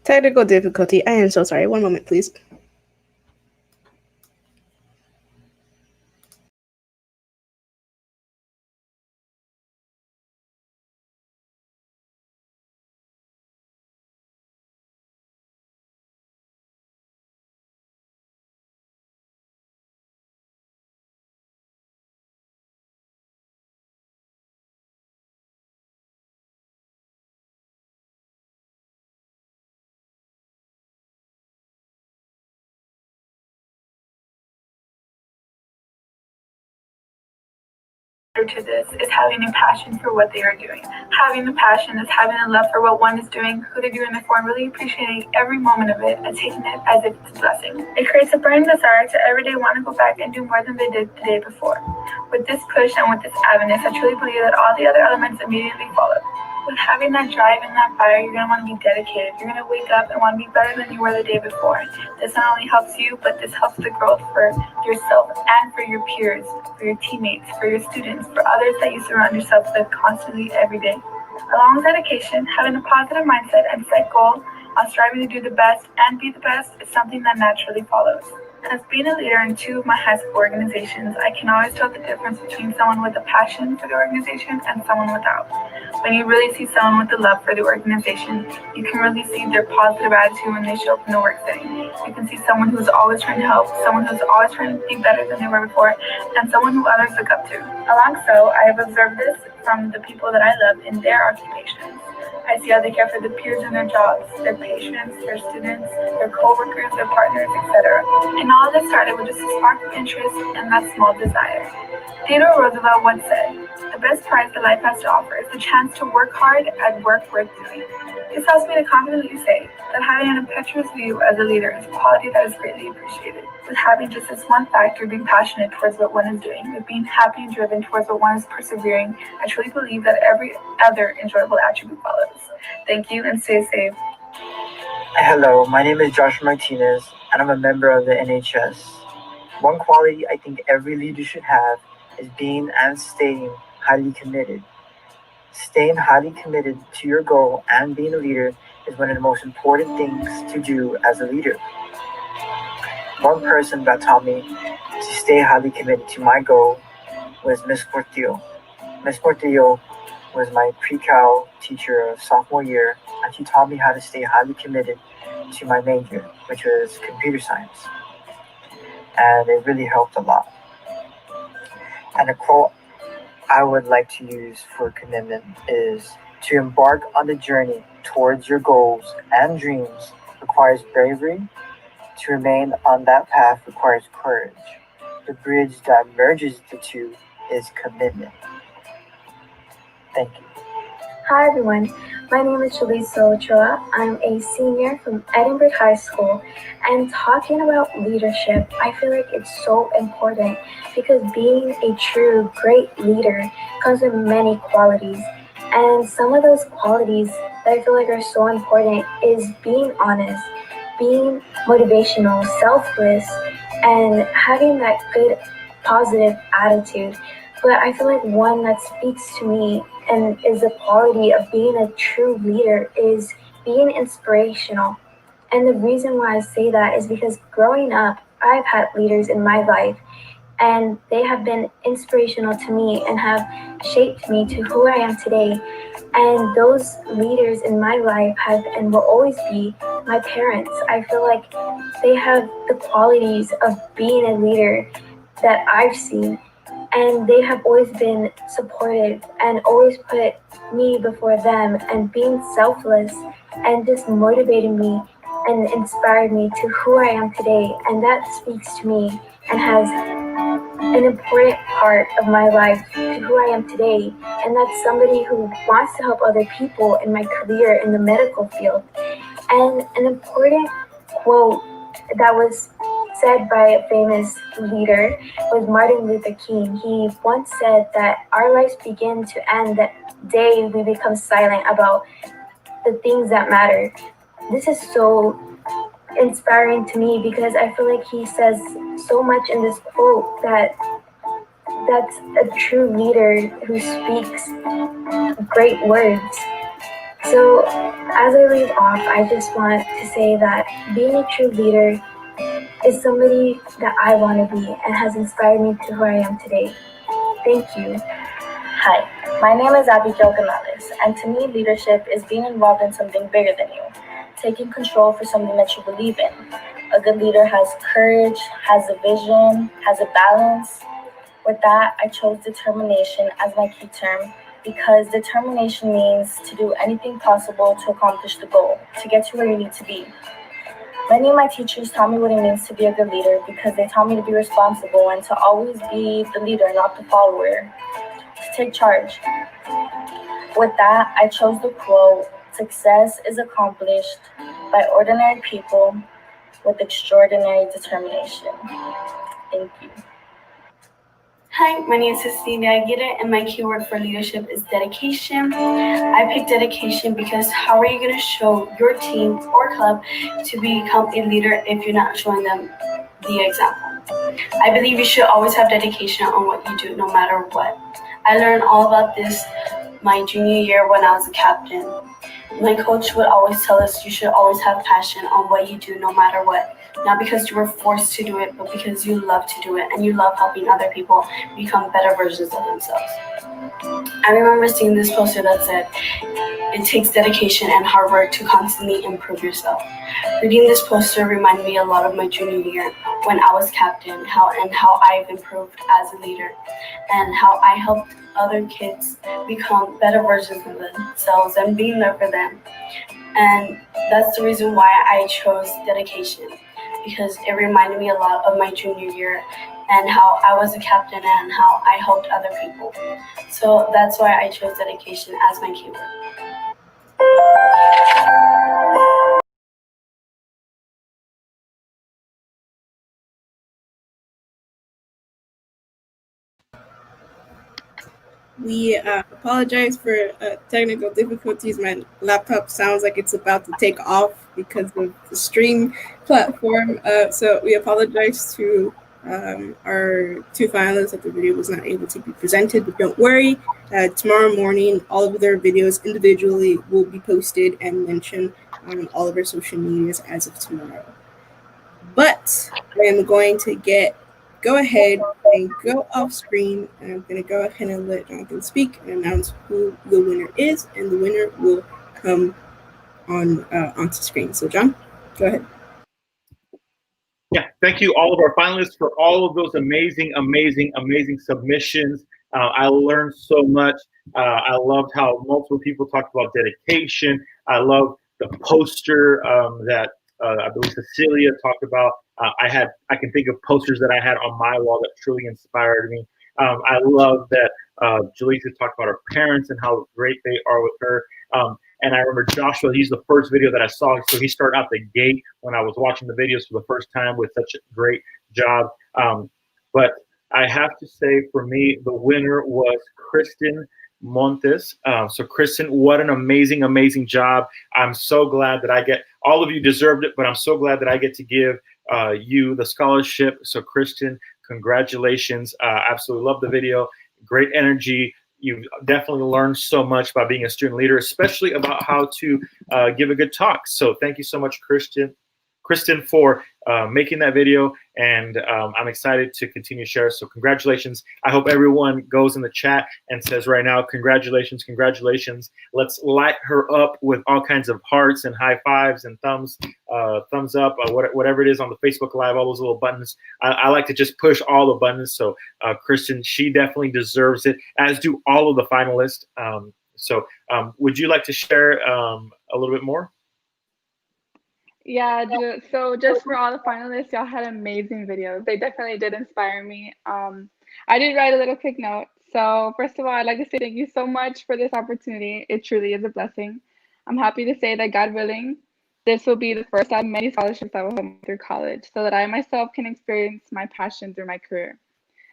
Technical difficulty. I am so sorry. One moment, please. To this is having a passion for what they are doing. Having a passion is having a love for what one is doing, who they're doing it for, and really appreciating every moment of it and taking it as if it's a blessing. It creates a burning desire to every day want to go back and do more than they did the day before. With this push and with this awareness, I truly believe that all the other elements immediately follow. With having that drive and that fire, you're going to want to be dedicated. You're going to wake up and want to be better than you were the day before. This not only helps you, but this helps the growth for yourself and for your peers, for your teammates, for your students, for others that you surround yourself with constantly every day. Along with dedication, having a positive mindset and set goal on striving to do the best and be the best is something that naturally follows. As being a leader in 2 of my high school organizations, I can always tell the difference between someone with a passion for the organization and someone without. When you really see someone with a love for the organization, you can really see their positive attitude when they show up in the work setting. You can see someone who's always trying to help, someone who's always trying to be better than they were before, and someone who others look up to. Along so, I have observed this from the people that I love in their occupations. I see how they care for the peers in their jobs, their patients, their students, their co-workers, their partners, etc. And all of this started with just a spark of interest and that small desire. Theodore Roosevelt once said, "The best prize that life has to offer is the chance to work hard at work worth doing." This helps me to confidently say that having an impetuous view as a leader is a quality that is greatly appreciated. With having just this one factor, being passionate towards what one is doing, with being happy and driven towards what one is persevering, I truly believe that every other enjoyable attribute follows. Thank you and stay safe. Hello, my name is Josh Martinez, and I'm a member of the NHS. One quality I think every leader should have is being and staying highly committed. Staying highly committed to your goal and being a leader is one of the most important things to do as a leader. One person that taught me to stay highly committed to my goal was Miss Portillo. Miss Portillo was my pre-cal teacher of sophomore year, and she taught me how to stay highly committed to my major, which was computer science. And it really helped a lot. And a quote I would like to use for commitment is to embark on the journey towards your goals and dreams requires bravery. To remain on that path requires courage. The bridge that merges the two is commitment. Thank you. Hi everyone, my name is Shalisa Ochoa. I'm a senior from Edinburgh High School, and talking about leadership, I feel like it's so important because being a true great leader comes with many qualities. And some of those qualities that I feel like are so important is being honest, being motivational, selfless, and having that good positive attitude. But I feel like one that speaks to me and is the quality of being a true leader is being inspirational. And the reason why I say that is because growing up, I've had leaders in my life and they have been inspirational to me and have shaped me to who I am today. And those leaders in my life have and will always be my parents. I feel like they have the qualities of being a leader that I've seen, and they have always been supportive and always put me before them and being selfless and just motivating me and inspired me to who I am today. And that speaks to me and has an important part of my life to who I am today. And that's somebody who wants to help other people in my career in the medical field. And an important quote that was said by a famous leader was Martin Luther King. He once said that our lives begin to end the day we become silent about the things that matter. This is so inspiring to me because I feel like he says so much in this quote that's a true leader who speaks great words. So as I leave off, I just want to say that being a true leader is somebody that I want to be and has inspired me to who I am today. Thank you. Hi, my name is Abigail Canales, and to me, leadership is being involved in something bigger than you, taking control for something that you believe in. A good leader has courage, has a vision, has a balance. With that, I chose determination as my key term because determination means to do anything possible to accomplish the goal, to get to where you need to be. Many of my teachers taught me what it means to be a good leader because they taught me to be responsible and to always be the leader, not the follower, to take charge. With that, I chose the quote, "Success is accomplished by ordinary people with extraordinary determination." Thank you. Hi, my name is Cecilia Aguirre, and my keyword for leadership is dedication. I picked dedication because how are you going to show your team or club to become a leader if you're not showing them the example? I believe you should always have dedication on what you do, no matter what. I learned all about this my junior year when I was a captain. My coach would always tell us you should always have passion on what you do, no matter what. Not because you were forced to do it, but because you love to do it and you love helping other people become better versions of themselves. I remember seeing this poster that said, "It takes dedication and hard work to constantly improve yourself." Reading this poster reminded me a lot of my junior year when I was captain, how I've improved as a leader and how I helped other kids become better versions of themselves and being there for them. And that's the reason why I chose dedication, because it reminded me a lot of my junior year and how I was a captain and how I helped other people. So that's why I chose dedication as my keyword. We apologize for technical difficulties. My laptop sounds like it's about to take off because of the stream platform. So we apologize to our two finalists that the video was not able to be presented, but don't worry. Tomorrow morning, all of their videos individually will be posted and mentioned on all of our social medias as of tomorrow. But I am going to go ahead and go off screen, and I'm going to go ahead and let Jonathan speak and announce who the winner is, and the winner will come on onto screen. So, John? Go ahead. Yeah, thank you, all of our finalists, for all of those amazing, amazing, amazing submissions. I learned so much. I loved how multiple people talked about dedication. I love the poster that I believe Cecilia talked about. I can think of posters that I had on my wall that truly inspired me. I love that Jaleesa talked about her parents and how great they are with her. And I remember Joshua, he's the first video that I saw. So he started out the gate when I was watching the videos for the first time with such a great job. But I have to say, for me, the winner was Kristen Montes. So Kristen, what an amazing, amazing job. I'm so glad that I get, all of you deserved it, but I'm so glad that I get to give you the scholarship. So Kristen, congratulations. Absolutely love the video. Great energy. You've definitely learned so much by being a student leader, especially about how to give a good talk. So thank you so much, Kristen, for making that video, and I'm excited to continue to share. So congratulations. I hope everyone goes in the chat and says right now, congratulations, congratulations. Let's light her up with all kinds of hearts and high fives and thumbs up, whatever it is on the Facebook Live, all those little buttons. I like to just push all the buttons. So Kristen, she definitely deserves it, as do all of the finalists. So would you like to share a little bit more? Yeah, so just for all the finalists, y'all had amazing videos. They definitely did inspire me. I did write a little quick note. So first of all, I'd like to say thank you so much for this opportunity. It truly is a blessing. I'm happy to say that, God willing, this will be the first of many scholarships I will hold through college, so that I myself can experience my passion through my career.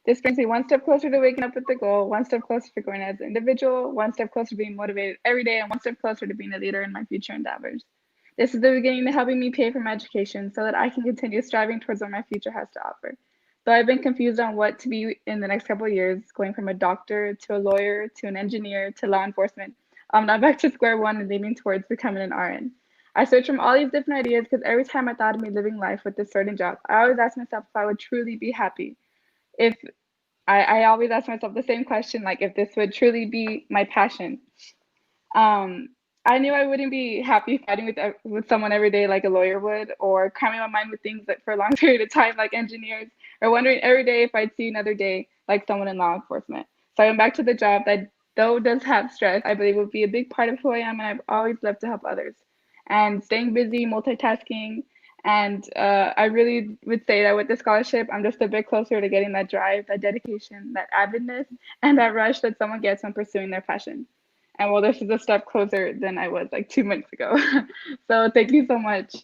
This brings me one step closer to waking up with the goal, one step closer to growing as an individual, one step closer to being motivated every day, and one step closer to being a leader in my future endeavors. This is the beginning to helping me pay for my education so that I can continue striving towards what my future has to offer. Though I've been confused on what to be in the next couple of years, going from a doctor to a lawyer to an engineer to law enforcement, I'm now back to square one and leaning towards becoming an RN. I searched from all these different ideas because every time I thought of me living life with this certain job, I always asked myself if I would truly be happy. If I always ask myself the same question, like if this would truly be my passion. I knew I wouldn't be happy fighting with someone every day like a lawyer would, or cramming my mind with things for a long period of time like engineers, or wondering every day if I'd see another day like someone in law enforcement. So I went back to the job that, though does have stress, I believe will be a big part of who I am, and I've always loved to help others. And staying busy, multitasking, and I really would say that with the scholarship, I'm just a bit closer to getting that drive, that dedication, that avidness, and that rush that someone gets when pursuing their passion. And well, this is a step closer than I was like 2 months ago. So thank you so much.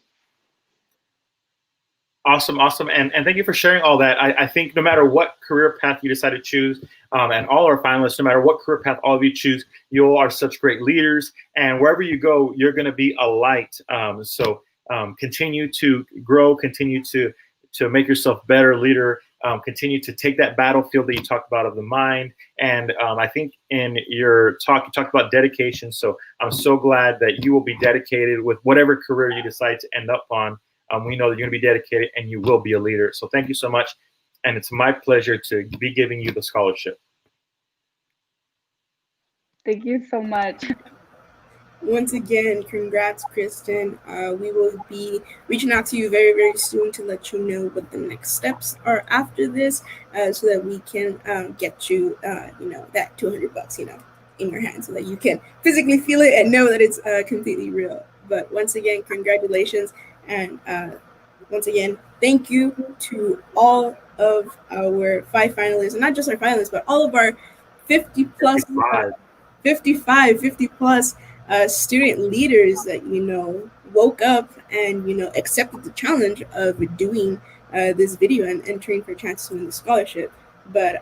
Awesome. And thank you for sharing all that. I think no matter what career path you decide to choose, and all our finalists, no matter what career path all of you choose, you all are such great leaders. And wherever you go, you're going to be a light. So continue to grow, continue to make yourself better leader. Continue to take that battlefield that you talked about of the mind. And I think in your talk, you talked about dedication. So I'm so glad that you will be dedicated with whatever career you decide to end up on. We know that you're going to be dedicated and you will be a leader. So thank you so much. And it's my pleasure to be giving you the scholarship. Thank you so much. Once again, congrats, Kristen. We will be reaching out to you very, very soon to let you know what the next steps are after this, so that we can get you, that $200, in your hand, so that you can physically feel it and know that it's completely real. But once again, congratulations, and once again, thank you to all of our 5 finalists, and not just our finalists, but all of our 50 plus. 50 plus student leaders that woke up and accepted the challenge of doing this video and entering for a chance to win the scholarship. But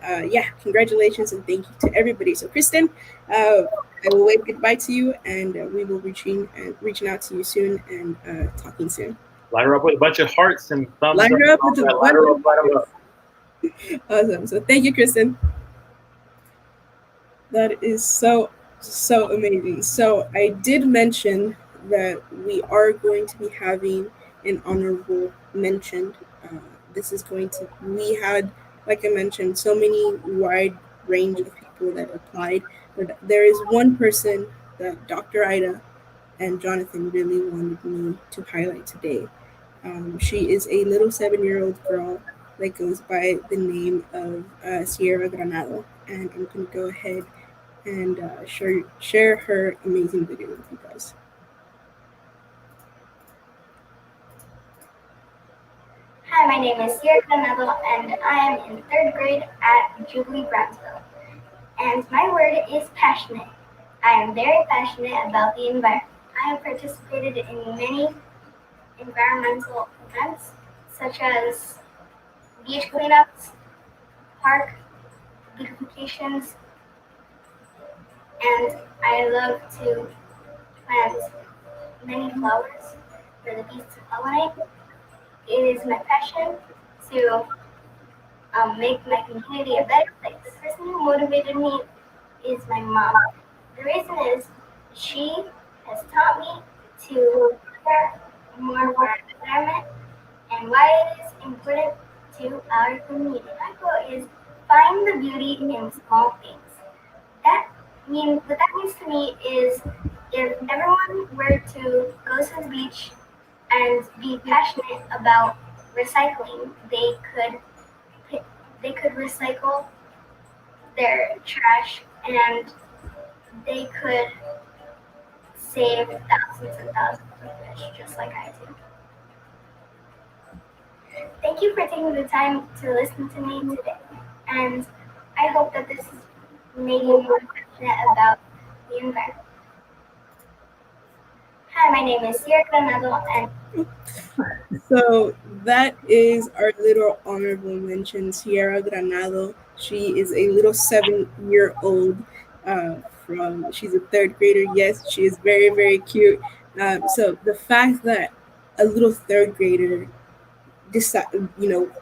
congratulations and thank you to everybody. So Kristen, I will wave goodbye to you, and we will reaching out to you soon and talking soon. Light her up with a bunch of hearts and thumbs. Light her up with a bunch of hearts. Awesome. So thank you, Kristen. That is so amazing. So I did mention that we are going to be having an honorable mention. We had, like I mentioned, so many wide range of people that applied, but there is one person that Dr. Ida and Jonathan really wanted me to highlight today. She is a little 7-year-old girl that goes by the name of Sierra Granado, and I'm going to go ahead and share her amazing video with you guys. Hi, my name is Sierra Granado, and I am in third grade at Jubilee Brownsville. And my word is passionate. I am very passionate about the environment. I have participated in many environmental events, such as beach cleanups, park beautifications, and I love to plant many flowers for the bees to pollinate. It is my passion to make my community a better place. The person who motivated me is my mom. The reason is she has taught me to care more for our environment and why it is important to our community. My quote is find the beauty in small things. What that means to me is if everyone were to go to the beach and be passionate about recycling, they could recycle their trash and they could save thousands and thousands of fish just like I do. Thank you for taking the time to listen to me today, and I hope that this has made you more passionate about the environment. Hi, my name is Sierra Granado, and So that is our little honorable mention, Sierra Granado. She is a little 7-year-old she's a third grader. Yes, she is very, very cute. So the fact that a little third grader decide,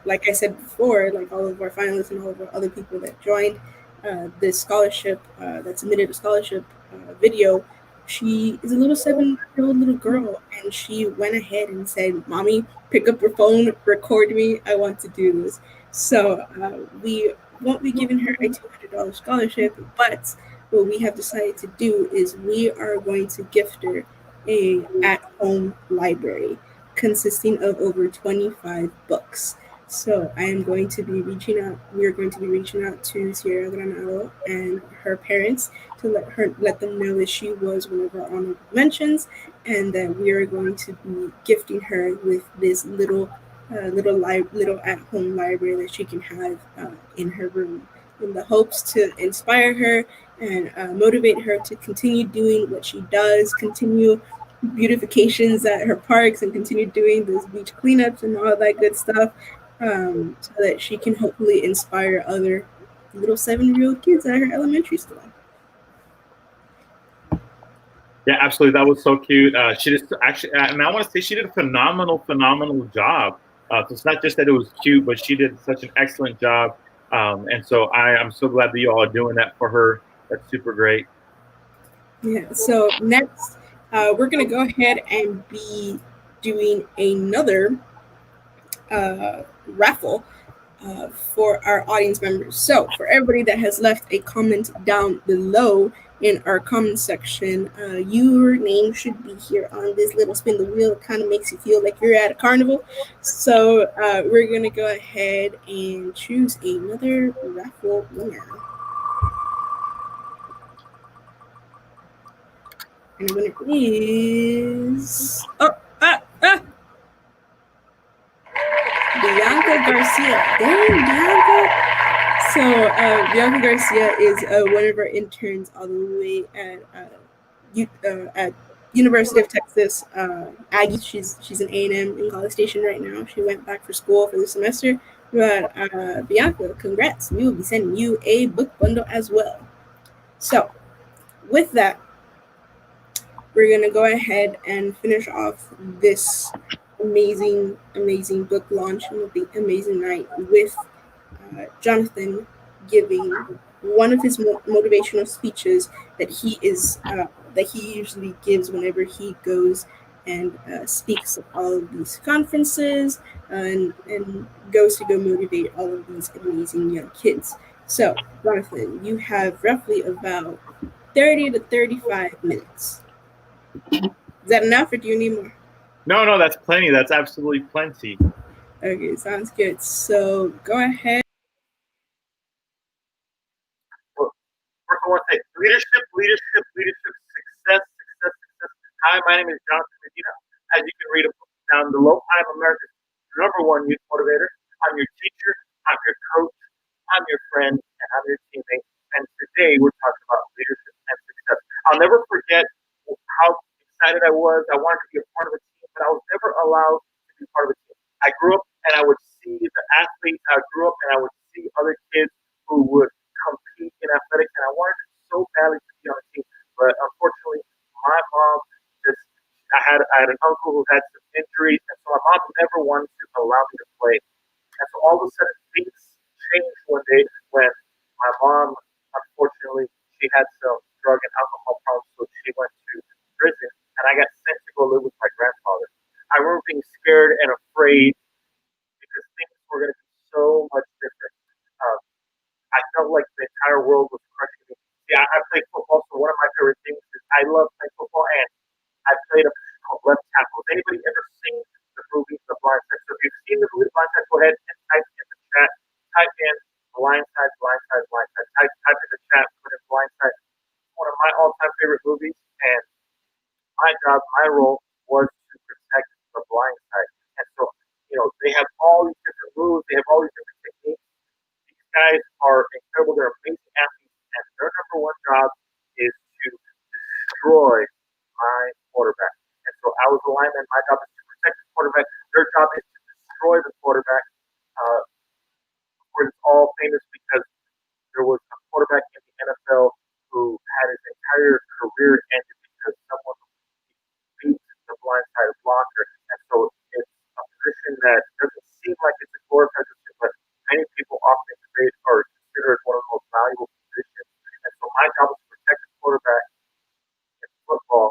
like I said before, like all of our finalists and all of our other people that joined this scholarship, that submitted a scholarship video, she is a little 7-year-old little girl, and she went ahead and said, "Mommy, pick up your phone, record me. I want to do this." So we won't be giving her a $200 scholarship, but what we have decided to do is we are going to gift her a at-home library consisting of over 25 books. So I am going to be reaching out. We are going to be reaching out to Sierra Granado and her parents to let them know that she was one of our honorable mentions, and that we are going to be gifting her with this little at-home library that she can have in her room, in the hopes to inspire her and motivate her to continue doing what she does, continue beautifications at her parks, and continue doing those beach cleanups and all that good stuff, so that she can hopefully inspire other little 7-year-old kids at her elementary school. Yeah, absolutely. That was so cute. She just actually, and I want to say she did a phenomenal job. So it's not just that it was cute, but she did such an excellent job. And so I'm so glad that you all are doing that for her. That's super great. Yeah. So next, we're gonna go ahead and be doing another raffle for our audience members. So for everybody that has left a comment down below in our comment section, your name should be here on this little spin the wheel. It kind of makes you feel like you're at a carnival. So we're gonna go ahead and choose another raffle winner. And the winner is Bianca Garcia. Dang, Bianca. So Bianca Garcia is one of our interns all the way at University of Texas Aggie. She's an A&M in College Station right now. She went back for school for the semester. But Bianca, congrats. We will be sending you a book bundle as well. So with that, we're going to go ahead and finish off this amazing book launch and the amazing night with Jonathan giving one of his motivational speeches that he usually gives whenever he goes and speaks at all of these conferences and goes to go motivate all of these amazing young kids. So, Jonathan, you have roughly about 30 to 35 minutes. Is that enough, or do you need more? No, that's plenty. That's absolutely plenty. Okay, sounds good. So go ahead. Well, first, I want to say leadership, success. Hi, my name is Jonathan Medina. As you can read down below, I'm America's #1 youth motivator. I'm your teacher, I'm your coach, I'm your friend, and I'm your teammate. And today we're talking about leadership and success. I'll never forget how excited I was. I wanted to be a part of a team, but I was never allowed to be part of a team. I grew up and I would see the athletes. I grew up and I would see other kids who would compete in athletics, and I wanted so badly to be on a team. But unfortunately, my mom just I had an uncle who had some injuries, and so my mom never wanted to allow me to play. And so all of a sudden things changed one day when my mom, unfortunately, she had some drug and alcohol problems, so she went to prison, and I got sent to go live with my grandfather. I remember being scared and afraid because things were going to be so much different. Um, I felt like the entire world was crushing me. Yeah, I played football, so one of my favorite things is I love playing football, and I played a position called left tackle. Has anybody ever seen the movie The Blind Side? So if you've seen the movie The Blind Side, go ahead and type in the chat. Type in Blind Side, Blind Side, Blind Side. Type in the chat, put in Blind Side. It's one of my all-time favorite movies, and my job, my role was to protect the blind side. And so, they have all these different moves, they have all these different techniques. These guys are incredible. They're amazing athletes, and their #1 job is to destroy my quarterback. And so I was a lineman. My job is to protect the quarterback. Their job is to destroy the quarterback. Of course, it's all famous because there was a quarterback in the NFL who had his entire career ended because someone beat the blindside blocker. And so it's a position that doesn't seem like it's a glorified position, but many people often create or consider it one of the most valuable positions. And so my job is to protect the quarterback in football.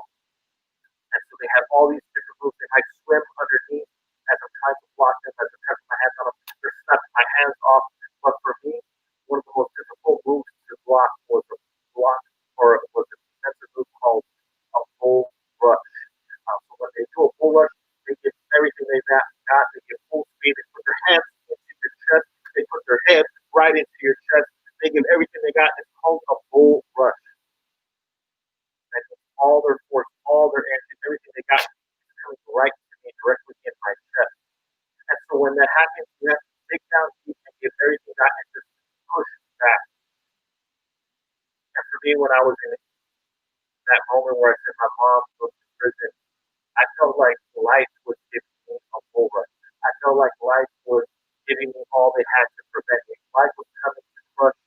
And so they have all these different moves. They might swim underneath as I'm trying to block them, as I'm trying to put my hands on them. They're snapping my hands off. But for me, one of the most difficult moves to block was a block or was a defensive move called a bull rush. So when they do a bull rush, they get everything they got. They get full speed. They put their hands into your chest. They put their head right into your chest. They give everything they got. It's called a bull rush. And all their force, all their energy, everything they got is coming right to me, directly in my chest. And so when that happens, you have to dig down deep and give everything you got and just push back. And for me, when I was in that moment where I said my mom goes to prison, I felt like life was giving me a bull rush. I felt like life was giving me all they had to prevent me. Life was coming to crush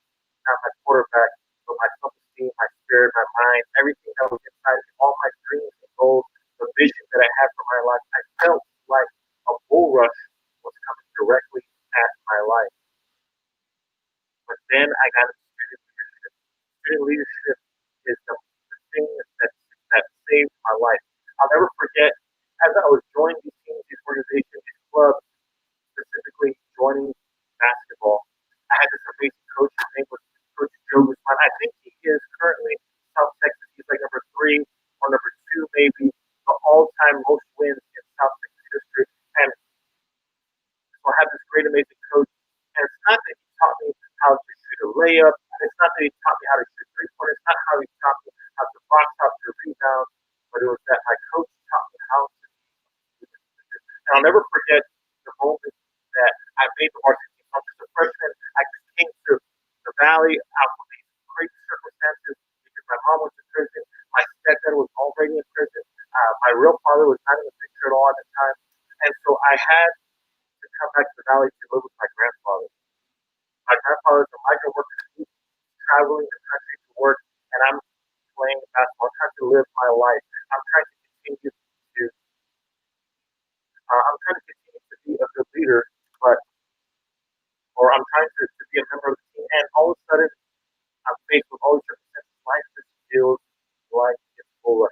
not my quarterback, but my self-esteem, my spirit, my mind, everything that was inside me, all my dreams and goals, the vision that I had for my life. I felt like a bull rush was coming directly at my life. But then I got into student leadership. Student leadership is the thing that saved my life. I'll never forget as I was joining these teams, these organizations, these clubs, specifically joining basketball. I had this amazing coach. His name was Coach Joe Guzman. I think he is currently South Texas. He's like #3 or #2, maybe the all-time most wins in South Texas history. And so I have this great, amazing coach. And it's not that he taught me how to shoot a layup. It's not that he taught me how to shoot three-pointers. It's not how he taught me how to box out to rebound. But it was that my coach taught me how to be. And I'll never forget the moment that I made the varsity team. I was just a freshman. I just came to the valley out of these crazy circumstances because my mom was in prison. My stepdad was already in prison. My real father was not in the picture at all at the time. And so I had to come back to the valley to live with my grandfather. My grandfather's a migrant worker. He's traveling the country to work, and I'm playing basketball. I'm trying to live my life. I'm trying to continue to I'm trying to continue to be a good leader, or I'm trying to be a member of the team, and all of a sudden I'm faced with all these circumstances. Life just feels like it's full of.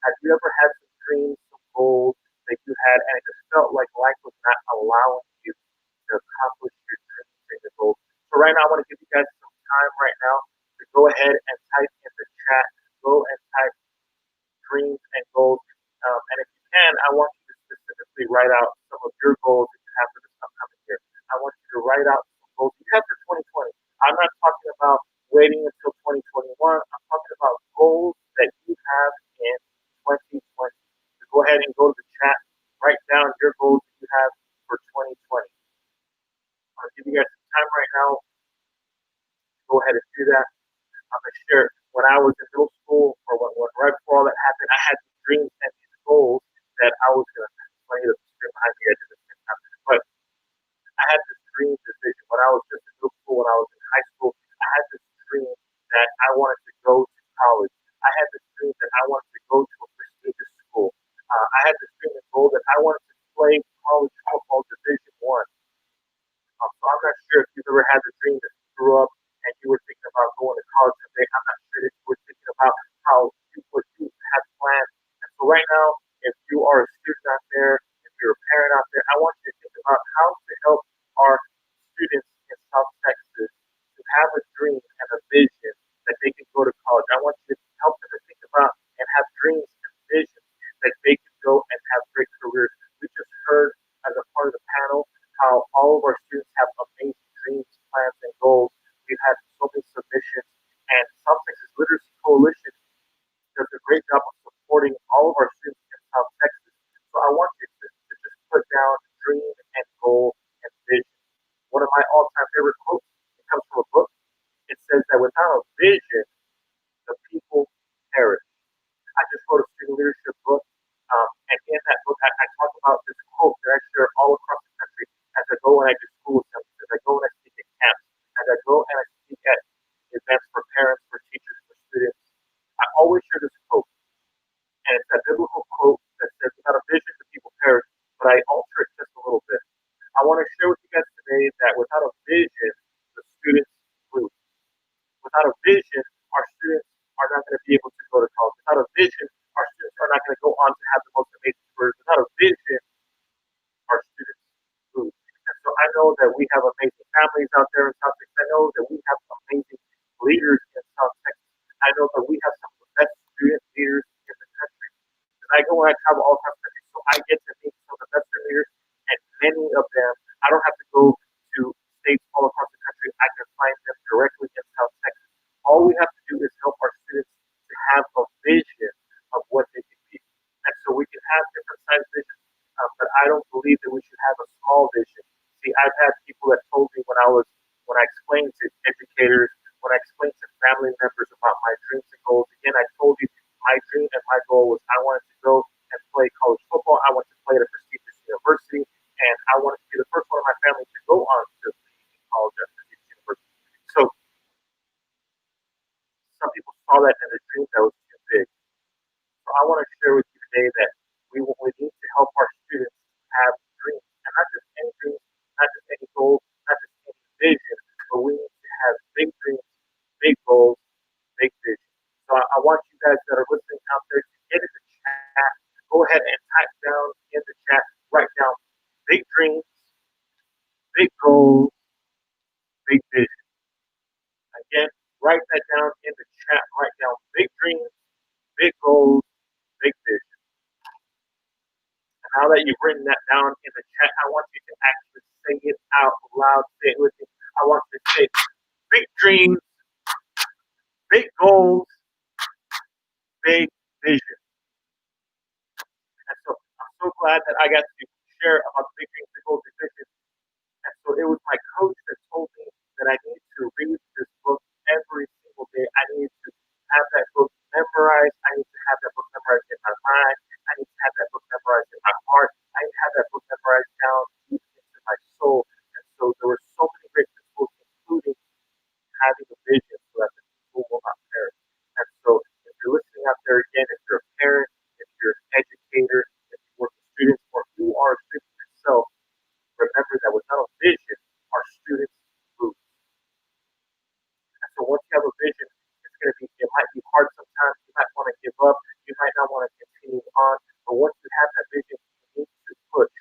Have you ever had some dreams, some goals that you had, and it just felt like life was not allowing you to accomplish your dreams and your goals? So right now, I want to give you guys some time right now to go ahead and type in the chat. Go and type dreams and goals. And if you can, I want you to write out some of your goals that you have for this upcoming year. I want you to write out some goals you have for 2020. I'm not talking about waiting until 2021. I'm talking about goals that you have in 2020. So go ahead and go to the chat, write down your goals that you have for 2020. I'll give you guys some time right now. Go ahead and do that. I'm gonna share when I was in middle school or when right before all that happened, I had these dreams and these goals that I was gonna. It's funny that the screen behind me I did this same time, but I had this dream, this vision when I was just in middle school, when I was in high school. I had this dream that I wanted to go to college. I had this dream that I wanted to go to a prestigious school. I had this dream and goal that I wanted to play college football Division One. So I'm not sure if you've ever had the dream that you grew up and you were thinking about going to college someday. I'm not sure if you were thinking about how you had plans. And so right now, if you are a student out there, if you're a parent out there, I want you to think about how to help our students in South Texas to have a dream and a vision that they can go to college. I want you to help them to think about and have dreams and visions that they can go and have great careers. We just heard as a part of the panel how all of our students have amazing dreams, plans, and goals. We've had so many submissions, and South Texas Literacy Coalition does a great job of supporting all of our students in South Texas. So I want you to just put down dream and goal and vision. One of my all-time favorite quotes, it comes from a book. It says that without a vision, the people perish. I just wrote a student leadership book, and in that book, I talk about this quote that I share all across the country as I go and I do school assemblies, as I go and I speak at camps, as I go and I speak at events for parents, for teachers, for students. I always share this quote, and it's a biblical quote that says, "Without a vision, the people perish." But I alter it just a little bit. I want to share with you guys today that without a vision, the students lose. Without a vision, our students are not going to be able to go to college. Without a vision, our students are not going to go on to have the most amazing careers. Without a vision, our students lose. And so I know that we have amazing families out there in South Texas. I know that we have amazing leaders in South Texas. I know that we have some of the best student leaders in the country. And I go and I travel all across the country, so I get to meet some of the best student leaders, and many of them, I don't have to go to states all across the country. I can find them directly in South Texas. All we have to do is help our students to have a vision of what they can be. And so we can have different size visions, but I don't believe that we should have a small vision. See, I've had people that told me when I explained to educators, when I explained to family members about my dreams and goals. Again, I told you my dream and my goal was I wanted to go and play college football. I wanted to play at a prestigious university, and I wanted to be the first one in my family to go on to college at a prestigious university. So some people saw that as a dream that was too big. So I want to share with you today that we need to help our students have dreams, and not just any dreams, not just any goals, not just any vision, but we need to have big dreams, big goals, big vision. So I want you guys that are listening out there to get in the chat. Go ahead and type down in the chat, write down big dreams, big goals, big vision. Again, write that down in the chat. Write down big dreams, big goals, big vision. And now that you've written that down in the chat, I want you to actually say it out loud. Say it with me. I want you to say big dreams, big goals, big vision. And so I'm so glad that I got to share about the big dreams, big goals, big vision. And so it was my coach that told me that I need to read this book every single day. I need to have that book memorized. I need to have that book memorized in my mind. I need to have that book memorized in my heart. I need to have that book memorized down deep into my soul. And so there were so many great principles, including having a vision so that the people will not perish. And so if you're listening out there again, if you're a parent, if you're an educator, if you work with students, or you are a student yourself, remember that without a vision, our students lose. And so once you have a vision, it might be hard sometimes. You might want to give up. You might not want to continue on. But once you have that vision, you need to push.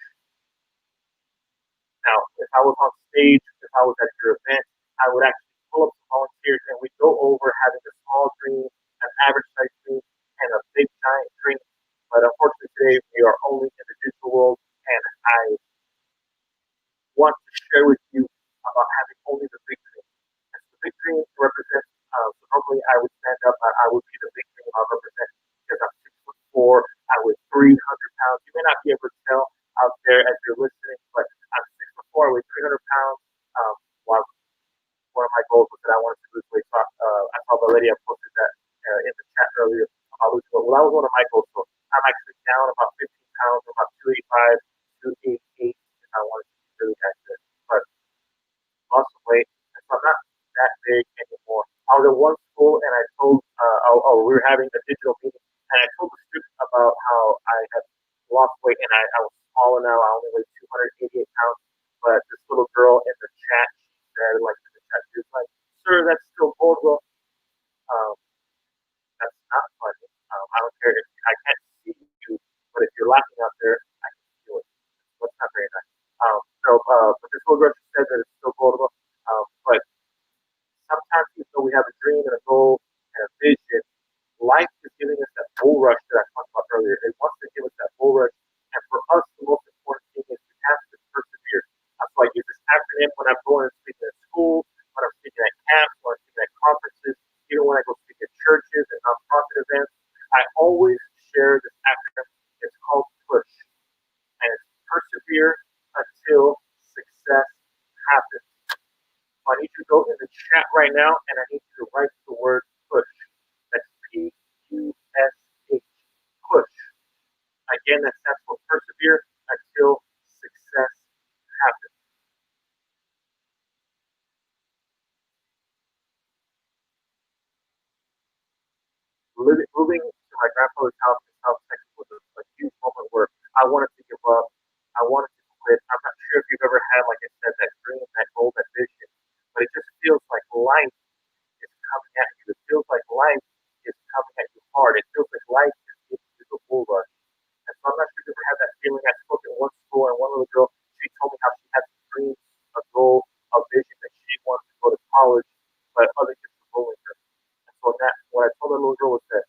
Now, if I was on stage, if I was at your event, I would actually pull up some volunteers and we'd go over having a small dream, an average size dream, and a represent because I'm 6'4". I weigh 300 pounds. You may not be able to tell out there as you're listening, but I'm 6'4". I weigh 300 pounds. While one of my goals was that I wanted to lose weight. So, I saw the lady I posted that in the chat earlier about losing weight. Well, that was one of my goals. So I'm actually down about 15 pounds, about 285, 288 if I wanted to be really active. But lost some weight, and so I'm not that big anymore. I was at one school and I told, we were having a digital meeting, and I told the students about how I had lost weight and I was smaller now. I only weighed 288 pounds. But this little girl in the chat, she said, like, in the chat, she was like, "Sir, that's still Goldwell." Um, that's not funny. I don't care if I can't see you, but if you're laughing out there, I can feel it. That's not very nice. But this little girl, she said that it's still Goldwell. But sometimes, even though we have a dream and a goal and a vision, life is giving us that bull rush that I talked about earlier. It wants to give us that bull rush. And for us, the most important thing is we have to persevere. That's why I use this acronym when I'm going and speaking at school, when I'm speaking at camps, when I'm speaking at conferences, even when I go speak at churches and nonprofit events. I always share this acronym. It's called PUSH. And it's persevere until success happens. So I need you to go in the chat right now and I need you to write the word PUSH. That's PUSH. Push. Again, that stands for persevere until success happens. Moving to my grandfather's house in South Texas was a huge moment where I wanted to give up. I wanted to quit. I'm not sure if you've ever had, like I said, that dream, that goal, that vision, but it just feels like life is coming at you. It feels like life is coming at you hard. It feels like life is giving you the bull rush. And so I'm not sure if you ever had that feeling. I spoke at one school and one little girl, she told me how she had some dreams, a goal, a vision that she wanted to go to college, but other kids were bullying her. And so that what I told that little girl was that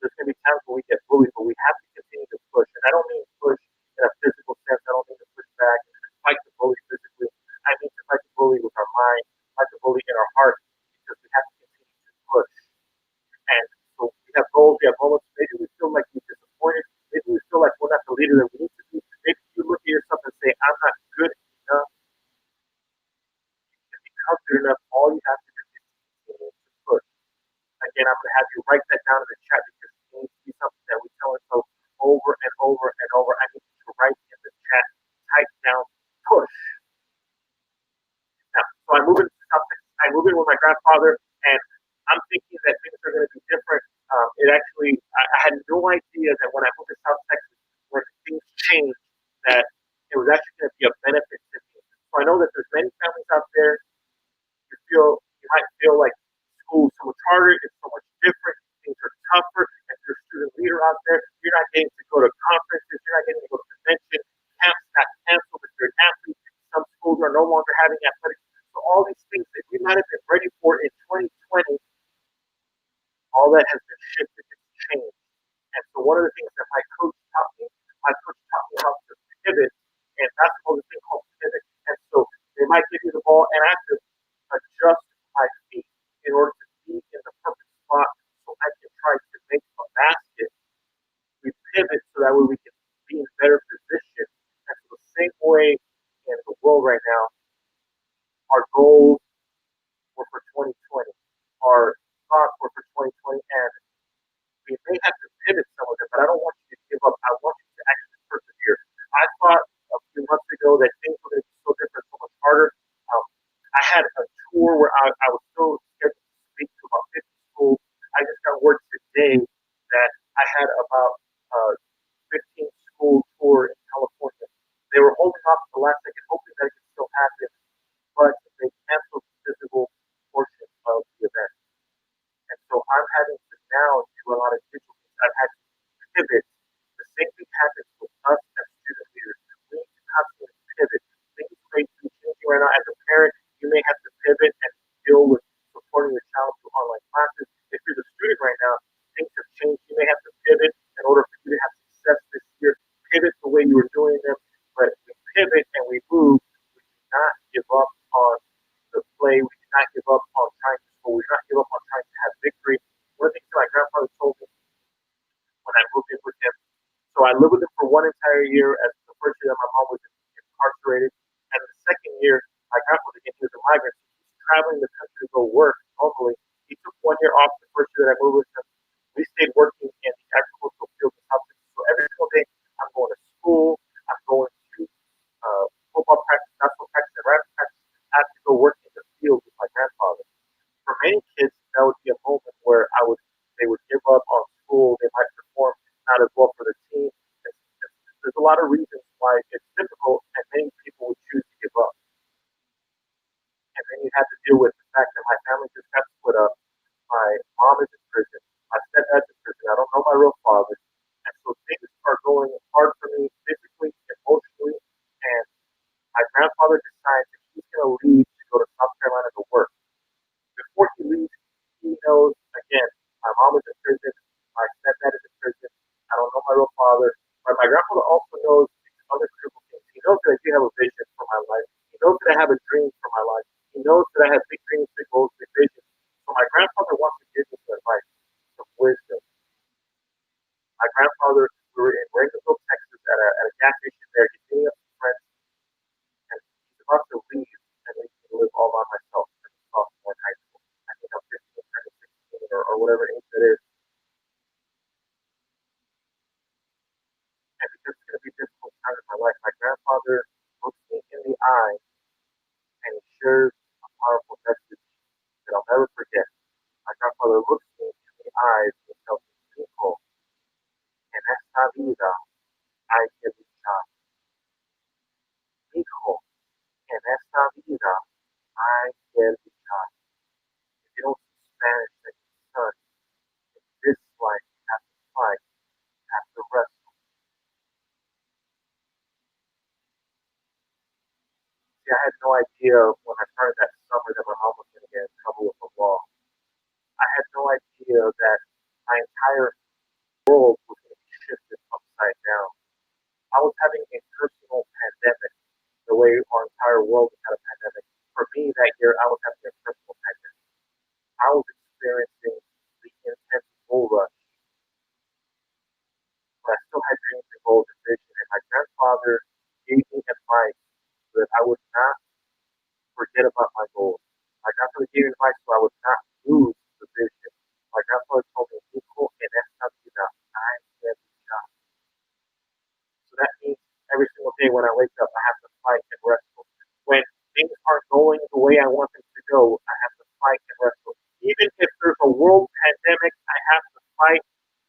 there's gonna be times when we get bullied, but we have to continue to push. And I don't mean push in a physical sense. I don't mean to push back and fight the bully physically. I mean to fight the bully with our mind, fight the bully in our heart, because we have to continue to push. And so we have goals, we have moments, maybe we feel like we're disappointed, maybe we feel like we're not the leader that we need to be. Maybe you look at yourself and say, I'm not good enough. You can become good enough. All you have to do is continue to push. Again, I'm going to have you write that down in the chat because it needs to be something that we tell ourselves over and over and over. I need you to write in the chat, type down, push. Now, so I move into something. I move in with my grandfather, and I'm thinking that things are going to be different. I had no idea that when I moved to South Texas, when things changed, that it was actually going to be a benefit to me. So I know that there's many families out there. You might feel like school is so much harder, it's so much different, things are tougher. If you're a student leader out there, you're not getting to go to conferences, you're not getting to go to conventions, camps got canceled. If you're an athlete, some schools are no longer having athletics. So all these things that we might have been ready for in 2020, all that has been shifted, it's changed. And so one of the things that my coach taught me how to pivot, and basketball is a thing called pivot. And so they might give you the ball, and I have to adjust my feet in order to be in the perfect spot so I can try to make a basket. We pivot so that way we can be in better position. And so the same way in the world right now, our goals were for 2020, our thoughts were for 2020, and we may have to pivot some of them, but I don't want you to give up. I want you to actually persevere. I thought a few months ago that things were going to be so different, so much harder. I had a tour where I was still scheduled to speak to about 50 schools. I just got word today that I had about 15 school tour in California. They were holding off at the last second, hoping that it could still happen, but they canceled the physical portion of the event. And so I'm having to now do a lot of digital things. I've had to pivot. The same thing happens with us as student leaders. We need to constantly pivot. Things may be changing right now. As a parent, you may have to pivot and deal with supporting your child through online classes. If you're the student right now, things have changed. You may have to pivot in order for you to have success this year. Pivot the way you were doing them. But we pivot and we move. We do not give up on the play. We do not give up on trying to score. We do not give up on trying to have victory. One of the things that my grandfather told me So I lived with him for one entire year. As the first year that my mom was incarcerated, and the second year, my grandfather, again, he was a migrant. He's traveling the country to go work normally. He took 1 year off the first year that I moved with him. We stayed working in the agricultural field in South Texas. So every single day, I'm going to school. I'm going to football practice, basketball practice, and rap practice. I have to go work in the field with my grandfather. For many kids, that would be a moment where they would give up on school. They might perform not as well for the team. There's a lot of reasons why it's difficult, and many people would choose to give up. And then you have to deal with the fact that my family just got split up. My mom is in prison. My stepdad's in prison. I don't know my real father. And so things are going hard for me physically, emotionally, and my grandfather decides that he's going to leave to go to South Carolina to work. Before he leaves, he knows, again, my mom is in prison, my stepdad is in prison, I don't know my real father, but my grandfather also knows these other critical things. He knows that I do have a vision for my life. He knows that I have a dream for my life. He knows that I have big dreams, big goals, big visions. So my grandfather wants to give me some advice, some wisdom. My grandfather, we were in Ravenville, Texas, at a gas station there. He's meeting up with friends, and he's about to leave and leave me to live all by myself as a sophomore in high school. I think I'm 15, turning 16, or whatever age that is. And because it's going to be a difficult time in my life, my grandfather looks me in the eye and he shares a powerful message that I'll never forget. My grandfather looks me in the eyes and tells me, "Hijo, en esta vida hay que luchar. Hijo, en esta vida hay que luchar." If you don't speak Spanish, then son, in this life you have to fight, you have to wrestle. See, I had no idea when I started that summer that my mom was going to get in trouble with the law. I had no idea that my entire world was going to be shifted upside down. I was having a personal pandemic, the way our entire world has had a pandemic. For me, that year, I was having a personal pandemic. I was experiencing the intense bull rush, but I still had dreams and goals and vision. And my grandfather gave me advice so that I would not forget about my goals. My grandfather gave me advice so I would not lose the vision. My grandfather told me, "Hijo, en esta vida hay que luchar." So that means every single day when I wake up, I have to fight and wrestle. When things aren't going the way I want them to go, I have to fight and wrestle. Even if there's a world pandemic, I have to fight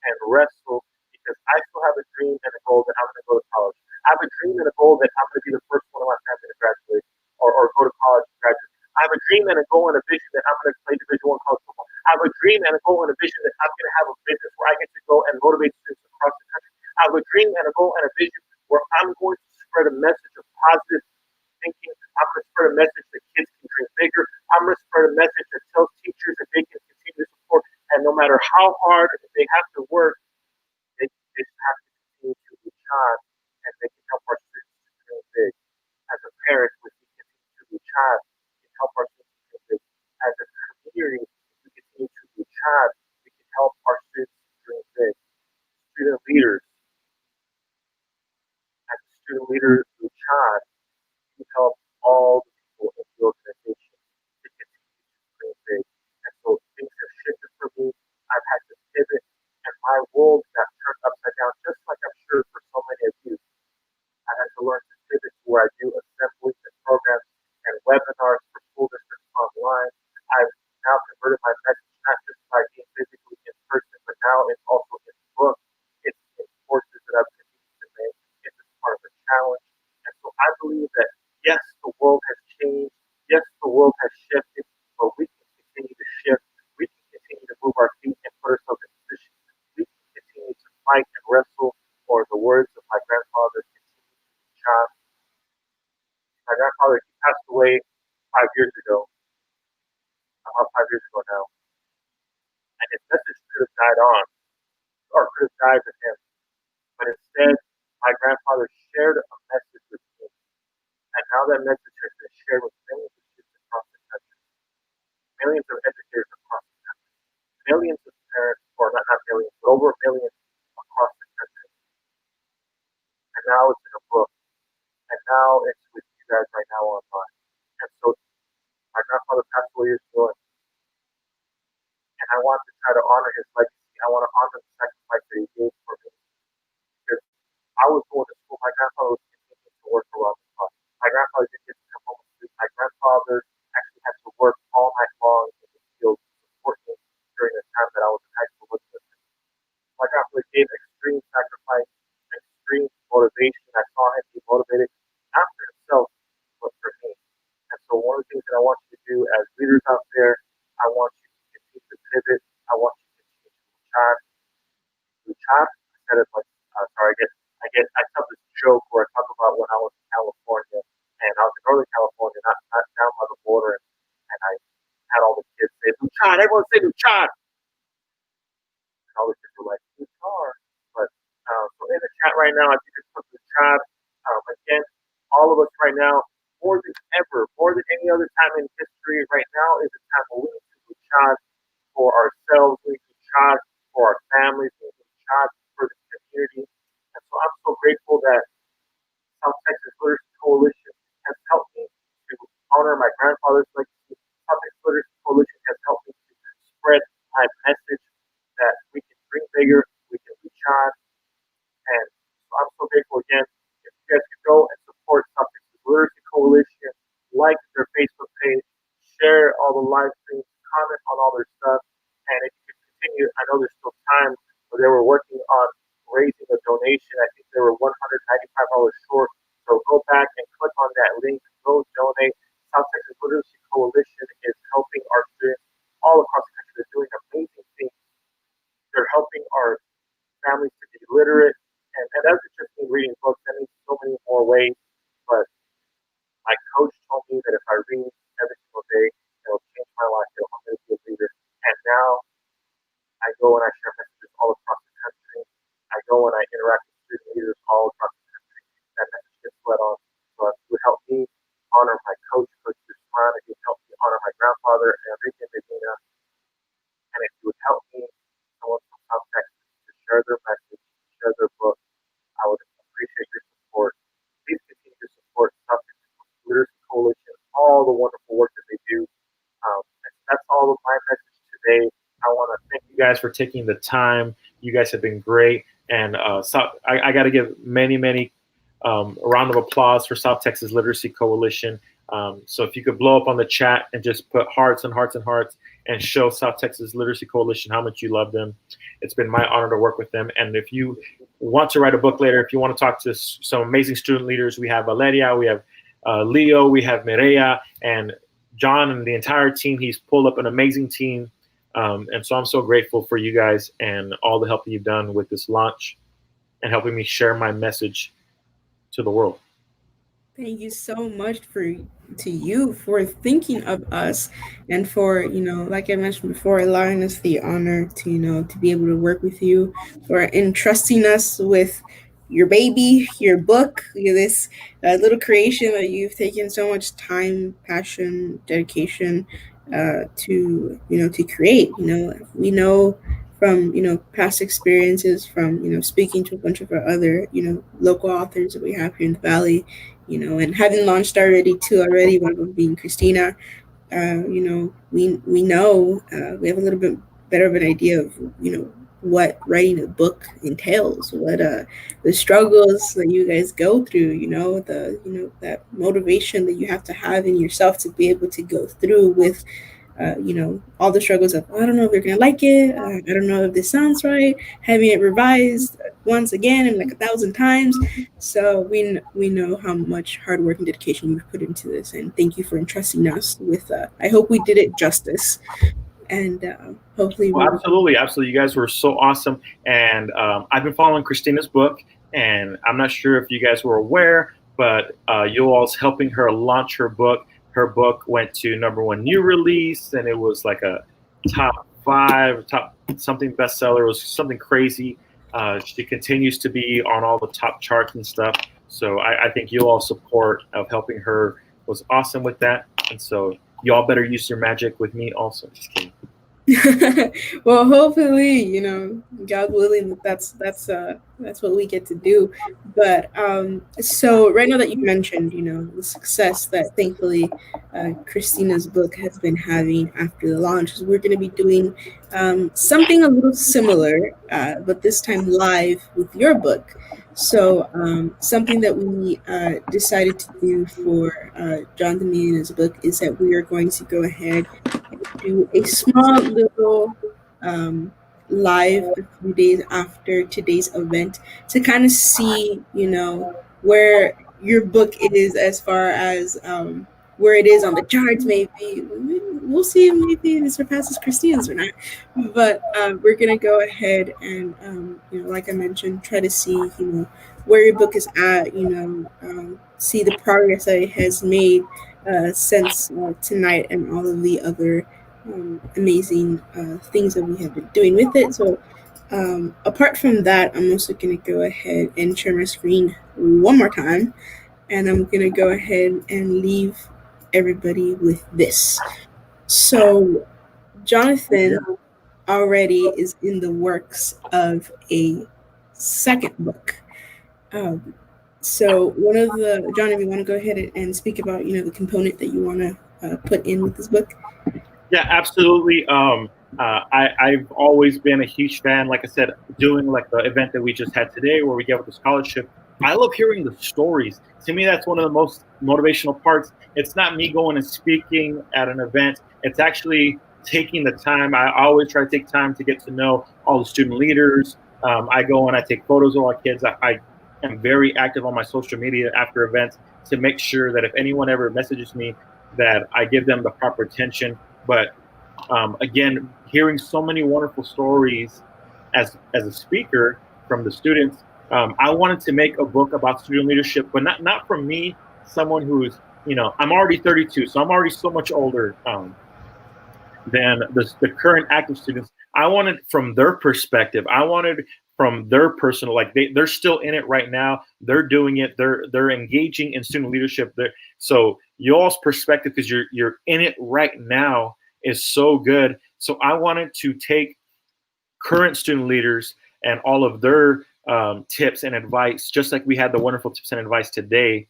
and wrestle because I still have a dream and a goal that I'm going to go to college. I have a dream and a goal that I'm going to be the first one of my family to graduate or go to college and graduate. I have a dream and a goal and a vision that I'm going to play Division I college football. I have a dream and a goal and a vision that I'm going to have a business where I get to go and motivate students across the country. I have a dream and a goal and a vision where I'm going to spread a message of positive thinking. I'm going to spread a message that kids can dream bigger. I'm going to spread a message that tells teachers that they can continue to support, and no matter how hard they have to work, they just have to continue to be child, and they can help our students to dream big. As a parent, we can continue to be child, we can help our students to dream big. As a community, we continue to be child, we can help our students to dream big. Student leaders, as a student leader through child, you help all the people in the organization to continue to dream big. And so things have shifted for me. I've had to pivot, and my world got turned upside down, just like I'm sure for so many of you. I had to learn to pivot to where I do assemblies and programs and webinars for school districts online. I've now converted my message not just by being physically in person, but now it's also in books. It's in courses that I've continued to make. It's part of the challenge. And so I believe that yes, the world has changed. Yes, the world has shifted, but we can continue to shift. We can continue to move our feet and put ourselves in position. We can continue to fight and wrestle, or the words of my grandfather, continue to be child. My grandfather, he passed away 5 years ago, about 5 years ago now. And his message could have died on, or could have died with him. But instead, my grandfather shared a message with me. And now that message has been shared with millions of students across the country, millions of educators across the country, millions of parents, or not millions, but over a million across the country. now it's in a book, and now it's with you guys right now online. And so my grandfather passed away years ago, and I want to try to honor his legacy. I want to honor the sacrifice that he gave for me. Because I was going to school, my grandfather was continuing to work around the clock. My grandfather didn't get to come home and sleep. My grandfather actually had to work all night long in the field to support me during the time that I was in high school with him. My grandfather gave extreme sacrifice, extreme motivation. I saw him be motivated not for himself, but for me. And so one of the things that I want you to do as leaders out there, I want you to continue to pivot. I want you to continue to luchar. Luchar, I said it like, sorry, I tell this joke where I talk about when I was in California, and I was in Northern California, not down by the border, and I had all the kids say, luchar, everyone say luchar. And all the kids were like, luchar. But so in the chat right now, if you just put luchar, again, all of us right now, more than ever, more than any other time in history, right now is a time where we need to luchar for ourselves, we need to luchar for our families, we need to luchar for the community. And so I'm so grateful that South Texas Literacy Coalition has helped me to honor my grandfather's legacy. South Texas Literacy Coalition has helped me to spread my message that we can dream bigger, we can reach on. And so I'm so grateful again. If you guys could go and support South Texas Literacy Coalition, like their Facebook page, share all the live streams, comment on all their stuff. And if you could continue, I know there's still time, but they were working on raising a donation. I think they were $195 short. So go back and click on that link, go donate. South Texas Literacy Coalition is helping our students all across the country. They're doing amazing things. They're helping our families to be literate. And that doesn't just mean reading books, that means so many more ways. But my coach told me that if I read every single day, it'll change my life, it'll help me to be a leader. And now I go and I share messages all across the country. I go and I interact with student leaders all across the country. That message gets led on. So it would help me honor my coach, Coach Guzman. It would help me honor my grandfather, Enrique Medina. And if you would help me, someone from South Texas, to share their message, share their book, I would appreciate your support. Please continue to support South Texas Literacy Coalition, all the wonderful work that they do. And that's all of my message today. I want to thank you guys for taking the time. You guys have been great. And I got to give many a round of applause for South Texas Literacy Coalition. So if you could blow up on the chat and just put hearts and hearts and hearts and show South Texas Literacy Coalition how much you love them. It's been my honor to work with them. And if you want to write a book later, if you want to talk to some amazing student leaders, we have Valeria, we have Leo, we have Mireya, and John and the entire team. He's pulled up an amazing team. And so I'm so grateful for you guys and all the help that you've done with this launch and helping me share my message to the world. Thank you so much to you for thinking of us and for, like I mentioned before, allowing us the honor to, to be able to work with you, for entrusting us with your baby, your book, this little creation that you've taken so much time, passion, dedication to create. We know from past experiences, from speaking to a bunch of our other local authors that we have here in the valley, and having launched already two already, one of them being Christina. We know we have a little bit better of an idea of what writing a book entails, what the struggles that you guys go through, that motivation that you have to have in yourself to be able to go through with all the struggles of, I don't know if they're gonna like it, I don't know if this sounds right, having it revised once again and like 1,000 times. So we know how much hard work and dedication you've put into this, and thank you for entrusting us with. I hope we did it justice, and hopefully. Absolutely. You guys were so awesome, and I've been following Christina's book, and I'm not sure if you guys were aware, but you all's helping her launch her book. Her book went to #1 new release, and it was like a top 5, top something bestseller. It was something crazy. She continues to be on all the top charts and stuff. So I think you all support of helping her was awesome with that. And so y'all better use your magic with me also. Just kidding. Well, hopefully, God willing, that's That's what we get to do. But so right now that you mentioned, the success that thankfully Christina's book has been having after the launch, we're going to be doing something a little similar, but this time live with your book. So something that we decided to do for Jonathan Medina's book is that we are going to go ahead and do a small little um, live a few days after today's event to kind of see, where your book is as far as where it is on the charts. Maybe we'll see if maybe it surpasses Christina's or not. But we're gonna go ahead and, like I mentioned, try to see, where your book is at. See the progress that it has made since tonight and all of the other amazing things that we have been doing with it. So, apart from that, I'm also going to go ahead and share my screen one more time. And I'm going to go ahead and leave everybody with this. So, Jonathan already is in the works of a second book. Um, so, one of the, John, if you want to go ahead and speak about, the component that you want to put in with this book. Yeah, absolutely. I've always been a huge fan, like I said, doing like the event that we just had today where we gave up the scholarship. I love hearing the stories. To me, that's one of the most motivational parts. It's not me going and speaking at an event. It's actually taking the time. I always try to take time to get to know all the student leaders. I go and I take photos of our kids. I am very active on my social media after events to make sure that if anyone ever messages me, that I give them the proper attention. But again, hearing so many wonderful stories as a speaker from the students, I wanted to make a book about student leadership, but not from me, someone who's, I'm already 32, so I'm already so much older than the current active students. I wanted from their perspective. I wanted from their personal, like they're still in it right now. They're doing it. They're engaging in student leadership. So y'all's perspective, because you're in it right now, is so good. So I wanted to take current student leaders and all of their tips and advice, just like we had the wonderful tips and advice today.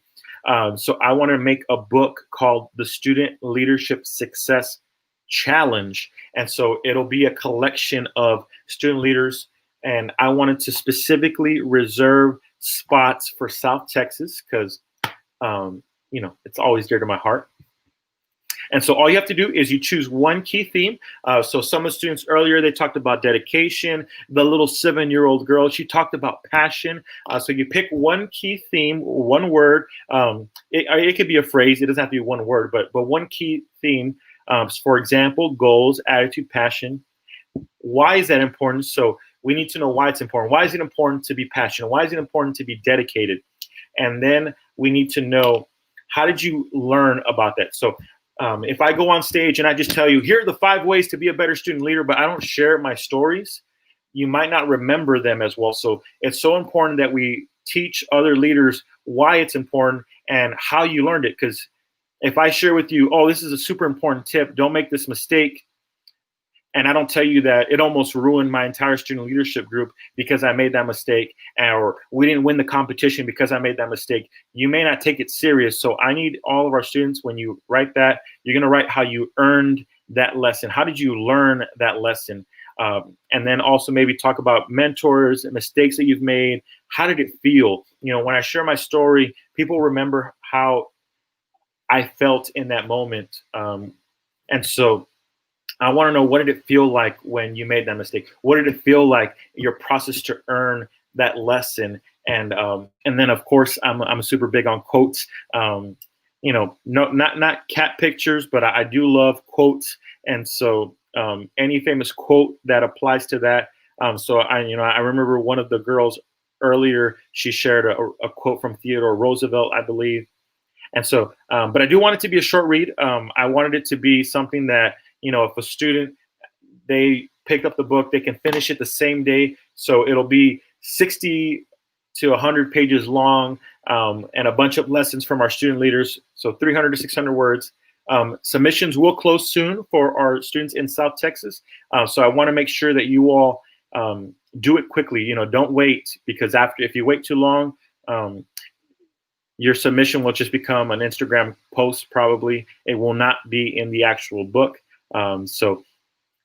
So I want to make a book called The Student Leadership Success Challenge. And so it'll be a collection of student leaders. And I wanted to specifically reserve spots for South Texas because, it's always dear to my heart. And so all you have to do is you choose one key theme. So some of the students earlier, they talked about dedication. The little 7-year-old girl, she talked about passion. So you pick one key theme, one word. It could be a phrase. It doesn't have to be one word, but one key theme. For example, goals, attitude, passion. Why is that important? So we need to know why it's important. Why is it important to be passionate? Why is it important to be dedicated? And then we need to know, how did you learn about that? So if I go on stage and I just tell you, here are the 5 ways to be a better student leader, but I don't share my stories, you might not remember them as well. So it's so important that we teach other leaders why it's important and how you learned it. Because if I share with you, oh, this is a super important tip, don't make this mistake, and I don't tell you that it almost ruined my entire student leadership group because I made that mistake, or we didn't win the competition because I made that mistake, you may not take it serious. So I need all of our students, when you write that, you're going to write how you earned that lesson. How did you learn that lesson? And then also maybe talk about mentors and mistakes that you've made. How did it feel? When I share my story, people remember how I felt in that moment. And so I want to know, what did it feel like when you made that mistake? What did it feel like, your process to earn that lesson? And then of course I'm super big on quotes. No, not cat pictures, but I do love quotes. And so any famous quote that applies to that. So I remember one of the girls earlier, she shared a quote from Theodore Roosevelt, I believe. And so, but I do want it to be a short read. I wanted it to be something that, if a student, they picked up the book, they can finish it the same day. So it'll be 60 to 100 pages long, and a bunch of lessons from our student leaders. So 300 to 600 words. Submissions will close soon for our students in South Texas. So I want to make sure that you all do it quickly. Don't wait, because if you wait too long, your submission will just become an Instagram post. Probably it will not be in the actual book. So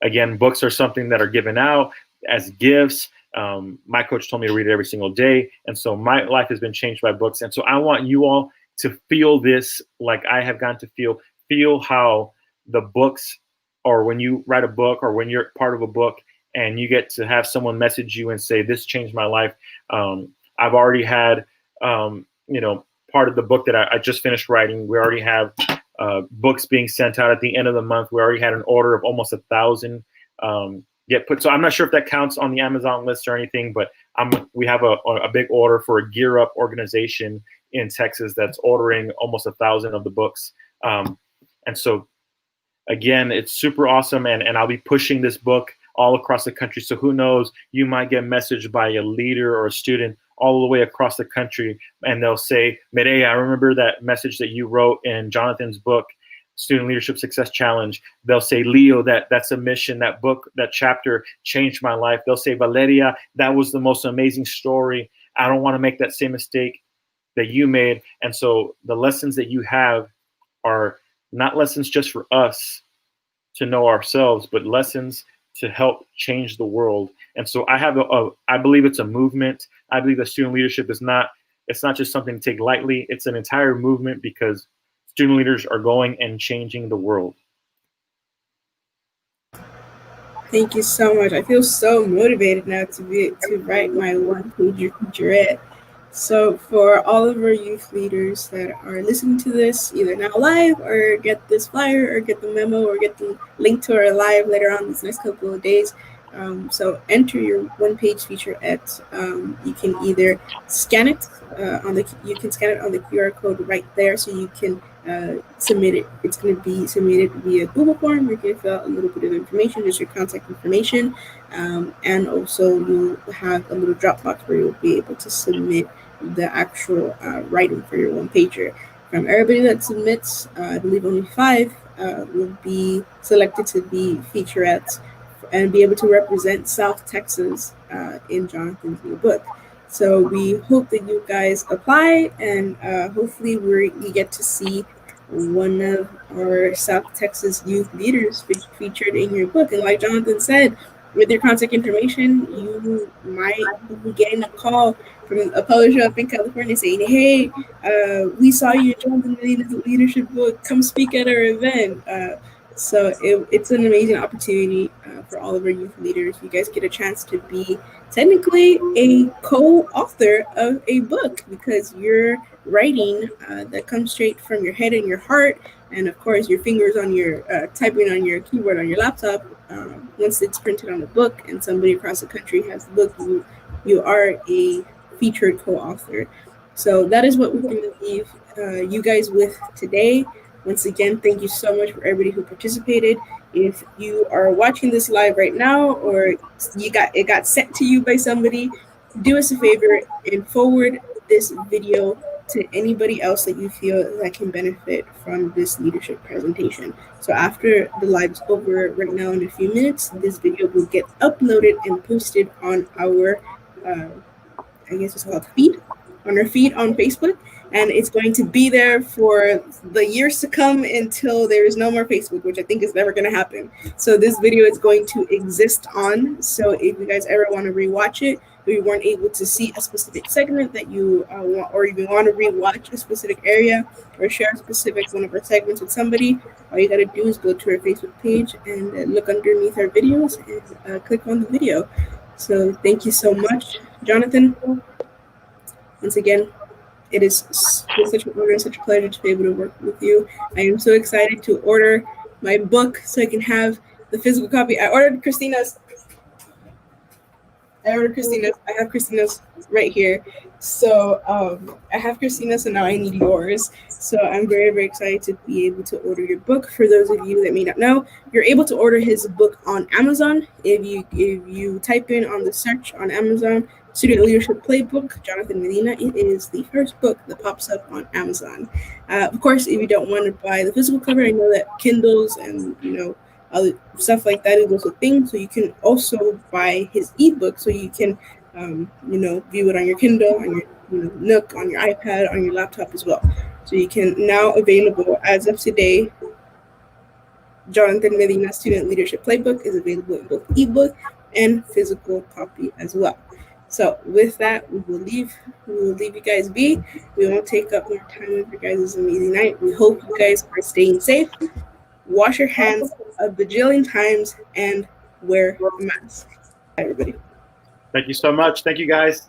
again, books are something that are given out as gifts. My coach told me to read it every single day, and so my life has been changed by books. And so I want you all to feel this, like I have gotten to feel how the books, or when you write a book, or when you're part of a book and you get to have someone message you and say, this changed my life. I've already had, part of the book that I just finished writing. We already have books being sent out at the end of the month. We already had an order of almost 1,000 get put. So I'm not sure if that counts on the Amazon list or anything, but we have a big order for a Gear Up organization in Texas that's ordering almost 1,000 of the books. And so again, it's super awesome. And I'll be pushing this book all across the country. So who knows, you might get messaged by a leader or a student all the way across the country, and they'll say, Mireya, I remember that message that you wrote in Jonathan's book, Student Leadership Success Challenge. They'll say, Leo, that submission, that book, that chapter changed my life. They'll say, Valeria, that was the most amazing story. I don't want to make that same mistake that you made. And so the lessons that you have are not lessons just for us to know ourselves, but lessons to help change the world. And so I believe it's a movement. I believe that student leadership it's not just something to take lightly. It's an entire movement, because student leaders are going and changing the world. Thank you so much. I feel so motivated now to write my one-pager featurette. So for all of our youth leaders that are listening to this, either now live or get this flyer or get the memo or get the link to our live later on these next couple of days. So enter your one-page featurette. You can either scan it on the QR code right there, so you can submit it. It's going to be submitted via Google form. You're going to fill out a little bit of information, just your contact information, and also you'll have a little Dropbox where you'll be able to submit the actual writing for your one-pager. From everybody that submits, I believe only 5 will be selected to be featurettes and be able to represent South Texas in Jonathan's new book. So we hope that you guys apply, and hopefully we get to see one of our South Texas youth leaders featured in your book. And like Jonathan said, with your contact information, you might be getting a call from a publisher up in California saying, hey, we saw you in Jonathan Medina's leadership book, come speak at our event. So it's an amazing opportunity for all of our youth leaders. You guys get a chance to be technically a co-author of a book, because you're writing that comes straight from your head and your heart, and of course your fingers on your typing on your keyboard on your laptop. Once it's printed on a book and somebody across the country has the book, you are a featured co-author. So that is what we're going to leave you guys with today. Once again, thank you so much for everybody who participated. If you are watching this live right now, or it got sent to you by somebody, do us a favor and forward this video to anybody else that you feel that can benefit from this leadership presentation. So after the live's over right now in a few minutes, this video will get uploaded and posted on our, I guess it's called feed, on our feed on Facebook. And it's going to be there for the years to come until there is no more Facebook, which I think is never going to happen. So this video is going to exist on. So if you guys ever want to rewatch it, or you weren't able to see a specific segment that you want, or you want to rewatch a specific area or share a specific one of our segments with somebody, all you got to do is go to our Facebook page and look underneath our videos and click on the video. So thank you so much, Jonathan. Once again, it is such an honor and such a pleasure to be able to work with you. I am so excited to order my book so I can have the physical copy. I ordered Christina's. I have Christina's right here. So I have Christina's, and now I need yours. So I'm very, very excited to be able to order your book. For those of you that may not know, you're able to order his book on Amazon. If you type in on the search on Amazon, Student Leadership Playbook, Jonathan Medina, it is the first book that pops up on Amazon. Of course, if you don't want to buy the physical cover, I know that Kindles and stuff like that is also a thing. So you can also buy his ebook, so you can, view it on your Kindle, on your Nook, on your iPad, on your laptop as well. So you can now available as of today. Jonathan Medina Student Leadership Playbook is available in both ebook and physical copy as well. So with that, we will leave you guys be. We won't take up more time of your guys' amazing night. We hope you guys are staying safe. Wash your hands a bajillion times and wear a mask. Bye, everybody. Thank you so much. Thank you, guys.